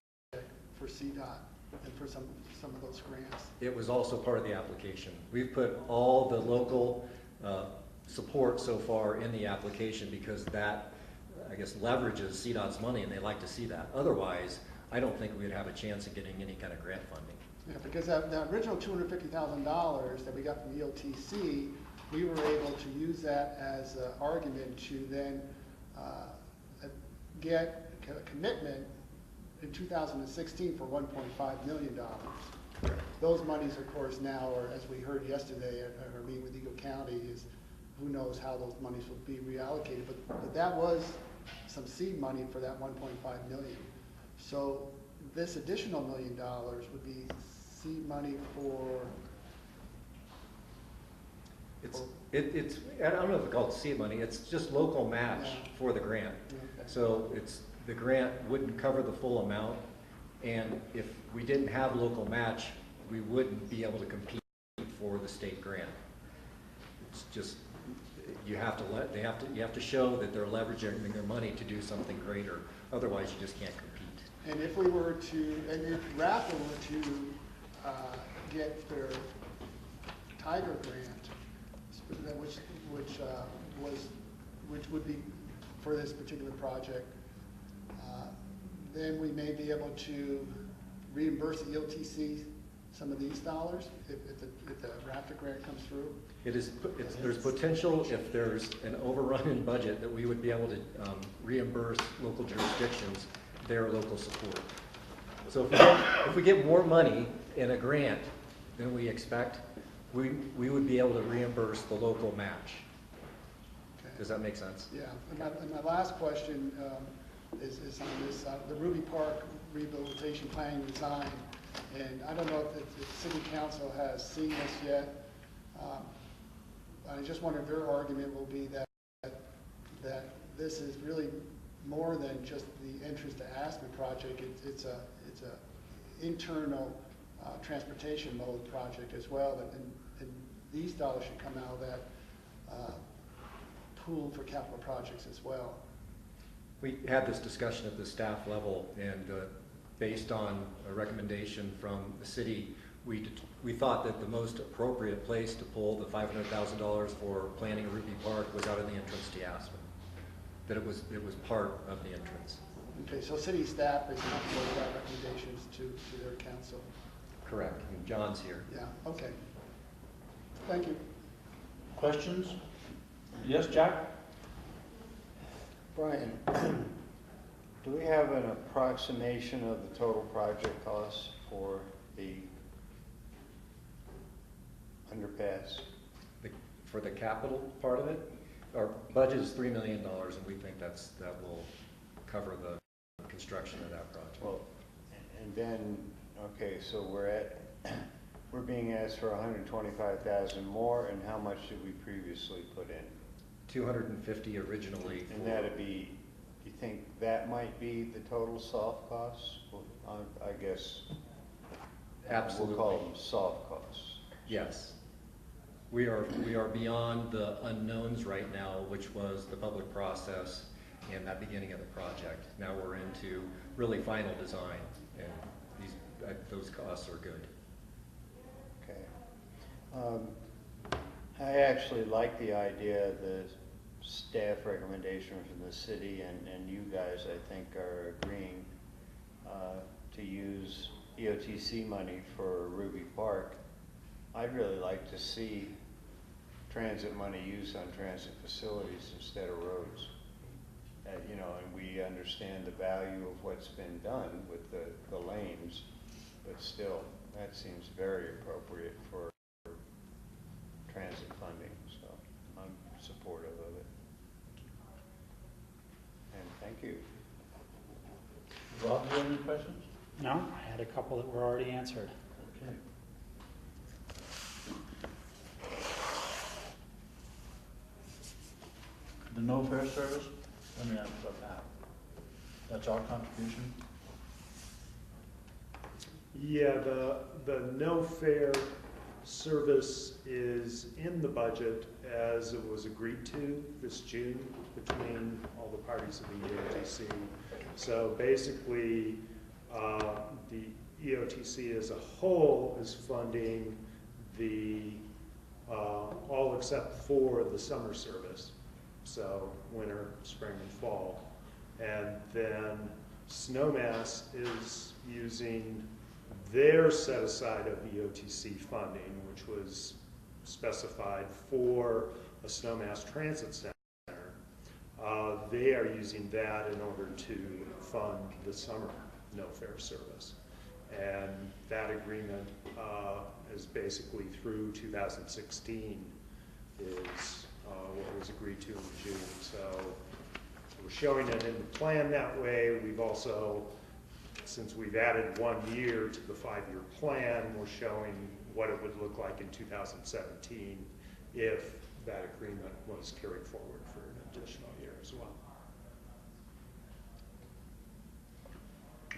for CDOT and for some of those grants. It was also part of the application. We've put all the local support so far in the application because that, I guess, leverages CDOT's money and they like to see that. Otherwise, I don't think we'd have a chance of getting any kind of grant funding. Yeah, because the original $250,000 that we got from EOTC, we were able to use that as an argument to then get a commitment in 2016 for $1.5 million. Those monies, of course, now, or as we heard yesterday at our meeting with Eagle County, is who knows how those monies will be reallocated. But that was some seed money for that $1.5 million. So this additional $1 million would be seed money for. It's I don't know if it's called seed money. It's just local match for the grant. Okay. So the grant wouldn't cover the full amount, and if we didn't have local match, we wouldn't be able to compete for the state grant. It's just you have to show that they're leveraging their money to do something greater. Otherwise, you just can't compete. And if we were to, and if RAPA were to get their Tiger grant, which would be for this particular project, then we may be able to reimburse the EOTC some of these dollars if the RAPTA grant comes through. There's potential if there's an overrun in budget that we would be able to reimburse local jurisdictions their local support. So if we get more money in a grant than we expect, we would be able to reimburse the local match. Okay. Does that make sense? Yeah. And my last question is on this, the Ruby Park Rehabilitation Planning Design. And I don't know if the city council has seen this yet. I just wonder if their argument will be that this is really more than just the entrance to Aspen project. It's a internal transportation mode project as well, and these dollars should come out of that pool for capital projects as well. We had this discussion at the staff level, and based on a recommendation from the city, we thought that the most appropriate place to pull the $500,000 for planning Ruby Park was out of the entrance to Aspen. That it was part of the entrance. Okay, so city staff is not going to provide recommendations to their council. Correct. And John's here. Yeah, okay. Thank you. Questions? Yes, Jack? Brian, do we have an approximation of the total project costs for the underpass? For the capital part of it, our budget is $3 million, and we think that will cover the construction of that project. Well, and then, okay, so we're being asked for 125,000 more, and how much did we previously put in? 250 originally. And that'd be, you think that might be the total soft costs? Well, I guess Absolutely. we'll call them soft costs. Yes. We are beyond the unknowns right now, which was the public process and that beginning of the project. Now we're into really final design, and those costs are good. Okay. I actually like the idea, the staff recommendation from the city, and you guys, I think, are agreeing to use EOTC money for Ruby Park. I'd really like to see transit money used on transit facilities instead of roads. You know, and we understand the value of what's been done with the lanes, but still, that seems very appropriate for transit funding, so I'm supportive of it. And thank you. Rob, do you have any questions? No, I had a couple that were already answered. Okay. The no fare service, let me ask about that. That's our contribution? Yeah, the no fare service is in the budget as it was agreed to this June between all the parties of the EOTC. So basically, the EOTC as a whole is funding the all except for the summer service. So winter, spring, and fall. And then Snowmass is using their set aside of EOTC funding, which was specified for a Snowmass Transit Center. They are using that in order to fund the summer no fare service. And that agreement is basically through 2016 is what was agreed to in June. So we're showing it in the plan that way. We've also, since we've added 1 year to the 5-year plan, we're showing what it would look like in 2017 if that agreement was carried forward for an additional year as well.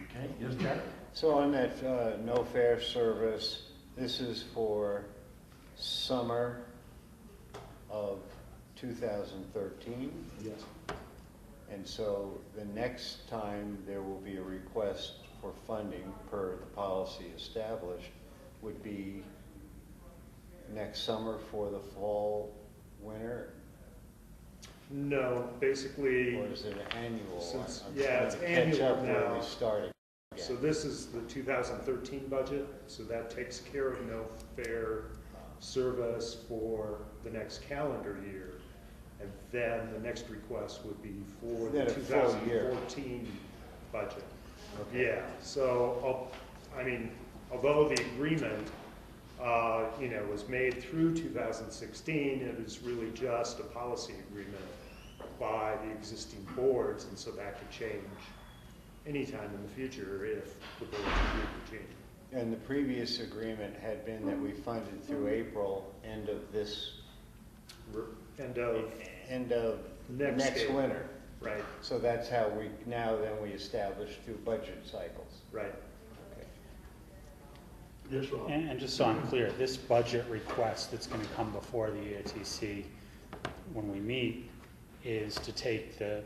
Okay, yes, Jack? So on that no fare service, this is for summer of 2013? Yes. And so the next time there will be a request for funding per the policy established would be next summer for the fall, winter? No, basically, Or is it an annual? Since- I'm yeah, trying it's to catch annual up where now. we started. so this is the 2013 budget, so that takes care of no fare service for the next calendar year. And then the next request would be for the Then a full year. 2014 budget. Okay. Yeah, so, I mean, although the agreement, was made through 2016, it is really just a policy agreement by the existing boards, and so that could change anytime in the future if the boards agree to change. And the previous agreement had been that we funded through April, end of this, End of end of next year. winter. Right, So that's how we, now then we establish through budget cycles. right. Okay. Yes, Rob. And just so I'm clear, this budget request that's going to come before the EOTC when we meet is to take the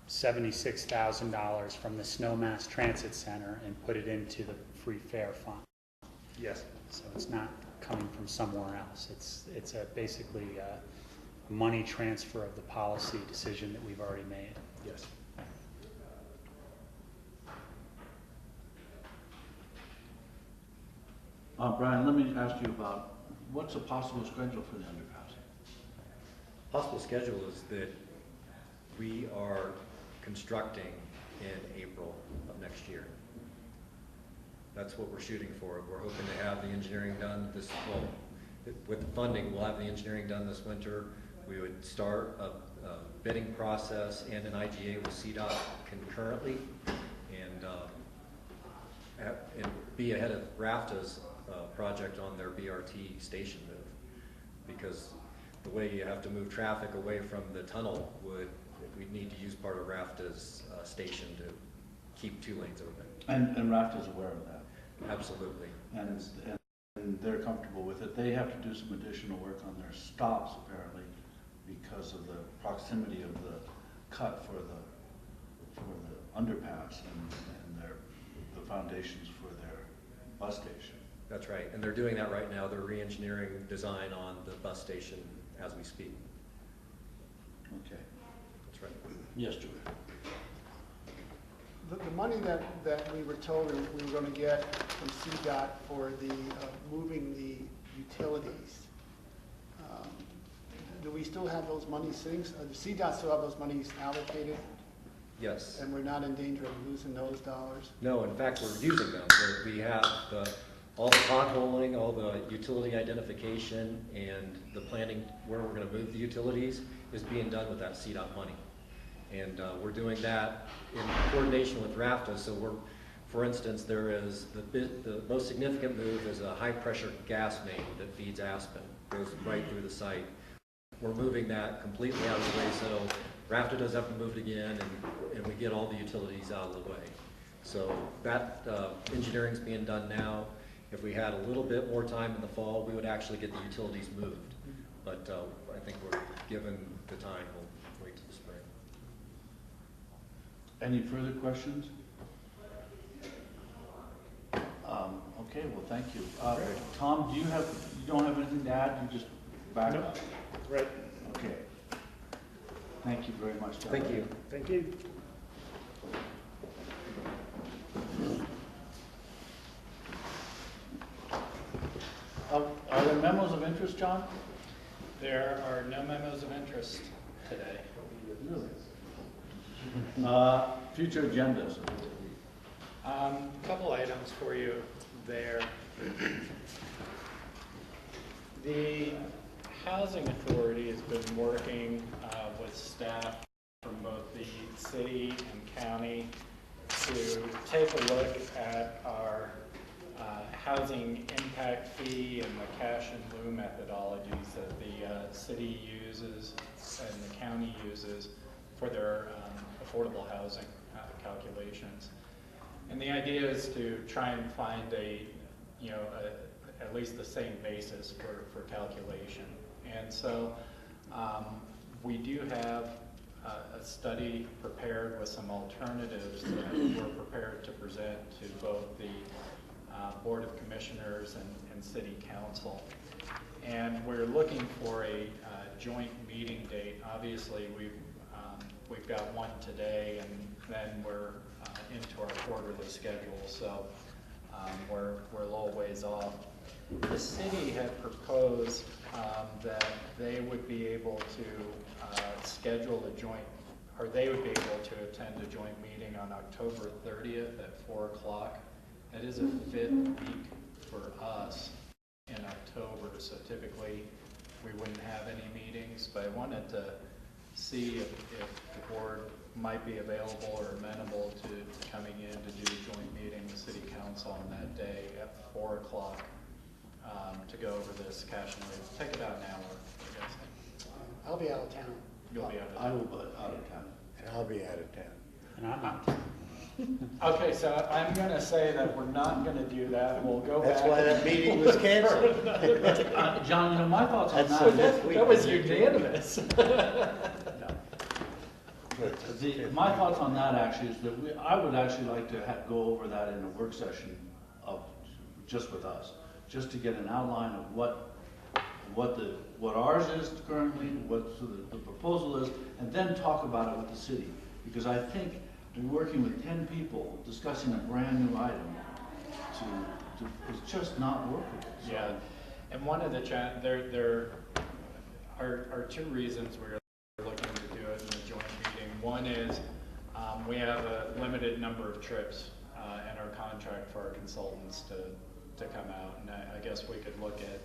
$76,000 from the Snowmass Transit Center and put it into the free fare fund. Yes, So it's not coming from somewhere else. It's basically a money transfer of the policy decision that we've already made. yes. Brian, let me ask you about, what's a possible schedule for the underpass? Possible schedule is that we are constructing in April of next year. That's what we're shooting for. We're hoping to have the engineering done this, well, with the funding, we'll have the engineering done this winter. We would start a bidding process and an IGA with CDOT concurrently, and be ahead of RAFTA's project on their BRT station move. Because the way you have to move traffic away from the tunnel we'd need to use part of RAFTA's station to keep 2 lanes open. And RAFT is aware of that. Absolutely. And they're comfortable with it. They have to do some additional work on their stops apparently because of the proximity of the cut for the underpass and the foundations for their bus station. That's right, and they're doing that right now. They're re-engineering design on the bus station as we speak. Okay. That's right. Yes, Joey. The money that we were told we were going to get from CDOT for the moving the utilities, do we still have those monies sitting? Does CDOT still have those monies allocated? Yes. And we're not in danger of losing those dollars? No, in fact, we're using them. We have all the potholing, all the utility identification, and the planning where we're going to move the utilities is being done with that CDOT money. And we're doing that in coordination with RAFTA. So for instance, there is the most significant move is a high pressure gas main that feeds Aspen, goes right through the site. We're moving that completely out of the way so RAFTA doesn't have to move it again, and we get all the utilities out of the way. So that engineering's being done now. If we had a little bit more time in the fall, we would actually get the utilities moved. But I think we're given the time, we'll wait till the spring. Any further questions? Okay, well, thank you. Tom, you don't have anything to add? You just back up? Right. Okay. Thank you very much, Tom. Thank you. Thank you. Are there memos of interest, John? There are no memos of interest today. Really? Future agendas. Couple items for you there. The Housing Authority has been working with staff from both the city and county to take a look at our housing impact fee and the cash in lieu methodologies that the city uses and the county uses for their affordable housing calculations. And the idea is to try and find at least the same basis for calculation. And so we do have a study prepared with some alternatives that we're prepared to present to both the Board of Commissioners and City Council. And we're looking for a joint meeting date. Obviously, we've got one today, and then we're into our quarterly schedule, so we're a little ways off. The city had proposed that they would be able to schedule a joint, or they would be able to attend a joint meeting on October 30th at 4 o'clock. That is a 5th week for us in October, so typically we wouldn't have any meetings, but I wanted to see if the board might be available or amenable to coming in to do a joint meeting with city council on that day at 4 o'clock to go over this cash and rate. Take about an hour, I guess. I'll be out of town. You'll be out of I town. will be out of town. And I'll be out of town. And I'm not. Okay, so I'm gonna say that we're not gonna do that. We'll go back. That's why that meeting was canceled. John, you know, my thoughts on That's that. That was unanimous. My thoughts on that actually is that I would actually like to go over that in a work session just with us, just to get an outline of what ours is currently, what the proposal is, and then talk about it with the city. Because I think working with 10 people discussing a brand new item it's just not workable. So, Yeah, and one of the there are two reasons we're looking to do it in a joint meeting. One is we have a limited number of trips in our contract for our consultants to come out, and I guess we could look at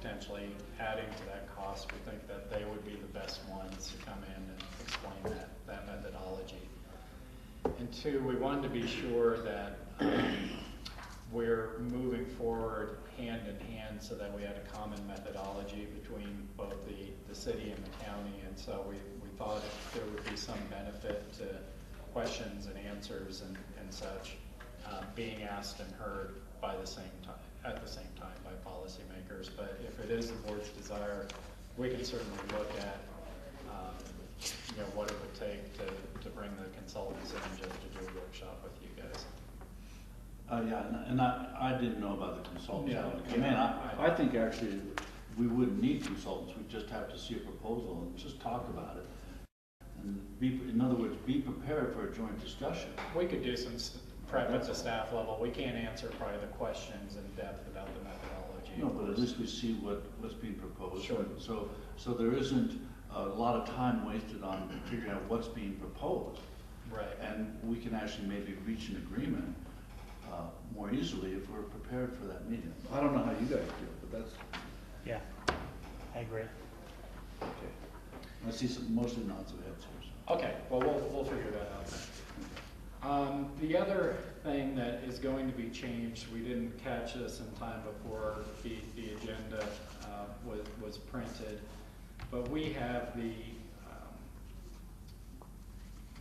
potentially adding to that cost. We think that they would be the best ones to come in and explain that methodology. And two, we wanted to be sure that we're moving forward hand in hand so that we had a common methodology between both the city and the county. And so we thought there would be some benefit to questions and answers and such being asked and heard at the same time by policymakers. But if it is the board's desire, we can certainly look at what it would take to bring the consultants in just to do a workshop with you guys. Yeah, and I didn't know about the consultants. Yeah. I think actually we wouldn't need consultants. We just have to see a proposal and just talk about it. And in other words, be prepared for a joint discussion. We could do some prep at the staff level. We can't answer probably the questions in depth about the methodology. No, but at least we see what's being proposed. Sure. So there isn't a lot of time wasted on figuring out what's being proposed. Right. And we can actually maybe reach an agreement more easily if we're prepared for that meeting. I don't know how you guys feel, but that's Yeah, I agree. okay. I see some mostly nods of heads here. So. Okay, well, we'll figure that out then. The other thing that is going to be changed, we didn't catch this in time before the agenda was printed, but we have the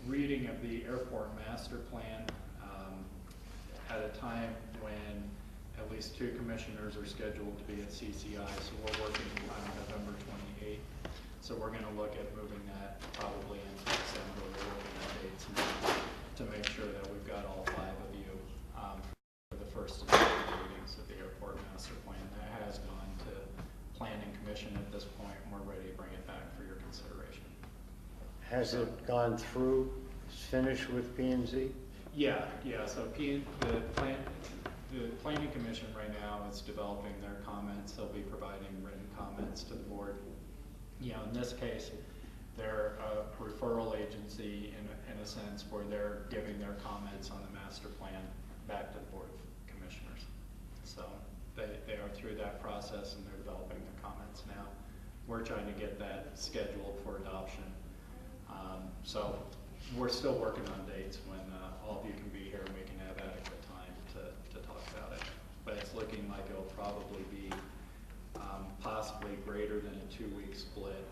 reading of the airport master plan at a time when at least 2 commissioners are scheduled to be at CCI, so we're working on November 28th. So we're going to look at moving that probably into December. We're looking at dates to make sure that we've got all 5 of you for the first of the meetings of the airport master plan. That has gone to Planning Commission at this point, and we're ready to bring it back for your consideration. Has it gone through, finished with P&Z? Yeah. So the Planning Commission right now is developing their comments. They'll be providing written comments to the board. In this case, they're a referral agency in a sense where they're giving their comments on the master plan back to the Board of Commissioners. So they are through that process and they're developing their comments now. We're trying to get that scheduled for adoption. So we're still working on dates when all of you can be here and we can have adequate time to talk about it. But it's looking like it'll probably be possibly greater than a 2-week split,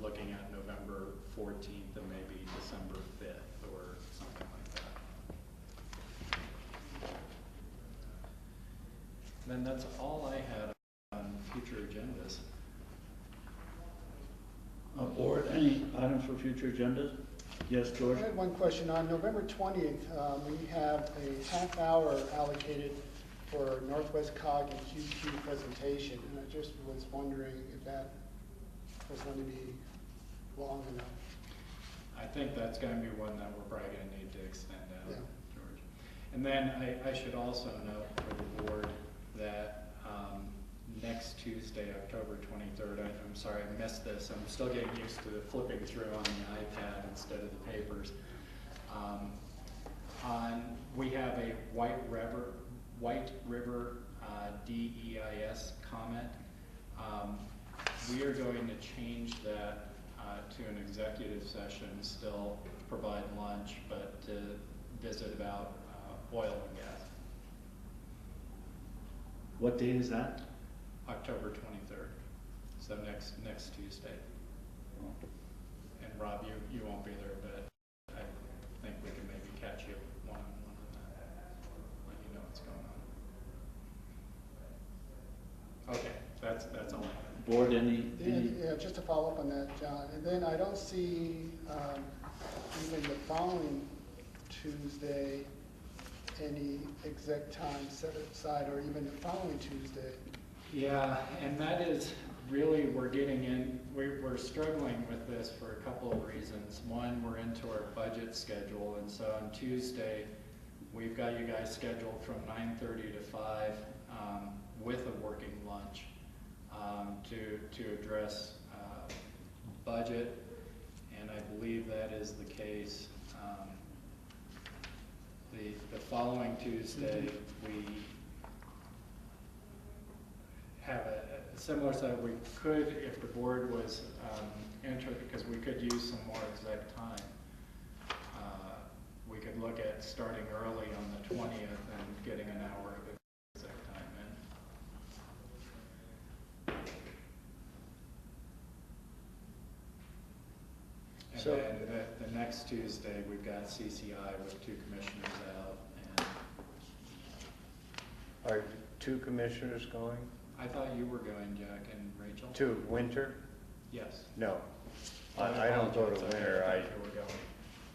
looking at November 14th and maybe December 5th or something like that. Then that's all I had on future agendas. Board, any items for future agendas? Yes, George? I had one question. On November 20th, we have a half hour allocated for Northwest COG and QQ presentation, and I just was wondering if that was going to be long enough. I think that's going to be one that we're probably going to need to extend out, Yeah. George. And then I should also note for the board that next Tuesday, October 23rd, I'm sorry I missed this. I'm still getting used to flipping through on the iPad instead of the papers. We have a White River DEIS comment. We are going to change that to an executive session, still provide lunch, but to visit about oil and gas. What date is that? October 23rd, so next Tuesday. And Rob, you won't be there, but I think we can maybe catch you one-on-one on that, let you know what's going on. Okay, that's all I have. Board, any? Yeah, just to follow up on that, John, and then I don't see even the following Tuesday any exec time set aside, or even the following Tuesday. Yeah, and that is really, we're struggling with this for a couple of reasons. One, we're into our budget schedule, and so on Tuesday, we've got you guys scheduled from 9:30 to 5 with a working lunch to address budget, and I believe that is the case. The following Tuesday, we have a similar set. We could, if the board was interested, because we could use some more exec time, we could look at starting early on the 20th and getting an hour of exec time in. And So- then the next Tuesday, we've got CCI with 2 commissioners out. And Are 2 commissioners going? I thought you were going, Jack and Rachel? To Winter? Yes. No. I don't go to apologize. Winter. I thought you were going.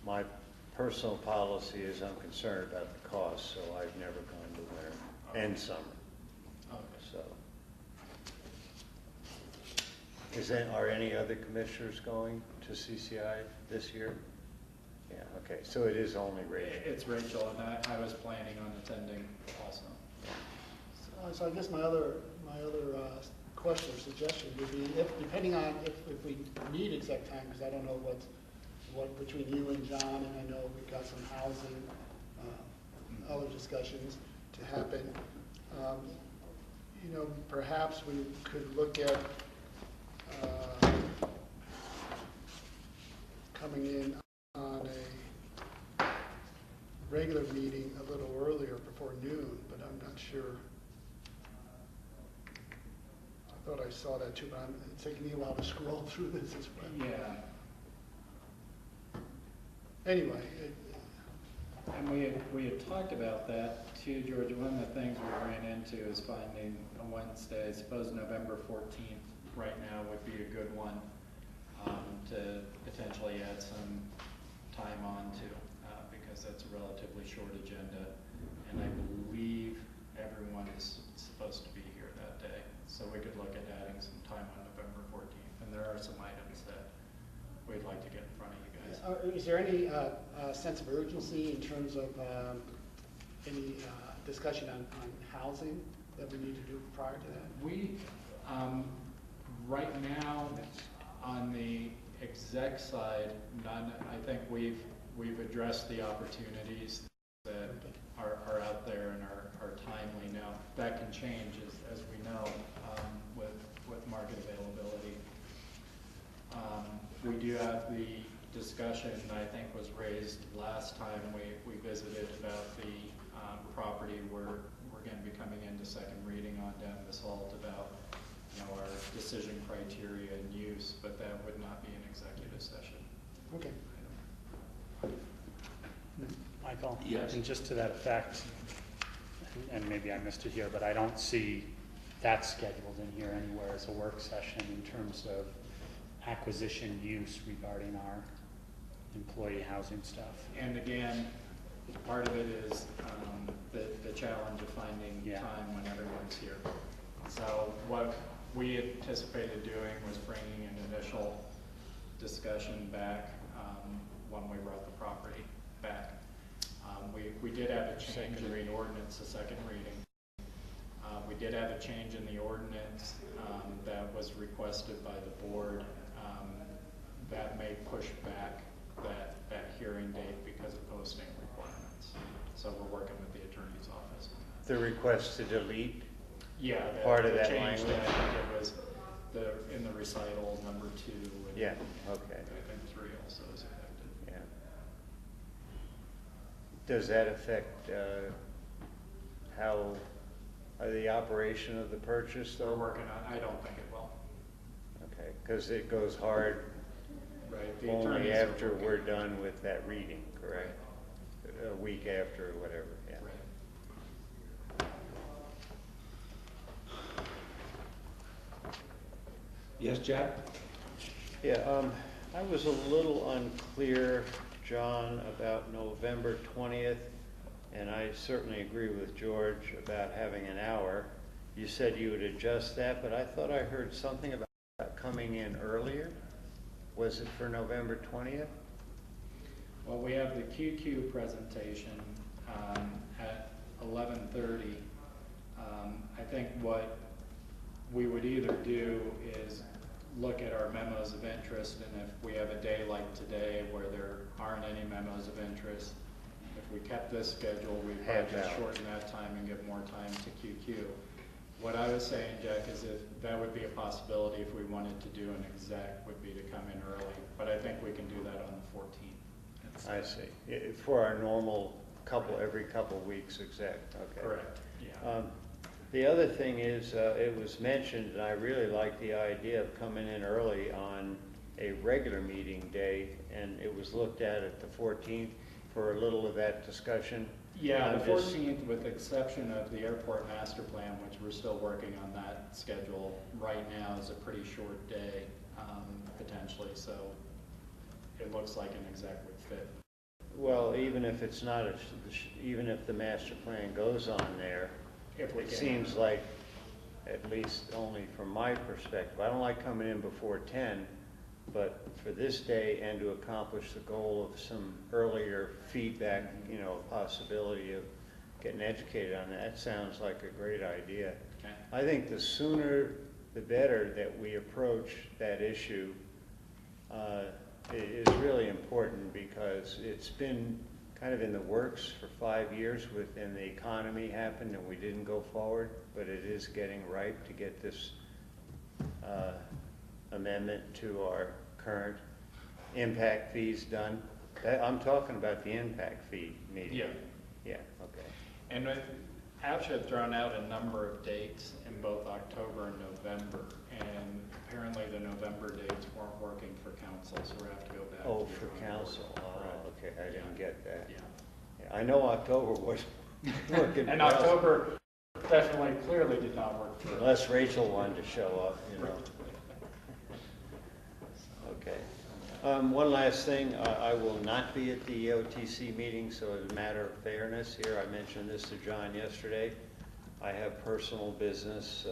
My personal policy is I'm concerned about the cost, so I've never gone to Winter and summer, Okay. so. Are any other commissioners going to CCI this year? Yeah, okay, so it is only Rachel. It's Rachel, and I was planning on attending also. So I guess my other question or suggestion would be, depending on if we need exec time, because I don't know what between you and John, and I know we've got some housing, other discussions to happen. Perhaps we could look at coming in on a regular meeting a little earlier before noon, but I'm not sure. I thought I saw that too, but it's taking me a while to scroll through this as well. Yeah, Anyway, and we had talked about that too, George. One of the things we ran into is finding a Wednesday. I suppose November 14th right now would be a good one to potentially add some time on to, because that's a relatively short agenda, and I believe everyone is supposed to be here that day. So we could look at adding some time on November 14th, and there are some items that we'd like to get in front of you guys. is there any sense of urgency in terms of any discussion on housing that we need to do prior to that? We, right now, on the exec side, I think we've addressed the opportunities that are out there and are timely. Now, that can change as we know with market availability. We do have the discussion, I think was raised last time we visited, about the property we're going to be coming into second reading on down this hall, about our decision criteria and use, but that would not be an executive session. Okay. Michael? Yes. And just to that effect, and maybe I missed it here, but I don't see that scheduled in here anywhere as a work session in terms of acquisition use regarding our employee housing stuff. And again, part of it is the challenge of finding time when everyone's here. So what we anticipated doing was bringing an initial discussion back when we brought the property back. We did have a change in the ordinance, the second reading. We did have a change in the ordinance that was requested by the board that may push back that hearing date because of posting requirements. So we're working with the attorney's office on that. The request to delete? Yeah, part of the that change language? that I think it was in the recital number 2. And Yeah, okay. I think it's does that affect how the operation of the purchase They're though? working on, I don't think it will. Okay, because it goes hard Right. The only attorneys are after working. we're done with that reading, correct? A week after or whatever, yeah. Right. Yes, Jack? Yeah, I was a little unclear, John, about November 20th, and I certainly agree with George about having an hour. You said you would adjust that, but I thought I heard something about coming in earlier. Was it for November 20th? Well, we have the QQ presentation at 11:30. I think what we would either do is look at our memos of interest, and if we have a day like today where there aren't any memos of interest, if we kept this schedule, we'd probably Half just hour. shorten that time and give more time to QQ. What I was saying, Jack, is if that would be a possibility if we wanted to do an exec, would be to come in early, but I think we can do that on the 14th. I see. For our normal every couple weeks exec, okay. Correct, yeah. The other thing is, it was mentioned, and I really like the idea of coming in early on a regular meeting day, and it was looked at the 14th for a little of that discussion. Yeah, the I'm just- 14th, with the exception of the airport master plan, which we're still working on that schedule right now, is a pretty short day, potentially, so it looks like an exec would fit. Well, even if it's not, even if the master plan goes on there, If we it can. seems like, at least only from my perspective, I don't like coming in before 10, but for this day and to accomplish the goal of some earlier feedback, you know, possibility of getting educated on that sounds like a great idea. Okay. I think the sooner the better that we approach that issue is really important, because it's been kind of in the works for 5 years within the economy happened and we didn't go forward, but it is getting ripe to get this amendment to our current impact fees done. I'm talking about the impact fee meeting. Yeah. Yeah, okay. And APSHA had thrown out a number of dates in both October and November, and apparently the November dates weren't working for council, so we have to go back. Oh, to the for drawing board. council, Correct. okay, I didn't get that. Yeah. Yeah, I know October was working. And well, October definitely, clearly did not work for us. Unless Rachel wanted to show up, you know. Okay. One last thing, I will not be at the EOTC meeting, so as a matter of fairness here, I mentioned this to John yesterday. I have personal business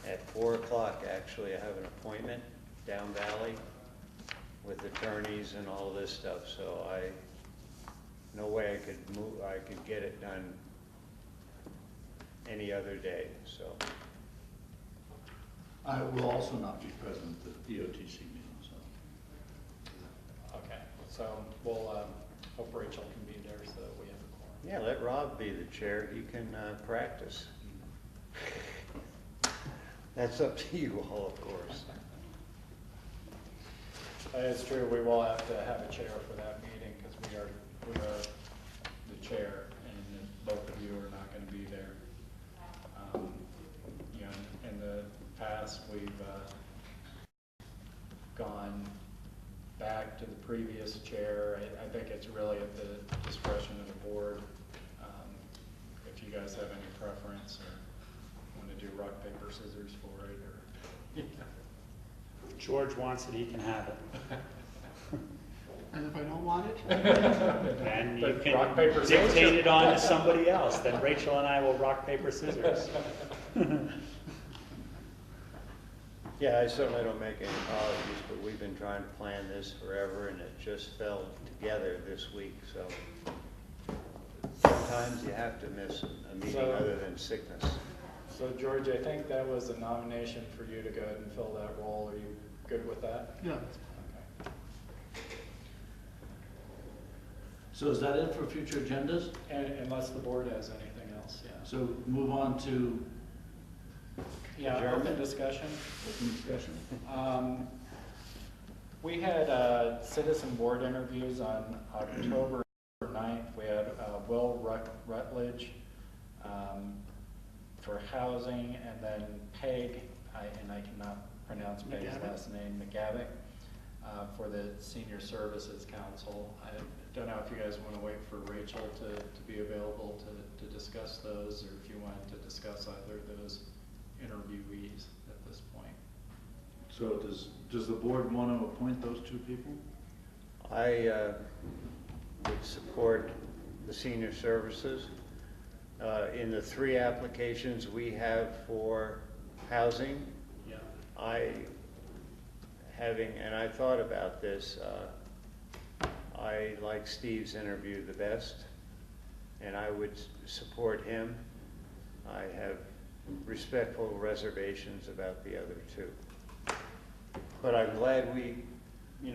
at 4 o'clock, actually. I have an appointment down Valley with attorneys and all this stuff, so no way I could get it done any other day, so. I will also not be present at the EOTC meeting, so. Okay, so we'll hope Rachel can be there so that we have a quorum. Yeah, let Rob be the chair. He can practice. That's up to you all, of course. It's true, we will have to have a chair for that meeting because we are the chair and both of you are not going to be there. You know, in the past, we've gone back to the previous chair. I think it's really at the discretion of the board. If you guys have any preference or want to do rock, paper, scissors for it, or George wants it, he can have it. And if I don't want it? Then you But rock, paper, can scissors. dictate it on to somebody else. Then Rachel and I will rock, paper, scissors. Yeah, I certainly don't make any apologies, but we've been trying to plan this forever, and it just fell together this week, so. Sometimes you have to miss a meeting So- other than sickness. So George, I think that was a nomination for you to go ahead and fill that role. Are you good with that? Yeah. Okay. So is that it for future agendas? And unless the board has anything else, yeah. So move on to Yeah, Adjournment? open discussion. open discussion. We had citizen board interviews on October 9th, we had Will Rutledge for housing, and then Peg, and I cannot pronounce Peg's last name, McGavick, for the Senior Services Council. I don't know if you guys want to wait for Rachel to be available to discuss those, or if you wanted to discuss either of those interviewees at this point. So does the board want to appoint those two people? I would support the senior services. In the 3 applications we have for housing, Yeah. and I thought about this, I like Steve's interview the best, and I would support him. I have respectful reservations about the other 2. But I'm glad we,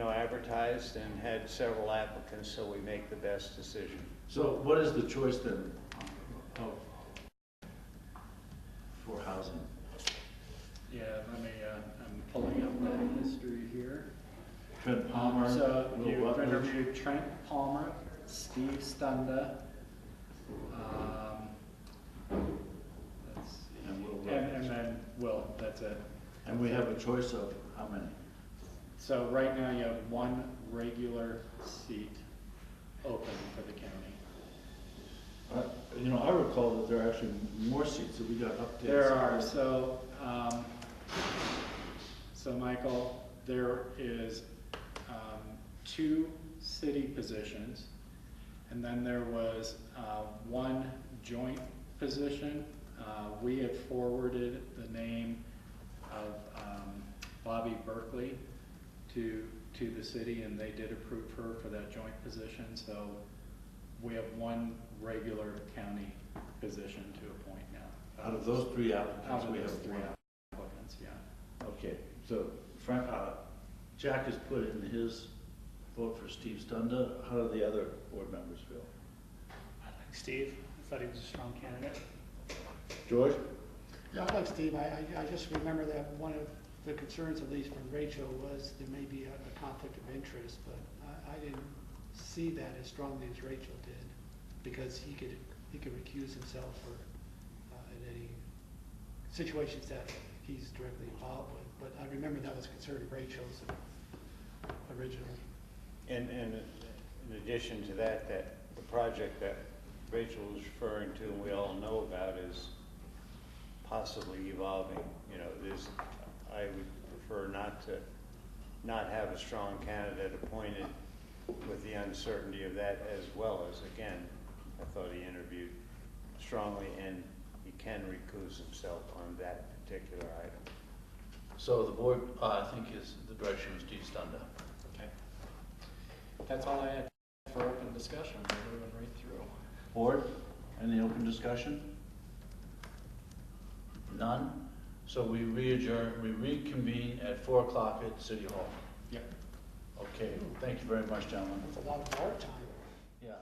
advertised and had several applicants, so we make the best decision. So what is the choice then for housing? Yeah, let me, I'm pulling up the history here. Trent Palmer, So Will you've Rutledge. interviewed Trent Palmer, Steve Stunda, let's see, And Will and Rutledge. then Will, that's it. And we have a choice of how many? So right now you have 1 regular seat open for the county. I recall that there are actually more seats that we got updated. There are, so Michael, there is 2 city positions, and then there was 1 joint position. We had forwarded the name of Bobby Berkeley to the city, and they did approve her for that joint position. So we have 1 regular county position to appoint now. Out of those 3 Out applicants, of we those have 3 1. applicants, yeah. Okay, so Frank, Jack has put in his vote for Steve Stunda. How do the other board members feel? I like Steve. I thought he was a strong candidate. George? Yeah, I like Steve. I just remember that one of the concerns, at least from Rachel, was there may be a conflict of interest, but I didn't see that as strongly as Rachel did, because he could recuse himself for in any situations that he's directly involved with. But I remember that was a concern of Rachel's originally. And in addition to that, the project that Rachel was referring to and we all know about is possibly evolving. I would prefer not have a strong candidate appointed with the uncertainty of that, as well as, again, I thought he interviewed strongly and he can recuse himself on that particular item. So the board, I think, is the direction of Steve Stunda. Okay. That's all I had for open discussion. We're moving right through. Board, any open discussion? None? So we reconvene at 4 o'clock at City Hall. Yep. Okay, thank you very much, gentlemen. That's a lot of our time. Yeah.